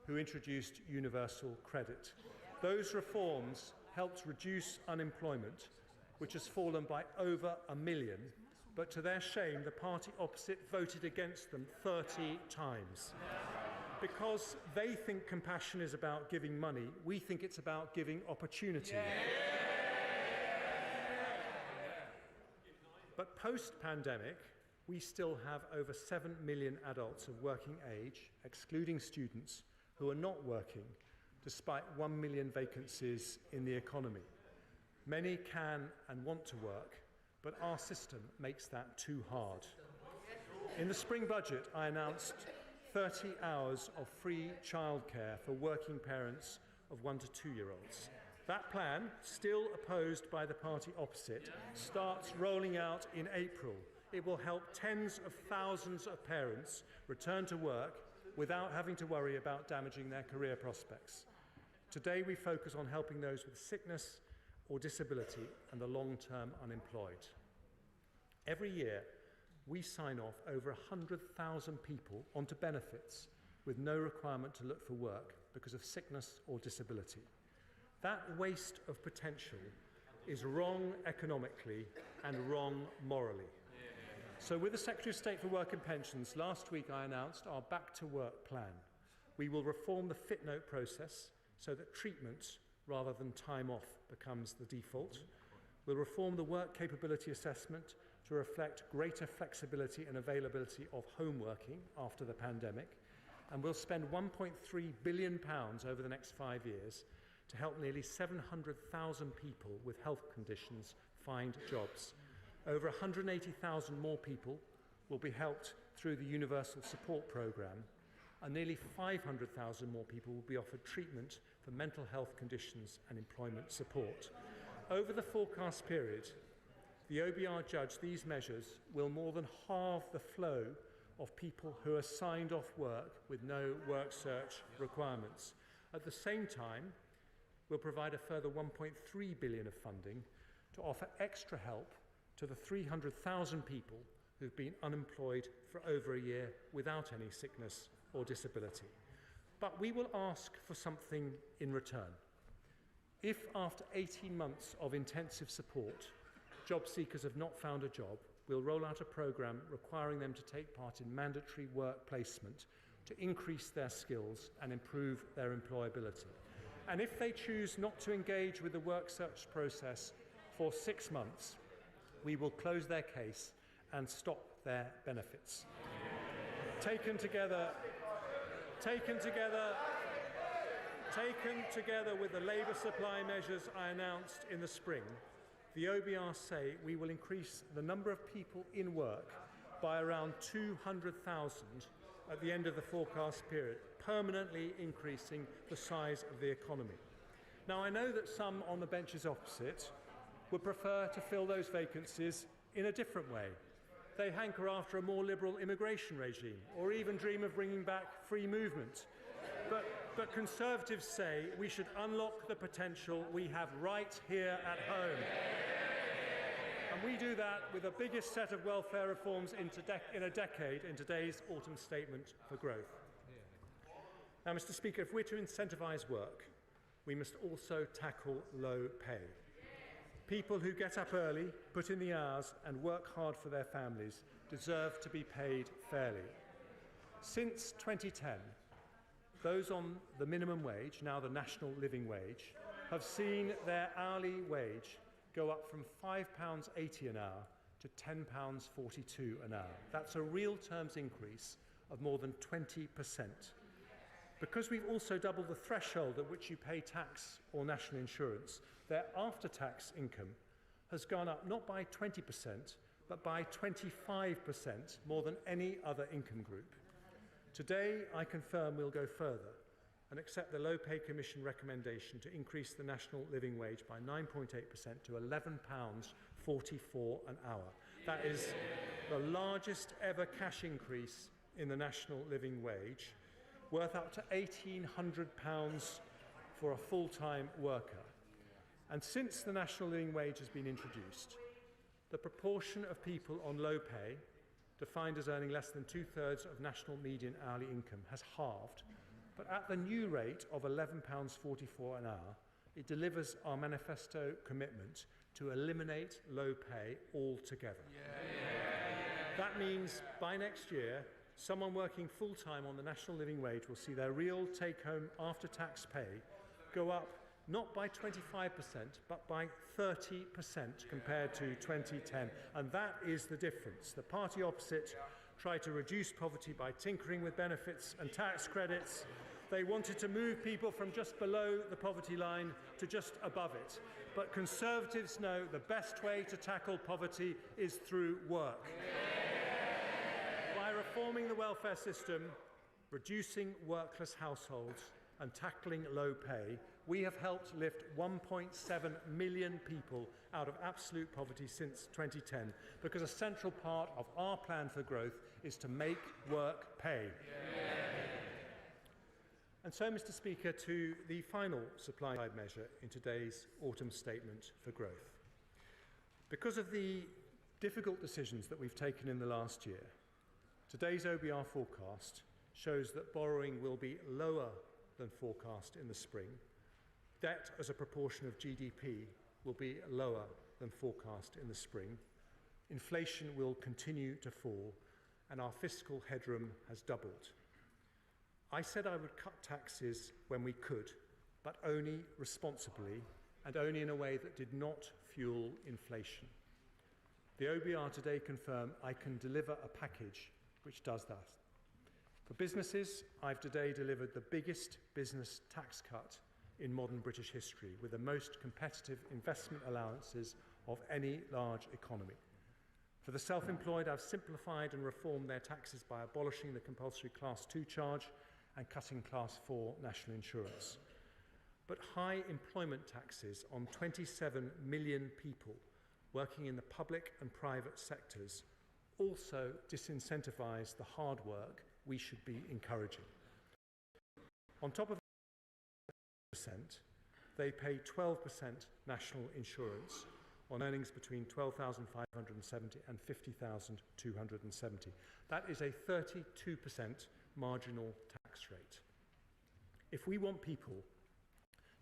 who introduced universal credit. Those reforms helped reduce unemployment, which has fallen by over 1 million, but to their shame, the party opposite voted against them 30 times. Because they think compassion is about giving money, we think it's about giving opportunity. But post-pandemic, we still have over 7 million adults of working age, excluding students, who are not working, despite 1 million vacancies in the economy. Many can and want to work, but our system makes that too hard. In the spring budget, I announced 30 hours of free childcare for working parents of 1 to 2-year-olds. That plan, still opposed by the party opposite, starts rolling out in April. It will help tens of thousands of parents return to work without having to worry about damaging their career prospects. Today we focus on helping those with sickness or disability and the long-term unemployed. Every year, we sign off over 100,000 people onto benefits with no requirement to look for work because of sickness or disability. That waste of potential is wrong economically and wrong morally. So with the Secretary of State for Work and Pensions, last week I announced our Back to Work plan. We will reform the fit note process so that treatment rather than time off becomes the default. We'll reform the work capability assessment to reflect greater flexibility and availability of home working after the pandemic. And we'll spend £1.3 billion over the next 5 years to help nearly 700,000 people with health conditions find jobs. Over 180,000 more people will be helped through the Universal Support Programme, and nearly 500,000 more people will be offered treatment for mental health conditions and employment support. Over the forecast period, the OBR judged these measures will more than halve the flow of people who are signed off work with no work search requirements. At the same time, we'll provide a further £1.3 billion of funding to offer extra help to the 300,000 people who've been unemployed for over a year without any sickness or disability. But we will ask for something in return. If after 18 months of intensive support, job seekers have not found a job, we'll roll out a programme requiring them to take part in mandatory work placement to increase their skills and improve their employability. And if they choose not to engage with the work search process for 6 months, we will close their case and stop their benefits. Taken together with the labour supply measures I announced in the spring, the OBR say we will increase the number of people in work by around 200,000 at the end of the forecast period, permanently increasing the size of the economy. Now, I know that some on the benches opposite would prefer to fill those vacancies in a different way. They hanker after a more liberal immigration regime, or even dream of bringing back free movement. But Conservatives say we should unlock the potential we have right here at home. And we do that with the biggest set of welfare reforms in a decade in today's autumn statement for growth. Now, Mr. Speaker, if we're to incentivise work, we must also tackle low pay. People who get up early, put in the hours and work hard for their families deserve to be paid fairly. Since 2010, those on the minimum wage, now the national living wage, have seen their hourly wage go up from £5.80 an hour to £10.42 an hour. That's a real terms increase of more than 20%. Because we've also doubled the threshold at which you pay tax or national insurance, their after-tax income has gone up not by 20%, but by 25% more than any other income group. Today, I confirm we'll go further and accept the Low Pay Commission recommendation to increase the national living wage by 9.8% to £11.44 an hour. That is the largest ever cash increase in the national living wage, worth up to £1,800 for a full-time worker. And since the national living wage has been introduced, the proportion of people on low pay, defined as earning less than 2/3 of national median hourly income, has halved. But at the new rate of £11.44 an hour, it delivers our manifesto commitment to eliminate low pay altogether. That means by next year, someone working full-time on the national living wage will see their real take-home after-tax pay go up not by 25%, but by 30% compared to 2010. And that is the difference. The party opposite tried to reduce poverty by tinkering with benefits and tax credits. They wanted to move people from just below the poverty line to just above it. But Conservatives know the best way to tackle poverty is through work. By reforming the welfare system, reducing workless households, and tackling low pay, we have helped lift 1.7 million people out of absolute poverty since 2010, because a central part of our plan for growth is to make work pay. And so, Mr. Speaker, to the final supply-side measure in today's autumn statement for growth. Because of the difficult decisions that we've taken in the last year, today's OBR forecast shows that borrowing will be lower than forecast in the spring. Debt as a proportion of GDP will be lower than forecast in the spring. Inflation will continue to fall, and our fiscal headroom has doubled. I said I would cut taxes when we could, but only responsibly and only in a way that did not fuel inflation. The OBR today confirm I can deliver a package which does that. For businesses, I've today delivered the biggest business tax cut in modern British history, with the most competitive investment allowances of any large economy. For the self-employed, I've simplified and reformed their taxes by abolishing the compulsory Class 2 charge and cutting Class 4 national insurance. But high employment taxes on 27 million people working in the public and private sectors also disincentivise the hard work we should be encouraging. On top of 10%, they pay 12% national insurance, on earnings between 12,570 and 50,270. That is a 32% marginal tax rate. If we want people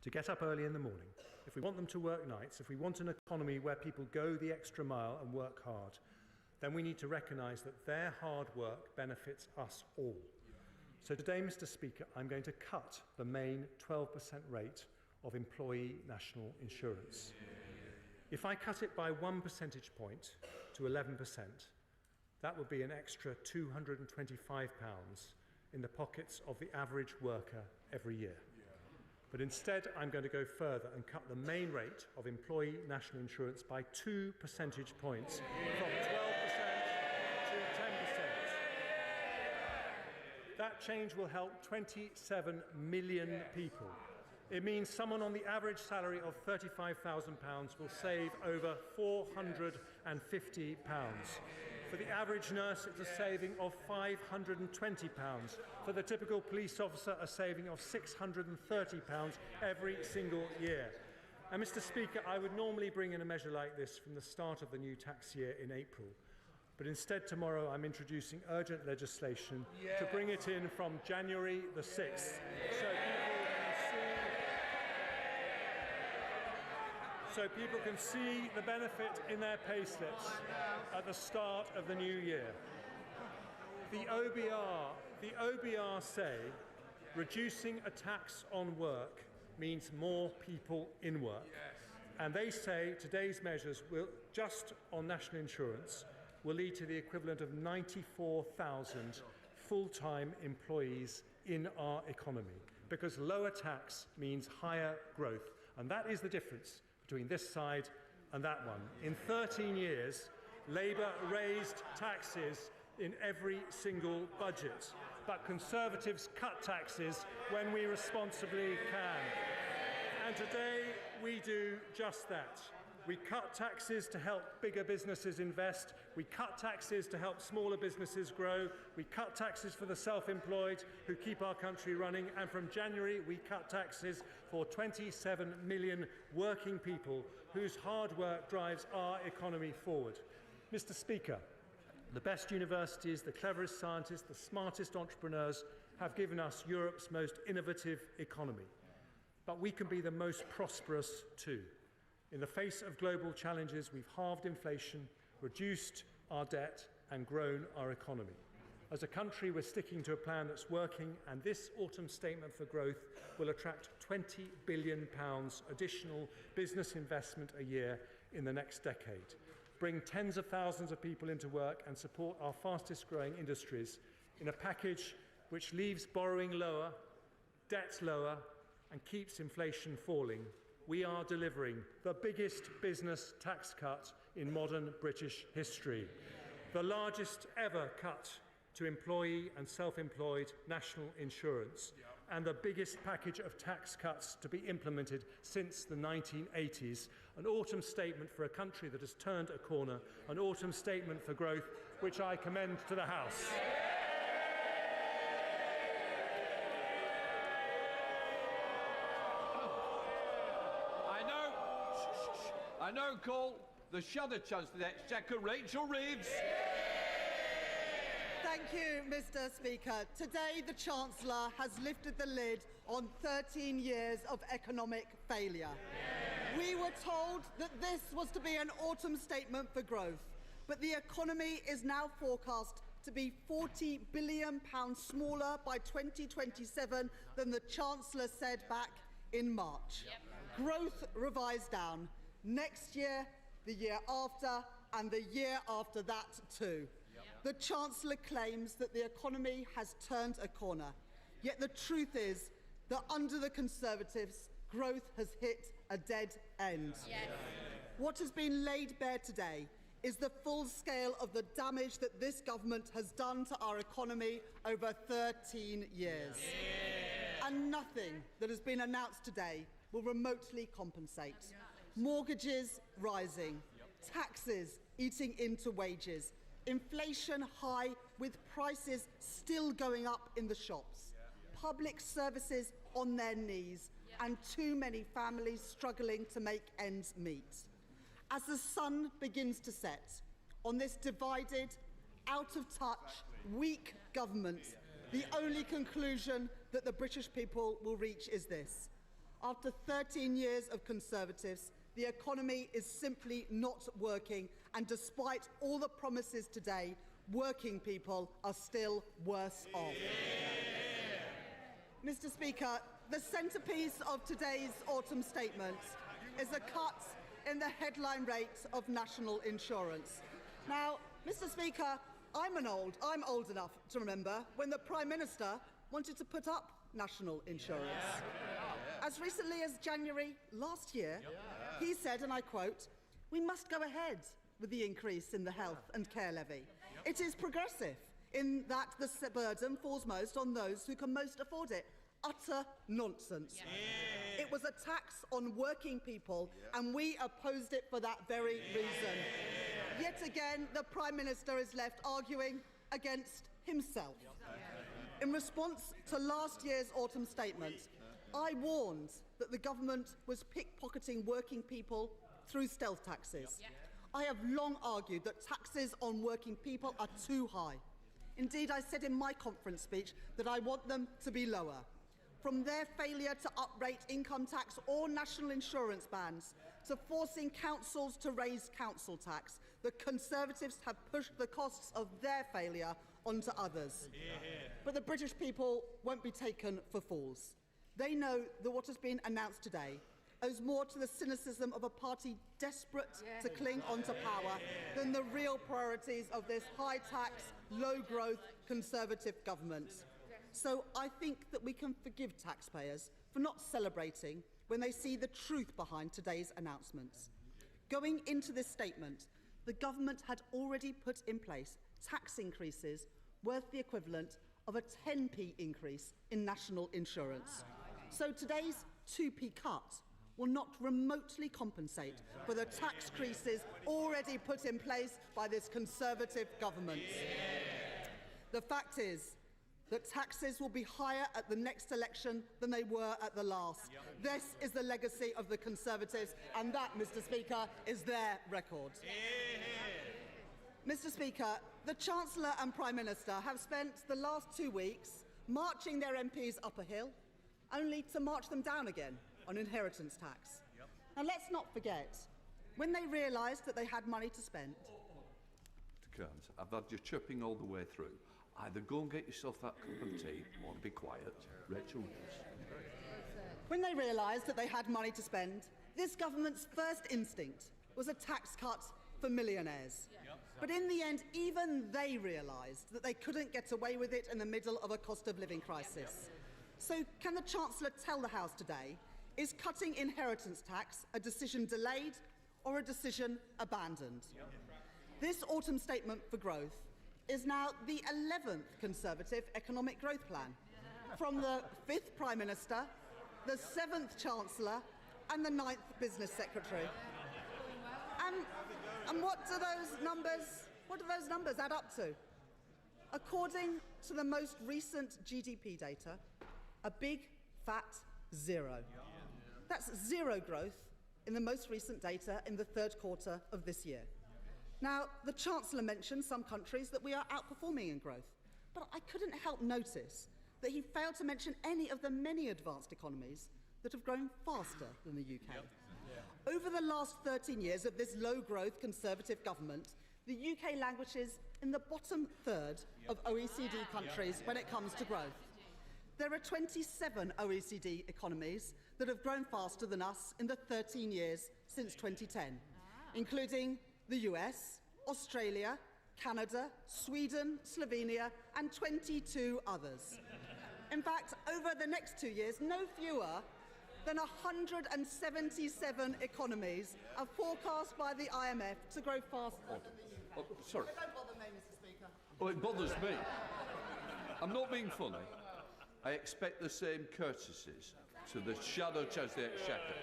to get up early in the morning, if we want them to work nights, if we want an economy where people go the extra mile and work hard, then we need to recognise that their hard work benefits us all. So today, Mr. Speaker, I'm going to cut the main 12% rate of employee national insurance. If I cut it by 1 percentage point to 11%, that would be an extra £225 in the pockets of the average worker every year. But instead, I'm going to go further and cut the main rate of employee national insurance by 2 percentage points from 12% to 10%. That change will help 27 million people. It means someone on the average salary of £35,000 will save over £450. For the average nurse, it's a saving of £520. For the typical police officer, a saving of £630 every single year. And Mr. Speaker, I would normally bring in a measure like this from the start of the new tax year in April. But instead, tomorrow, I'm introducing urgent legislation to bring it in from January the 6th. So people can see the benefit in their payslips at the start of the new year. The OBR say reducing a tax on work means more people in work. And they say today's measures will, just on national insurance, will lead to the equivalent of 94,000 full-time employees in our economy, because lower tax means higher growth. And that is the difference between this side and that one. In 13 years, Labour raised taxes in every single budget, but Conservatives cut taxes when we responsibly can. And today, we do just that. We cut taxes to help bigger businesses invest. We cut taxes to help smaller businesses grow. We cut taxes for the self-employed who keep our country running. And from January, we cut taxes for 27 million working people whose hard work drives our economy forward. Mr. Speaker, the best universities, the cleverest scientists, the smartest entrepreneurs have given us Europe's most innovative economy. But we can be the most prosperous too. In the face of global challenges, we've halved inflation, reduced our debt, and grown our economy. As a country, we're sticking to a plan that's working, and this autumn statement for growth will attract £20 billion additional business investment a year in the next decade, bring tens of thousands of people into work, and support our fastest-growing industries in a package which leaves borrowing lower, debts lower, and keeps inflation falling. We are delivering the biggest business tax cut in modern British history, the largest ever cut to employee and self-employed national insurance, and the biggest package of tax cuts to be implemented since the 1980s, an autumn statement for a country that has turned a corner, an autumn statement for growth, which I commend to the House. I now call the Shadow Chancellor of the Exchequer, Rachel Reeves. Thank you, Mr. Speaker. Today, the Chancellor has lifted the lid on 13 years of economic failure. We were told that this was to be an autumn statement for growth, but the economy is now forecast to be £40 billion smaller by 2027 than the Chancellor said back in March. Growth revised down. Next year, the year after, and the year after that too. The Chancellor claims that the economy has turned a corner, yet the truth is that under the Conservatives, growth has hit a dead end. What has been laid bare today is the full scale of the damage that this government has done to our economy over 13 years. And nothing that has been announced today will remotely compensate. Mortgages rising, taxes eating into wages, inflation high with prices still going up in the shops, public services on their knees, and too many families struggling to make ends meet. as the sun begins to set on this divided, out-of-touch, weak government, the only conclusion that the British people will reach is this. After 13 years of Conservatives, the economy is simply not working, and despite all the promises today, working people are still worse off. Mr. Speaker, the centrepiece of today's autumn statement is a cut in the headline rate of national insurance. Now, Mr. Speaker, I'm old enough to remember when the Prime Minister wanted to put up national insurance. As recently as January last year, he said, and I quote, "We must go ahead with the increase in the health and care levy. It is progressive in that the burden falls most on those who can most afford it." Utter nonsense. It was a tax on working people, and we opposed it for that very reason. Yet again, the Prime Minister is left arguing against himself. In response to last year's autumn statement, I warned that the government was pickpocketing working people through stealth taxes. I have long argued that taxes on working people are too high. Indeed, I said in my conference speech that I want them to be lower. From their failure to uprate income tax or national insurance bans, to forcing councils to raise council tax, the Conservatives have pushed the costs of their failure onto others. But the British people won't be taken for fools. They know that what has been announced today owes more to the cynicism of a party desperate to cling onto power than the real priorities of this high-tax, low-growth Conservative government. So I think that we can forgive taxpayers for not celebrating when they see the truth behind today's announcements. Going into this statement, the government had already put in place tax increases worth the equivalent of a 10p increase in national insurance. So today's 2p cut will not remotely compensate for the tax increases already put in place by this Conservative government. The fact is that taxes will be higher at the next election than they were at the last. This is the legacy of the Conservatives, and that, Mr. Speaker, is their record. Mr. Speaker, the Chancellor and Prime Minister have spent the last 2 weeks marching their MPs up a hill, only to march them down again on inheritance tax. Now, let's not forget, when they realised that they had money to spend. Mr. Kearns, I've had you chirping all the way through. Either go and get yourself that cup of tea or be quiet. Rachel Reeves. When they realised that they had money to spend, this government's first instinct was a tax cut for millionaires. But in the end, even they realised that they couldn't get away with it in the middle of a cost of living crisis. So can the Chancellor tell the House today, is cutting inheritance tax a decision delayed or a decision abandoned? This autumn statement for growth is now the 11th Conservative economic growth plan, from the 5th Prime Minister, the 7th Chancellor and the 9th Business Secretary. And what do those numbers add up to? According to the most recent GDP data, a big fat zero. That's zero growth in the most recent data in the third quarter of this year. Now, the Chancellor mentioned some countries that we are outperforming in growth, but I couldn't help notice that he failed to mention any of the many advanced economies that have grown faster than the UK. Over the last 13 years of this low-growth Conservative government, the UK languishes in the bottom third of OECD countries when it comes to growth. There are 27 OECD economies that have grown faster than us in the 13 years since 2010, including the US, Australia, Canada, Sweden, Slovenia, and 22 others. In fact, over the next 2 years, no fewer than 177 economies are forecast by the IMF to grow faster. Sorry. Don't bother me, Mr. Speaker. Oh, it bothers me. I'm not being funny. I expect the same courtesies to the Shadow Chancellor of the Exchequer.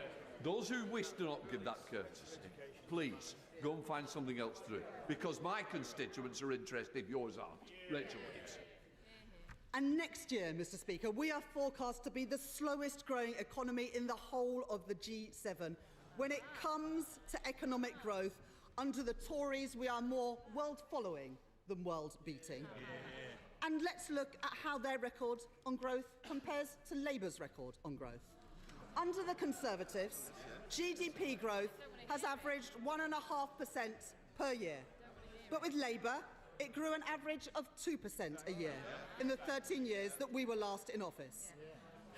Those who wish to not give that courtesy, please go and find something else to do, because my constituents are interested, yours aren't. Rachel Reeves. And next year, Mr. Speaker, we are forecast to be the slowest growing economy in the whole of the G7, When it comes to economic growth, under the Tories we are more world-following than world-beating. And let's look at how their record on growth compares to Labour's record on growth. Under the Conservatives, GDP growth has averaged 1.5% per year. But with Labour, it grew an average of 2% a year in the 13 years that we were last in office.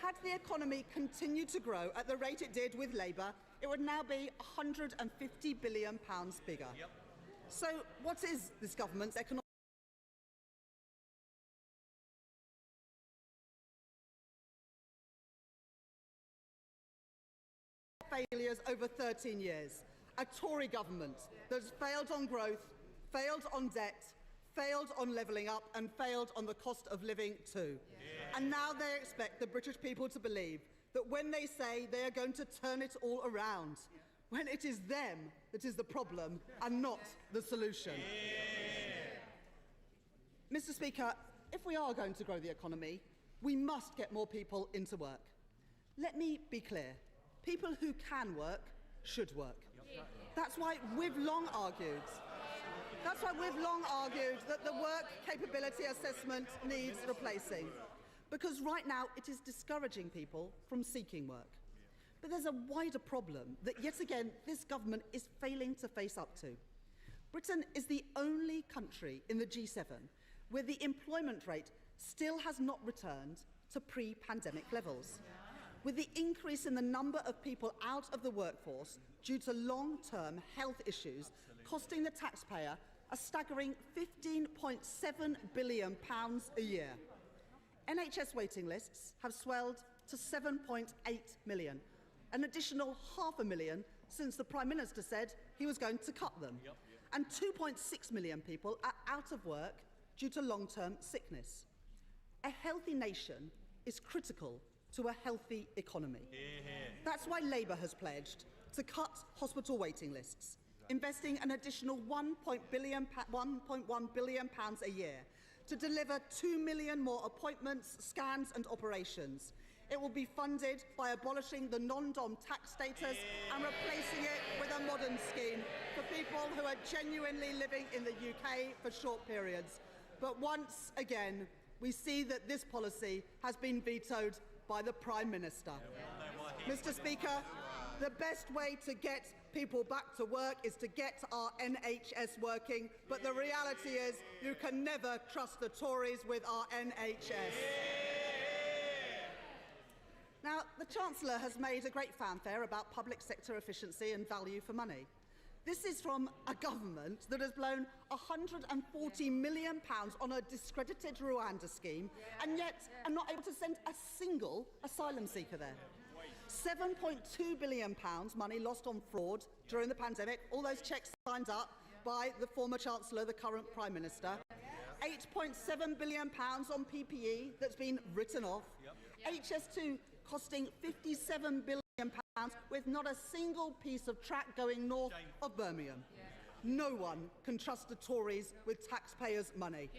Had the economy continued to grow at the rate it did with Labour, it would now be £150 billion bigger. So what is this government's economic failures over 13 years? A Tory government that has failed on growth, failed on debt, failed on levelling up and failed on the cost of living too. And now they expect the British people to believe that when they say they are going to turn it all around, when it is them that is the problem and not the solution. Mr. Speaker, if we are going to grow the economy, we must get more people into work. Let me be clear. People who can work should work. That's why we've long argued that the work capability assessment needs replacing. Because right now it is discouraging people from seeking work. But there's a wider problem that yet again this government is failing to face up to. Britain is the only country in the G7 where the employment rate still has not returned to pre-pandemic levels. With the increase in the number of people out of the workforce due to long-term health issues costing the taxpayer a staggering £15.7 billion a year. NHS waiting lists have swelled to 7.8 million, an additional 500,000 since the Prime Minister said he was going to cut them. And 2.6 million people are out of work due to long-term sickness. A healthy nation is critical to a healthy economy. That's why Labour has pledged to cut hospital waiting lists, investing an additional £1.1 billion a year to deliver 2 million more appointments, scans and operations. It will be funded by abolishing the non-dom tax status and replacing it with a modern scheme for people who are genuinely living in the UK for short periods. But once again, we see that this policy has been vetoed by the Prime Minister. Mr. Speaker, the best way to get people back to work is to get our NHS working, but the reality is you can never trust the Tories with our NHS. Now, the Chancellor has made a great fanfare about public sector efficiency and value for money. This is from a government that has blown £140 million on a discredited Rwanda scheme and yet are not able to send a single asylum seeker there. £7.2 billion money lost on fraud during the pandemic, all those cheques signed up by the former Chancellor, the current Prime Minister. £8.7 billion on PPE that's been written off. HS2 costing £57 billion with not a single piece of track going north of Birmingham. No one can trust the Tories with taxpayers' money.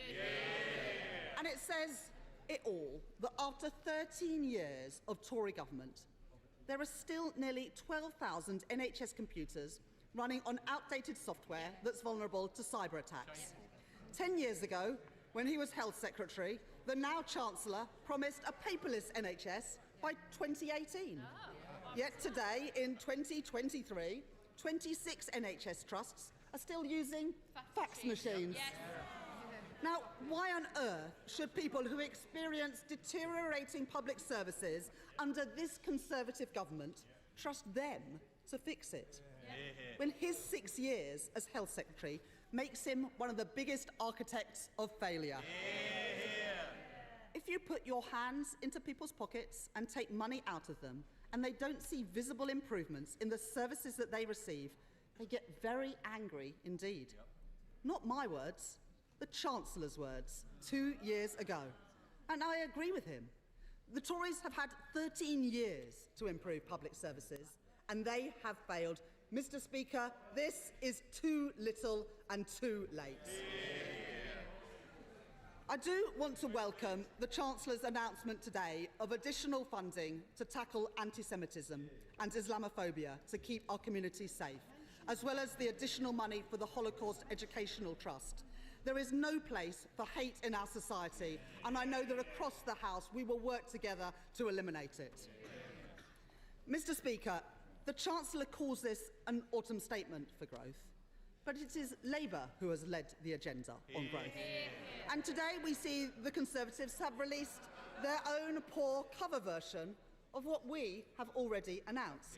And it says it all that after 13 years of Tory government, there are still nearly 12,000 NHS computers running on outdated software that's vulnerable to cyber attacks. 10 years ago, when he was Health Secretary, the now Chancellor promised a paperless NHS by 2018. Yet today, in 2023, 26 NHS trusts are still using fax machines. Now, why on earth should people who experience deteriorating public services under this Conservative government trust them to fix it? When his 6 years as Health Secretary makes him one of the biggest architects of failure. If you put your hands into people's pockets and take money out of them, and they don't see visible improvements in the services that they receive, they get very angry indeed. Not my words, the Chancellor's words 2 years ago. And I agree with him. The Tories have had 13 years to improve public services, and they have failed. Mr. Speaker, this is too little and too late. I do want to welcome the Chancellor's announcement today of additional funding to tackle anti-Semitism and Islamophobia to keep our communities safe, as well as the additional money for the Holocaust Educational Trust. There is no place for hate in our society, and I know that across the House we will work together to eliminate it. Mr. Speaker, the Chancellor calls this an autumn statement for growth, but it is Labour who has led the agenda on growth. And today we see the Conservatives have released their own poor cover version of what we have already announced.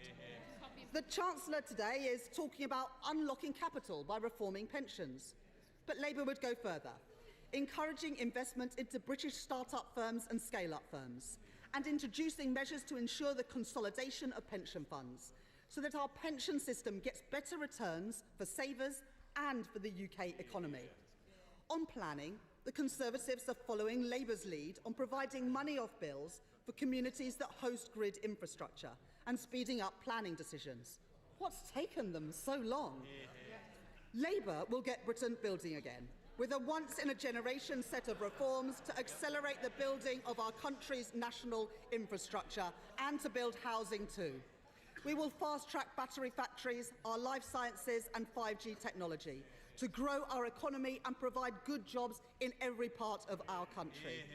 The Chancellor today is talking about unlocking capital by reforming pensions. But Labour would go further, encouraging investment into British start-up firms and scale-up firms, and introducing measures to ensure the consolidation of pension funds, so that our pension system gets better returns for savers and for the UK economy. On planning, the Conservatives are following Labour's lead on providing money off bills for communities that host grid infrastructure and speeding up planning decisions. What's taken them so long? Labour will get Britain building again, with a once-in-a-generation set of reforms to accelerate the building of our country's national infrastructure and to build housing too. We will fast-track battery factories, our life sciences and 5G technology to grow our economy and provide good jobs in every part of our country.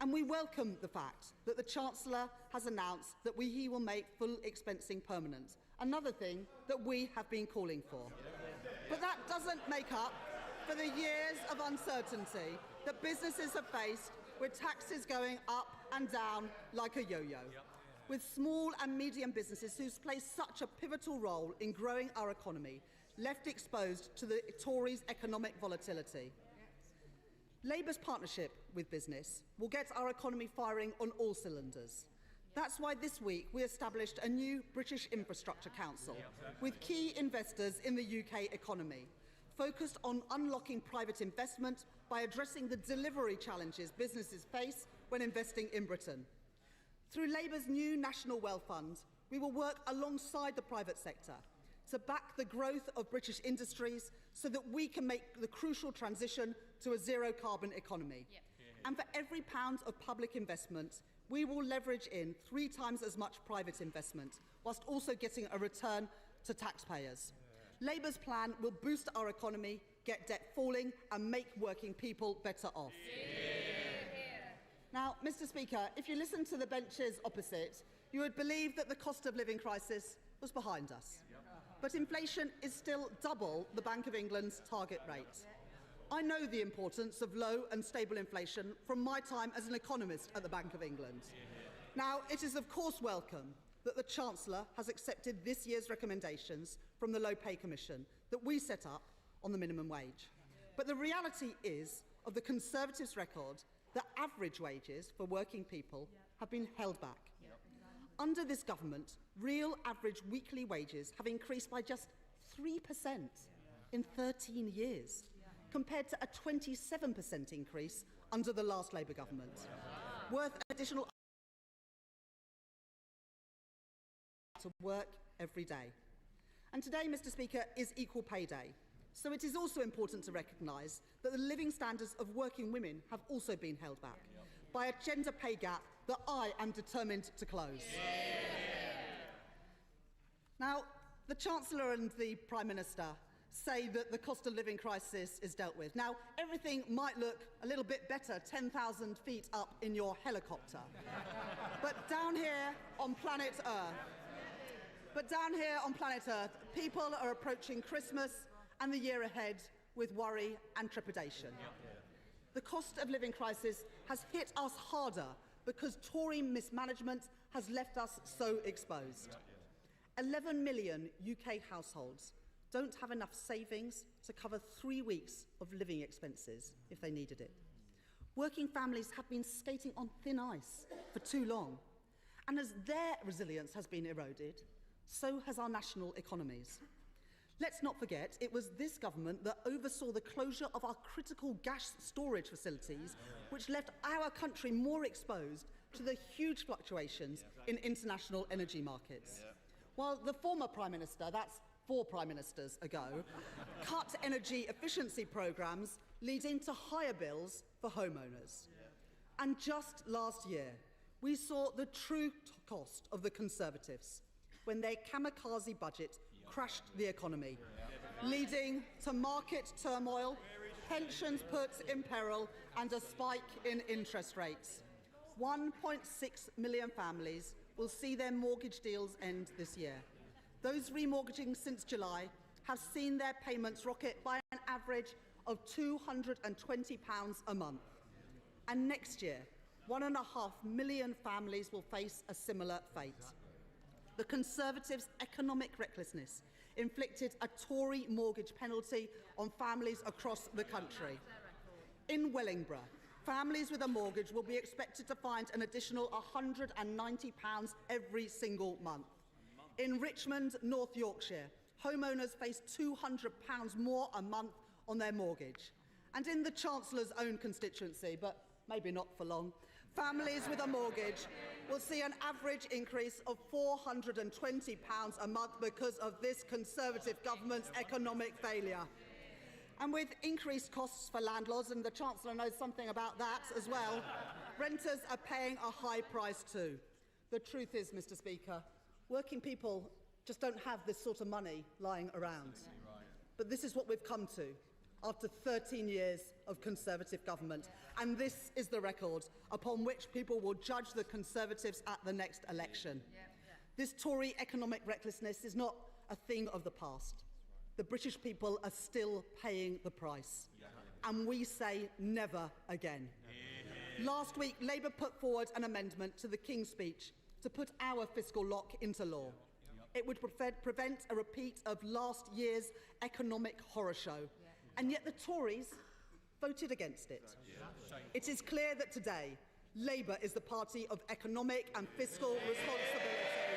And we welcome the fact that the Chancellor has announced that he will make full expensing permanent, another thing that we have been calling for. But that doesn't make up for the years of uncertainty that businesses have faced, with taxes going up and down like a yo-yo, with small and medium businesses who play such a pivotal role in growing our economy left exposed to the Tories' economic volatility. Labour's partnership with business will get our economy firing on all cylinders. That's why this week we established a new British Infrastructure Council with key investors in the UK economy, focused on unlocking private investment by addressing the delivery challenges businesses face when investing in Britain. Through Labour's new National Wealth Fund, we will work alongside the private sector to back the growth of British industries so that we can make the crucial transition to a zero-carbon economy. And for every pound of public investment, we will leverage in 3 times as much private investment, whilst also getting a return to taxpayers. Labour's plan will boost our economy, get debt falling, and make working people better off. Now, Mr. Speaker, if you listen to the benches opposite, you would believe that the cost of living crisis was behind us. But inflation is still double the Bank of England's target rate. I know the importance of low and stable inflation from my time as an economist at the Bank of England. Now, it is of course welcome that the Chancellor has accepted this year's recommendations from the Low Pay Commission that we set up on the minimum wage. But the reality is, of the Conservatives' record, that average wages for working people have been held back. Under this government, real average weekly wages have increased by just 3% in 13 years, compared to a 27% increase under the last Labour government, worth an additional to work every day. And today, Mr. Speaker, is Equal Pay Day. So it is also important to recognise that the living standards of working women have also been held back by a gender pay gap that I am determined to close. Now, the Chancellor and the Prime Minister say that the cost of living crisis is dealt with. Now, everything might look a little bit better 10,000 feet up in your helicopter. But down here on planet Earth, people are approaching Christmas and the year ahead with worry and trepidation. The cost of living crisis has hit us harder because Tory mismanagement has left us so exposed. 11 million UK households don't have enough savings to cover 3 weeks of living expenses if they needed it. Working families have been skating on thin ice for too long. And as their resilience has been eroded, so has our national economies. Let's not forget, it was this government that oversaw the closure of our critical gas storage facilities, which left our country more exposed to the huge fluctuations in international energy markets. While the former Prime Minister, that's 4 Prime Ministers ago, cut energy efficiency programmes leading to higher bills for homeowners. And just last year, we saw the true cost of the Conservatives when their kamikaze budget crashed the economy, leading to market turmoil, pensions put in peril, and a spike in interest rates. 1.6 million families will see their mortgage deals end this year. Those remortgaging since July have seen their payments rocket by an average of £220 a month. And next year, 1.5 million families will face a similar fate. The Conservatives' economic recklessness inflicted a Tory mortgage penalty on families across the country. In Wellingborough, families with a mortgage will be expected to find an additional £190 every single month. In Richmond, North Yorkshire, homeowners face £200 more a month on their mortgage. And in the Chancellor's own constituency, but maybe not for long, families with a mortgage will see an average increase of £420 a month because of this Conservative government's economic failure. And with increased costs for landlords, and the Chancellor knows something about that as well, renters are paying a high price too. The truth is, Mr. Speaker, working people just don't have this sort of money lying around. But this is what we've come to after 13 years of Conservative government, and this is the record upon which people will judge the Conservatives at the next election. This Tory economic recklessness is not a thing of the past. The British people are still paying the price, and we say never again. Last week, Labour put forward an amendment to the King's Speech to put our fiscal lock into law. It would prevent a repeat of last year's economic horror show, and yet the Tories voted against it. It is clear that today, Labour is the party of economic and fiscal responsibility.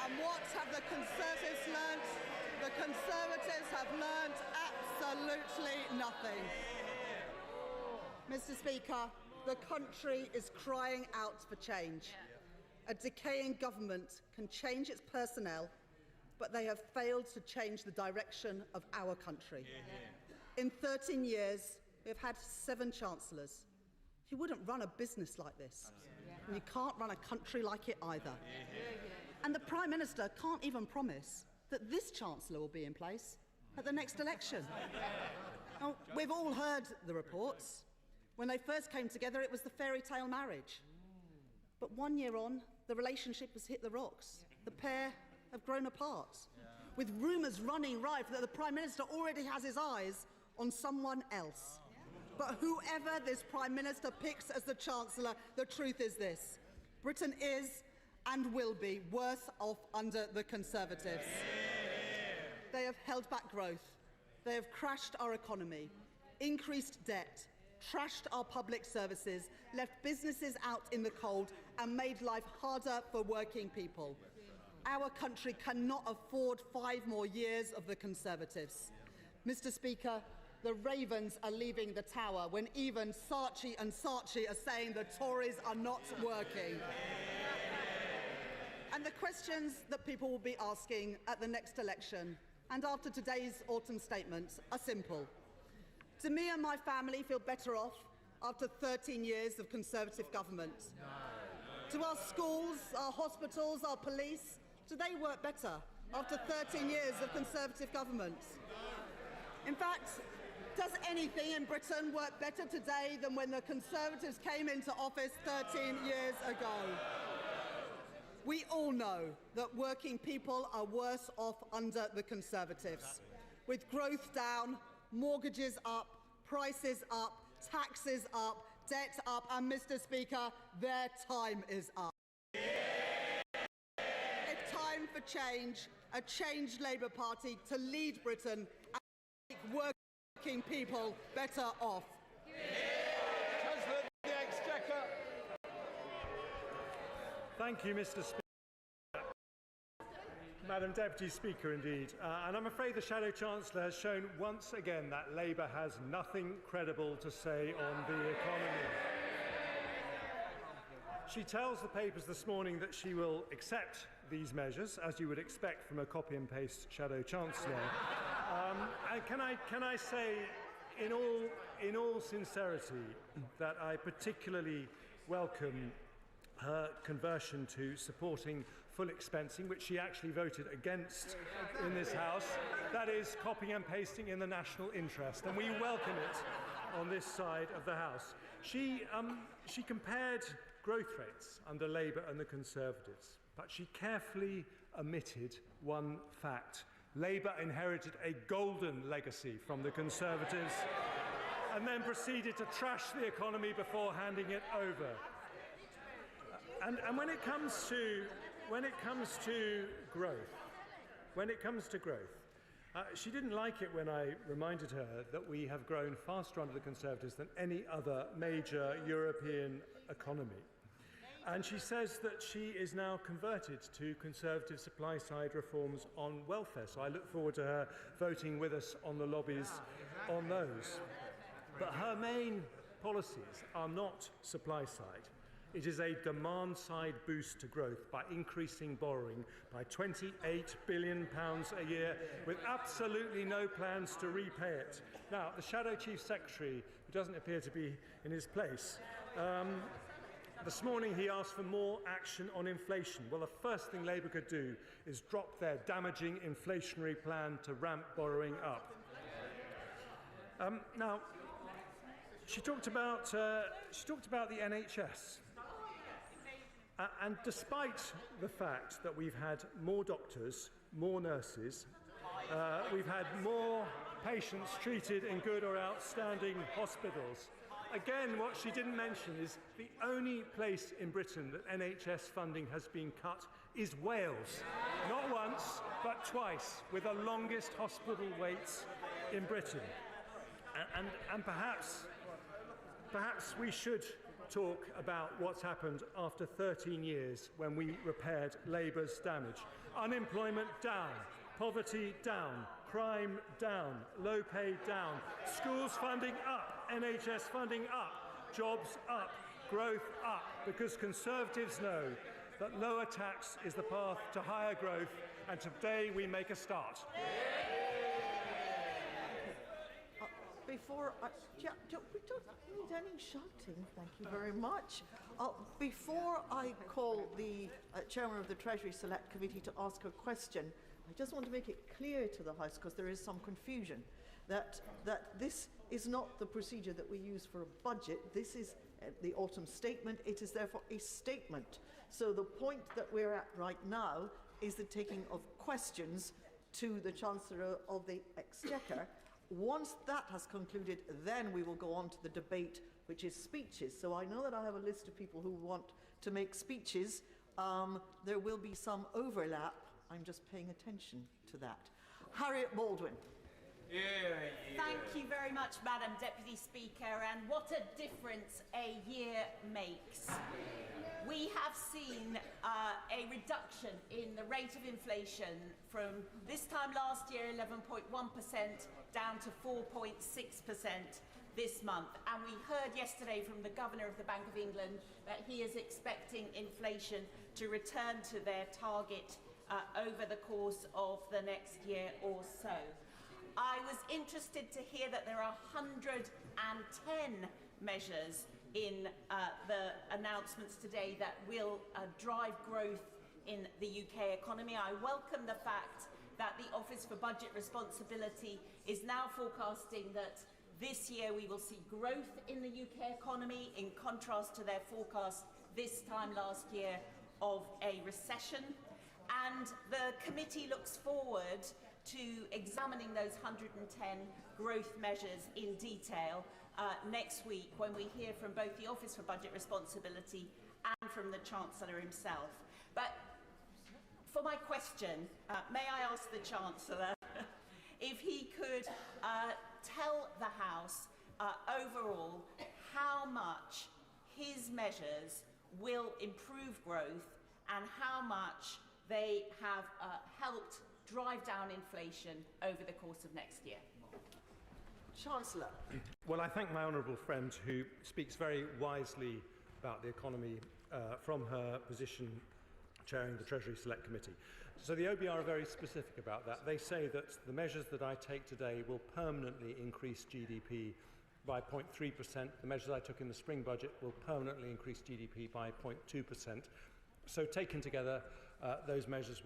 And what have the Conservatives learnt? The Conservatives have learnt absolutely nothing. Mr. Speaker, the country is crying out for change. A decaying government can change its personnel, but they have failed to change the direction of our country. In 13 years, we've had 7 chancellors. You wouldn't run a business like this. And you can't run a country like it either. And the Prime Minister can't even promise that this chancellor will be in place at the next election. Now, we've all heard the reports. When they first came together, it was the fairy tale marriage. But 1 year on, the relationship has hit the rocks. The pair have grown apart, with rumours running rife that the Prime Minister already has his eyes on someone else. But whoever this Prime Minister picks as the Chancellor, the truth is this: Britain is and will be worse off under the Conservatives. They have held back growth. They have crashed our economy, increased debt, trashed our public services, left businesses out in the cold, and made life harder for working people. Our country cannot afford 5 more years of the Conservatives. Mr. Speaker, the Ravens are leaving the tower when even Saatchi and Saatchi are saying the Tories are not working. And the questions that people will be asking at the next election and after today's autumn statements are simple. Do me and my family feel better off after 13 years of Conservative government? Do our schools, our hospitals, our police, do they work better after 13 years of Conservative government? In fact, does anything in Britain work better today than when the Conservatives came into office 13 years ago? We all know that working people are worse off under the Conservatives, with growth down, mortgages up, prices up, taxes up, debt up, and Mr. Speaker, their time is up. It's time for change, a changed Labour Party to lead Britain and make working people better off. Thank you, Mr. Speaker. Madam Deputy Speaker, indeed. And I'm afraid the Shadow Chancellor has shown once again that Labour has nothing credible to say on the economy. She tells the papers this morning that she will accept these measures, as you would expect from a copy and paste Shadow Chancellor. And can I say, in all sincerity, that I particularly welcome her conversion to supporting full expensing, which she actually voted against in this House. That is copying and pasting in the national interest, and we welcome it on this side of the House. She compared growth rates under Labour and the Conservatives, but she carefully omitted one fact. Labour inherited a golden legacy from the Conservatives and then proceeded to trash the economy before handing it over. And when it comes to growth, she didn't like it when I reminded her that we have grown faster under the Conservatives than any other major European economy. And she says that she is now converted to Conservative supply-side reforms on welfare. So I look forward to her voting with us on the lobbies on those. But her main policies are not supply-side. It is a demand-side boost to growth by increasing borrowing by £28 billion a year with absolutely no plans to repay it. Now, the Shadow Chief Secretary, who doesn't appear to be in his place, this morning he asked for more action on inflation. Well, the first thing Labour could do is drop their damaging inflationary plan to ramp borrowing up. Now, she talked about the NHS. And despite the fact that we've had more doctors, more nurses, we've had more patients treated in good or outstanding hospitals, again, what she didn't mention is the only place in Britain that NHS funding has been cut is Wales. Not once, but twice, with the longest hospital waits in Britain. And perhaps we should talk about what's happened after 13 years when we repaired Labour's damage. Unemployment down, poverty down, crime down, low pay down, schools funding up, NHS funding up, jobs up, growth up, because Conservatives know that lower tax is the path to higher growth, and today we make a start. Before we don't need any shouting, thank you very much. Before I call the Chairman of the Treasury Select Committee to ask a question, I just want to make it clear to the House, because there is some confusion, that this is not the procedure that we use for a budget. This is the autumn statement. It is therefore a statement. So the point that we're at right now is the taking of questions to the Chancellor of the Exchequer. Once that has concluded, then we will go on to the debate, which is speeches. So I know that I have a list of people who want to make speeches. There will be some overlap. I'm just paying attention to that. Harriet Baldwin. Thank you very much, Madam Deputy Speaker, and what a difference a year makes. We have seen a reduction in the rate of inflation from this time last year, 11.1%, down to 4.6% this month. And we heard yesterday from the Governor of the Bank of England that he is expecting inflation to return to their target over the course of the next year or so. I was interested to hear that there are 110 measures in the announcements today that will drive growth in the UK economy. I welcome the fact that the Office for Budget Responsibility is now forecasting that this year we will see growth in the UK economy, in contrast to their forecast this time last year of a recession. And the committee looks forward to examining those 110 growth measures in detail next week when we hear from both the Office for Budget Responsibility and from the Chancellor himself. But for my question, may I ask the Chancellor if he could tell the House overall how much his measures will improve growth and how much they have helped drive down inflation over the course of next year. Chancellor. Well, I thank my honourable friend who speaks very wisely about the economy from her position chairing the Treasury Select Committee. So the OBR are very specific about that. They say that the measures that I take today will permanently increase GDP by 0.3%. The measures I took in the spring budget will permanently increase GDP by 0.2%. So taken together, those measures will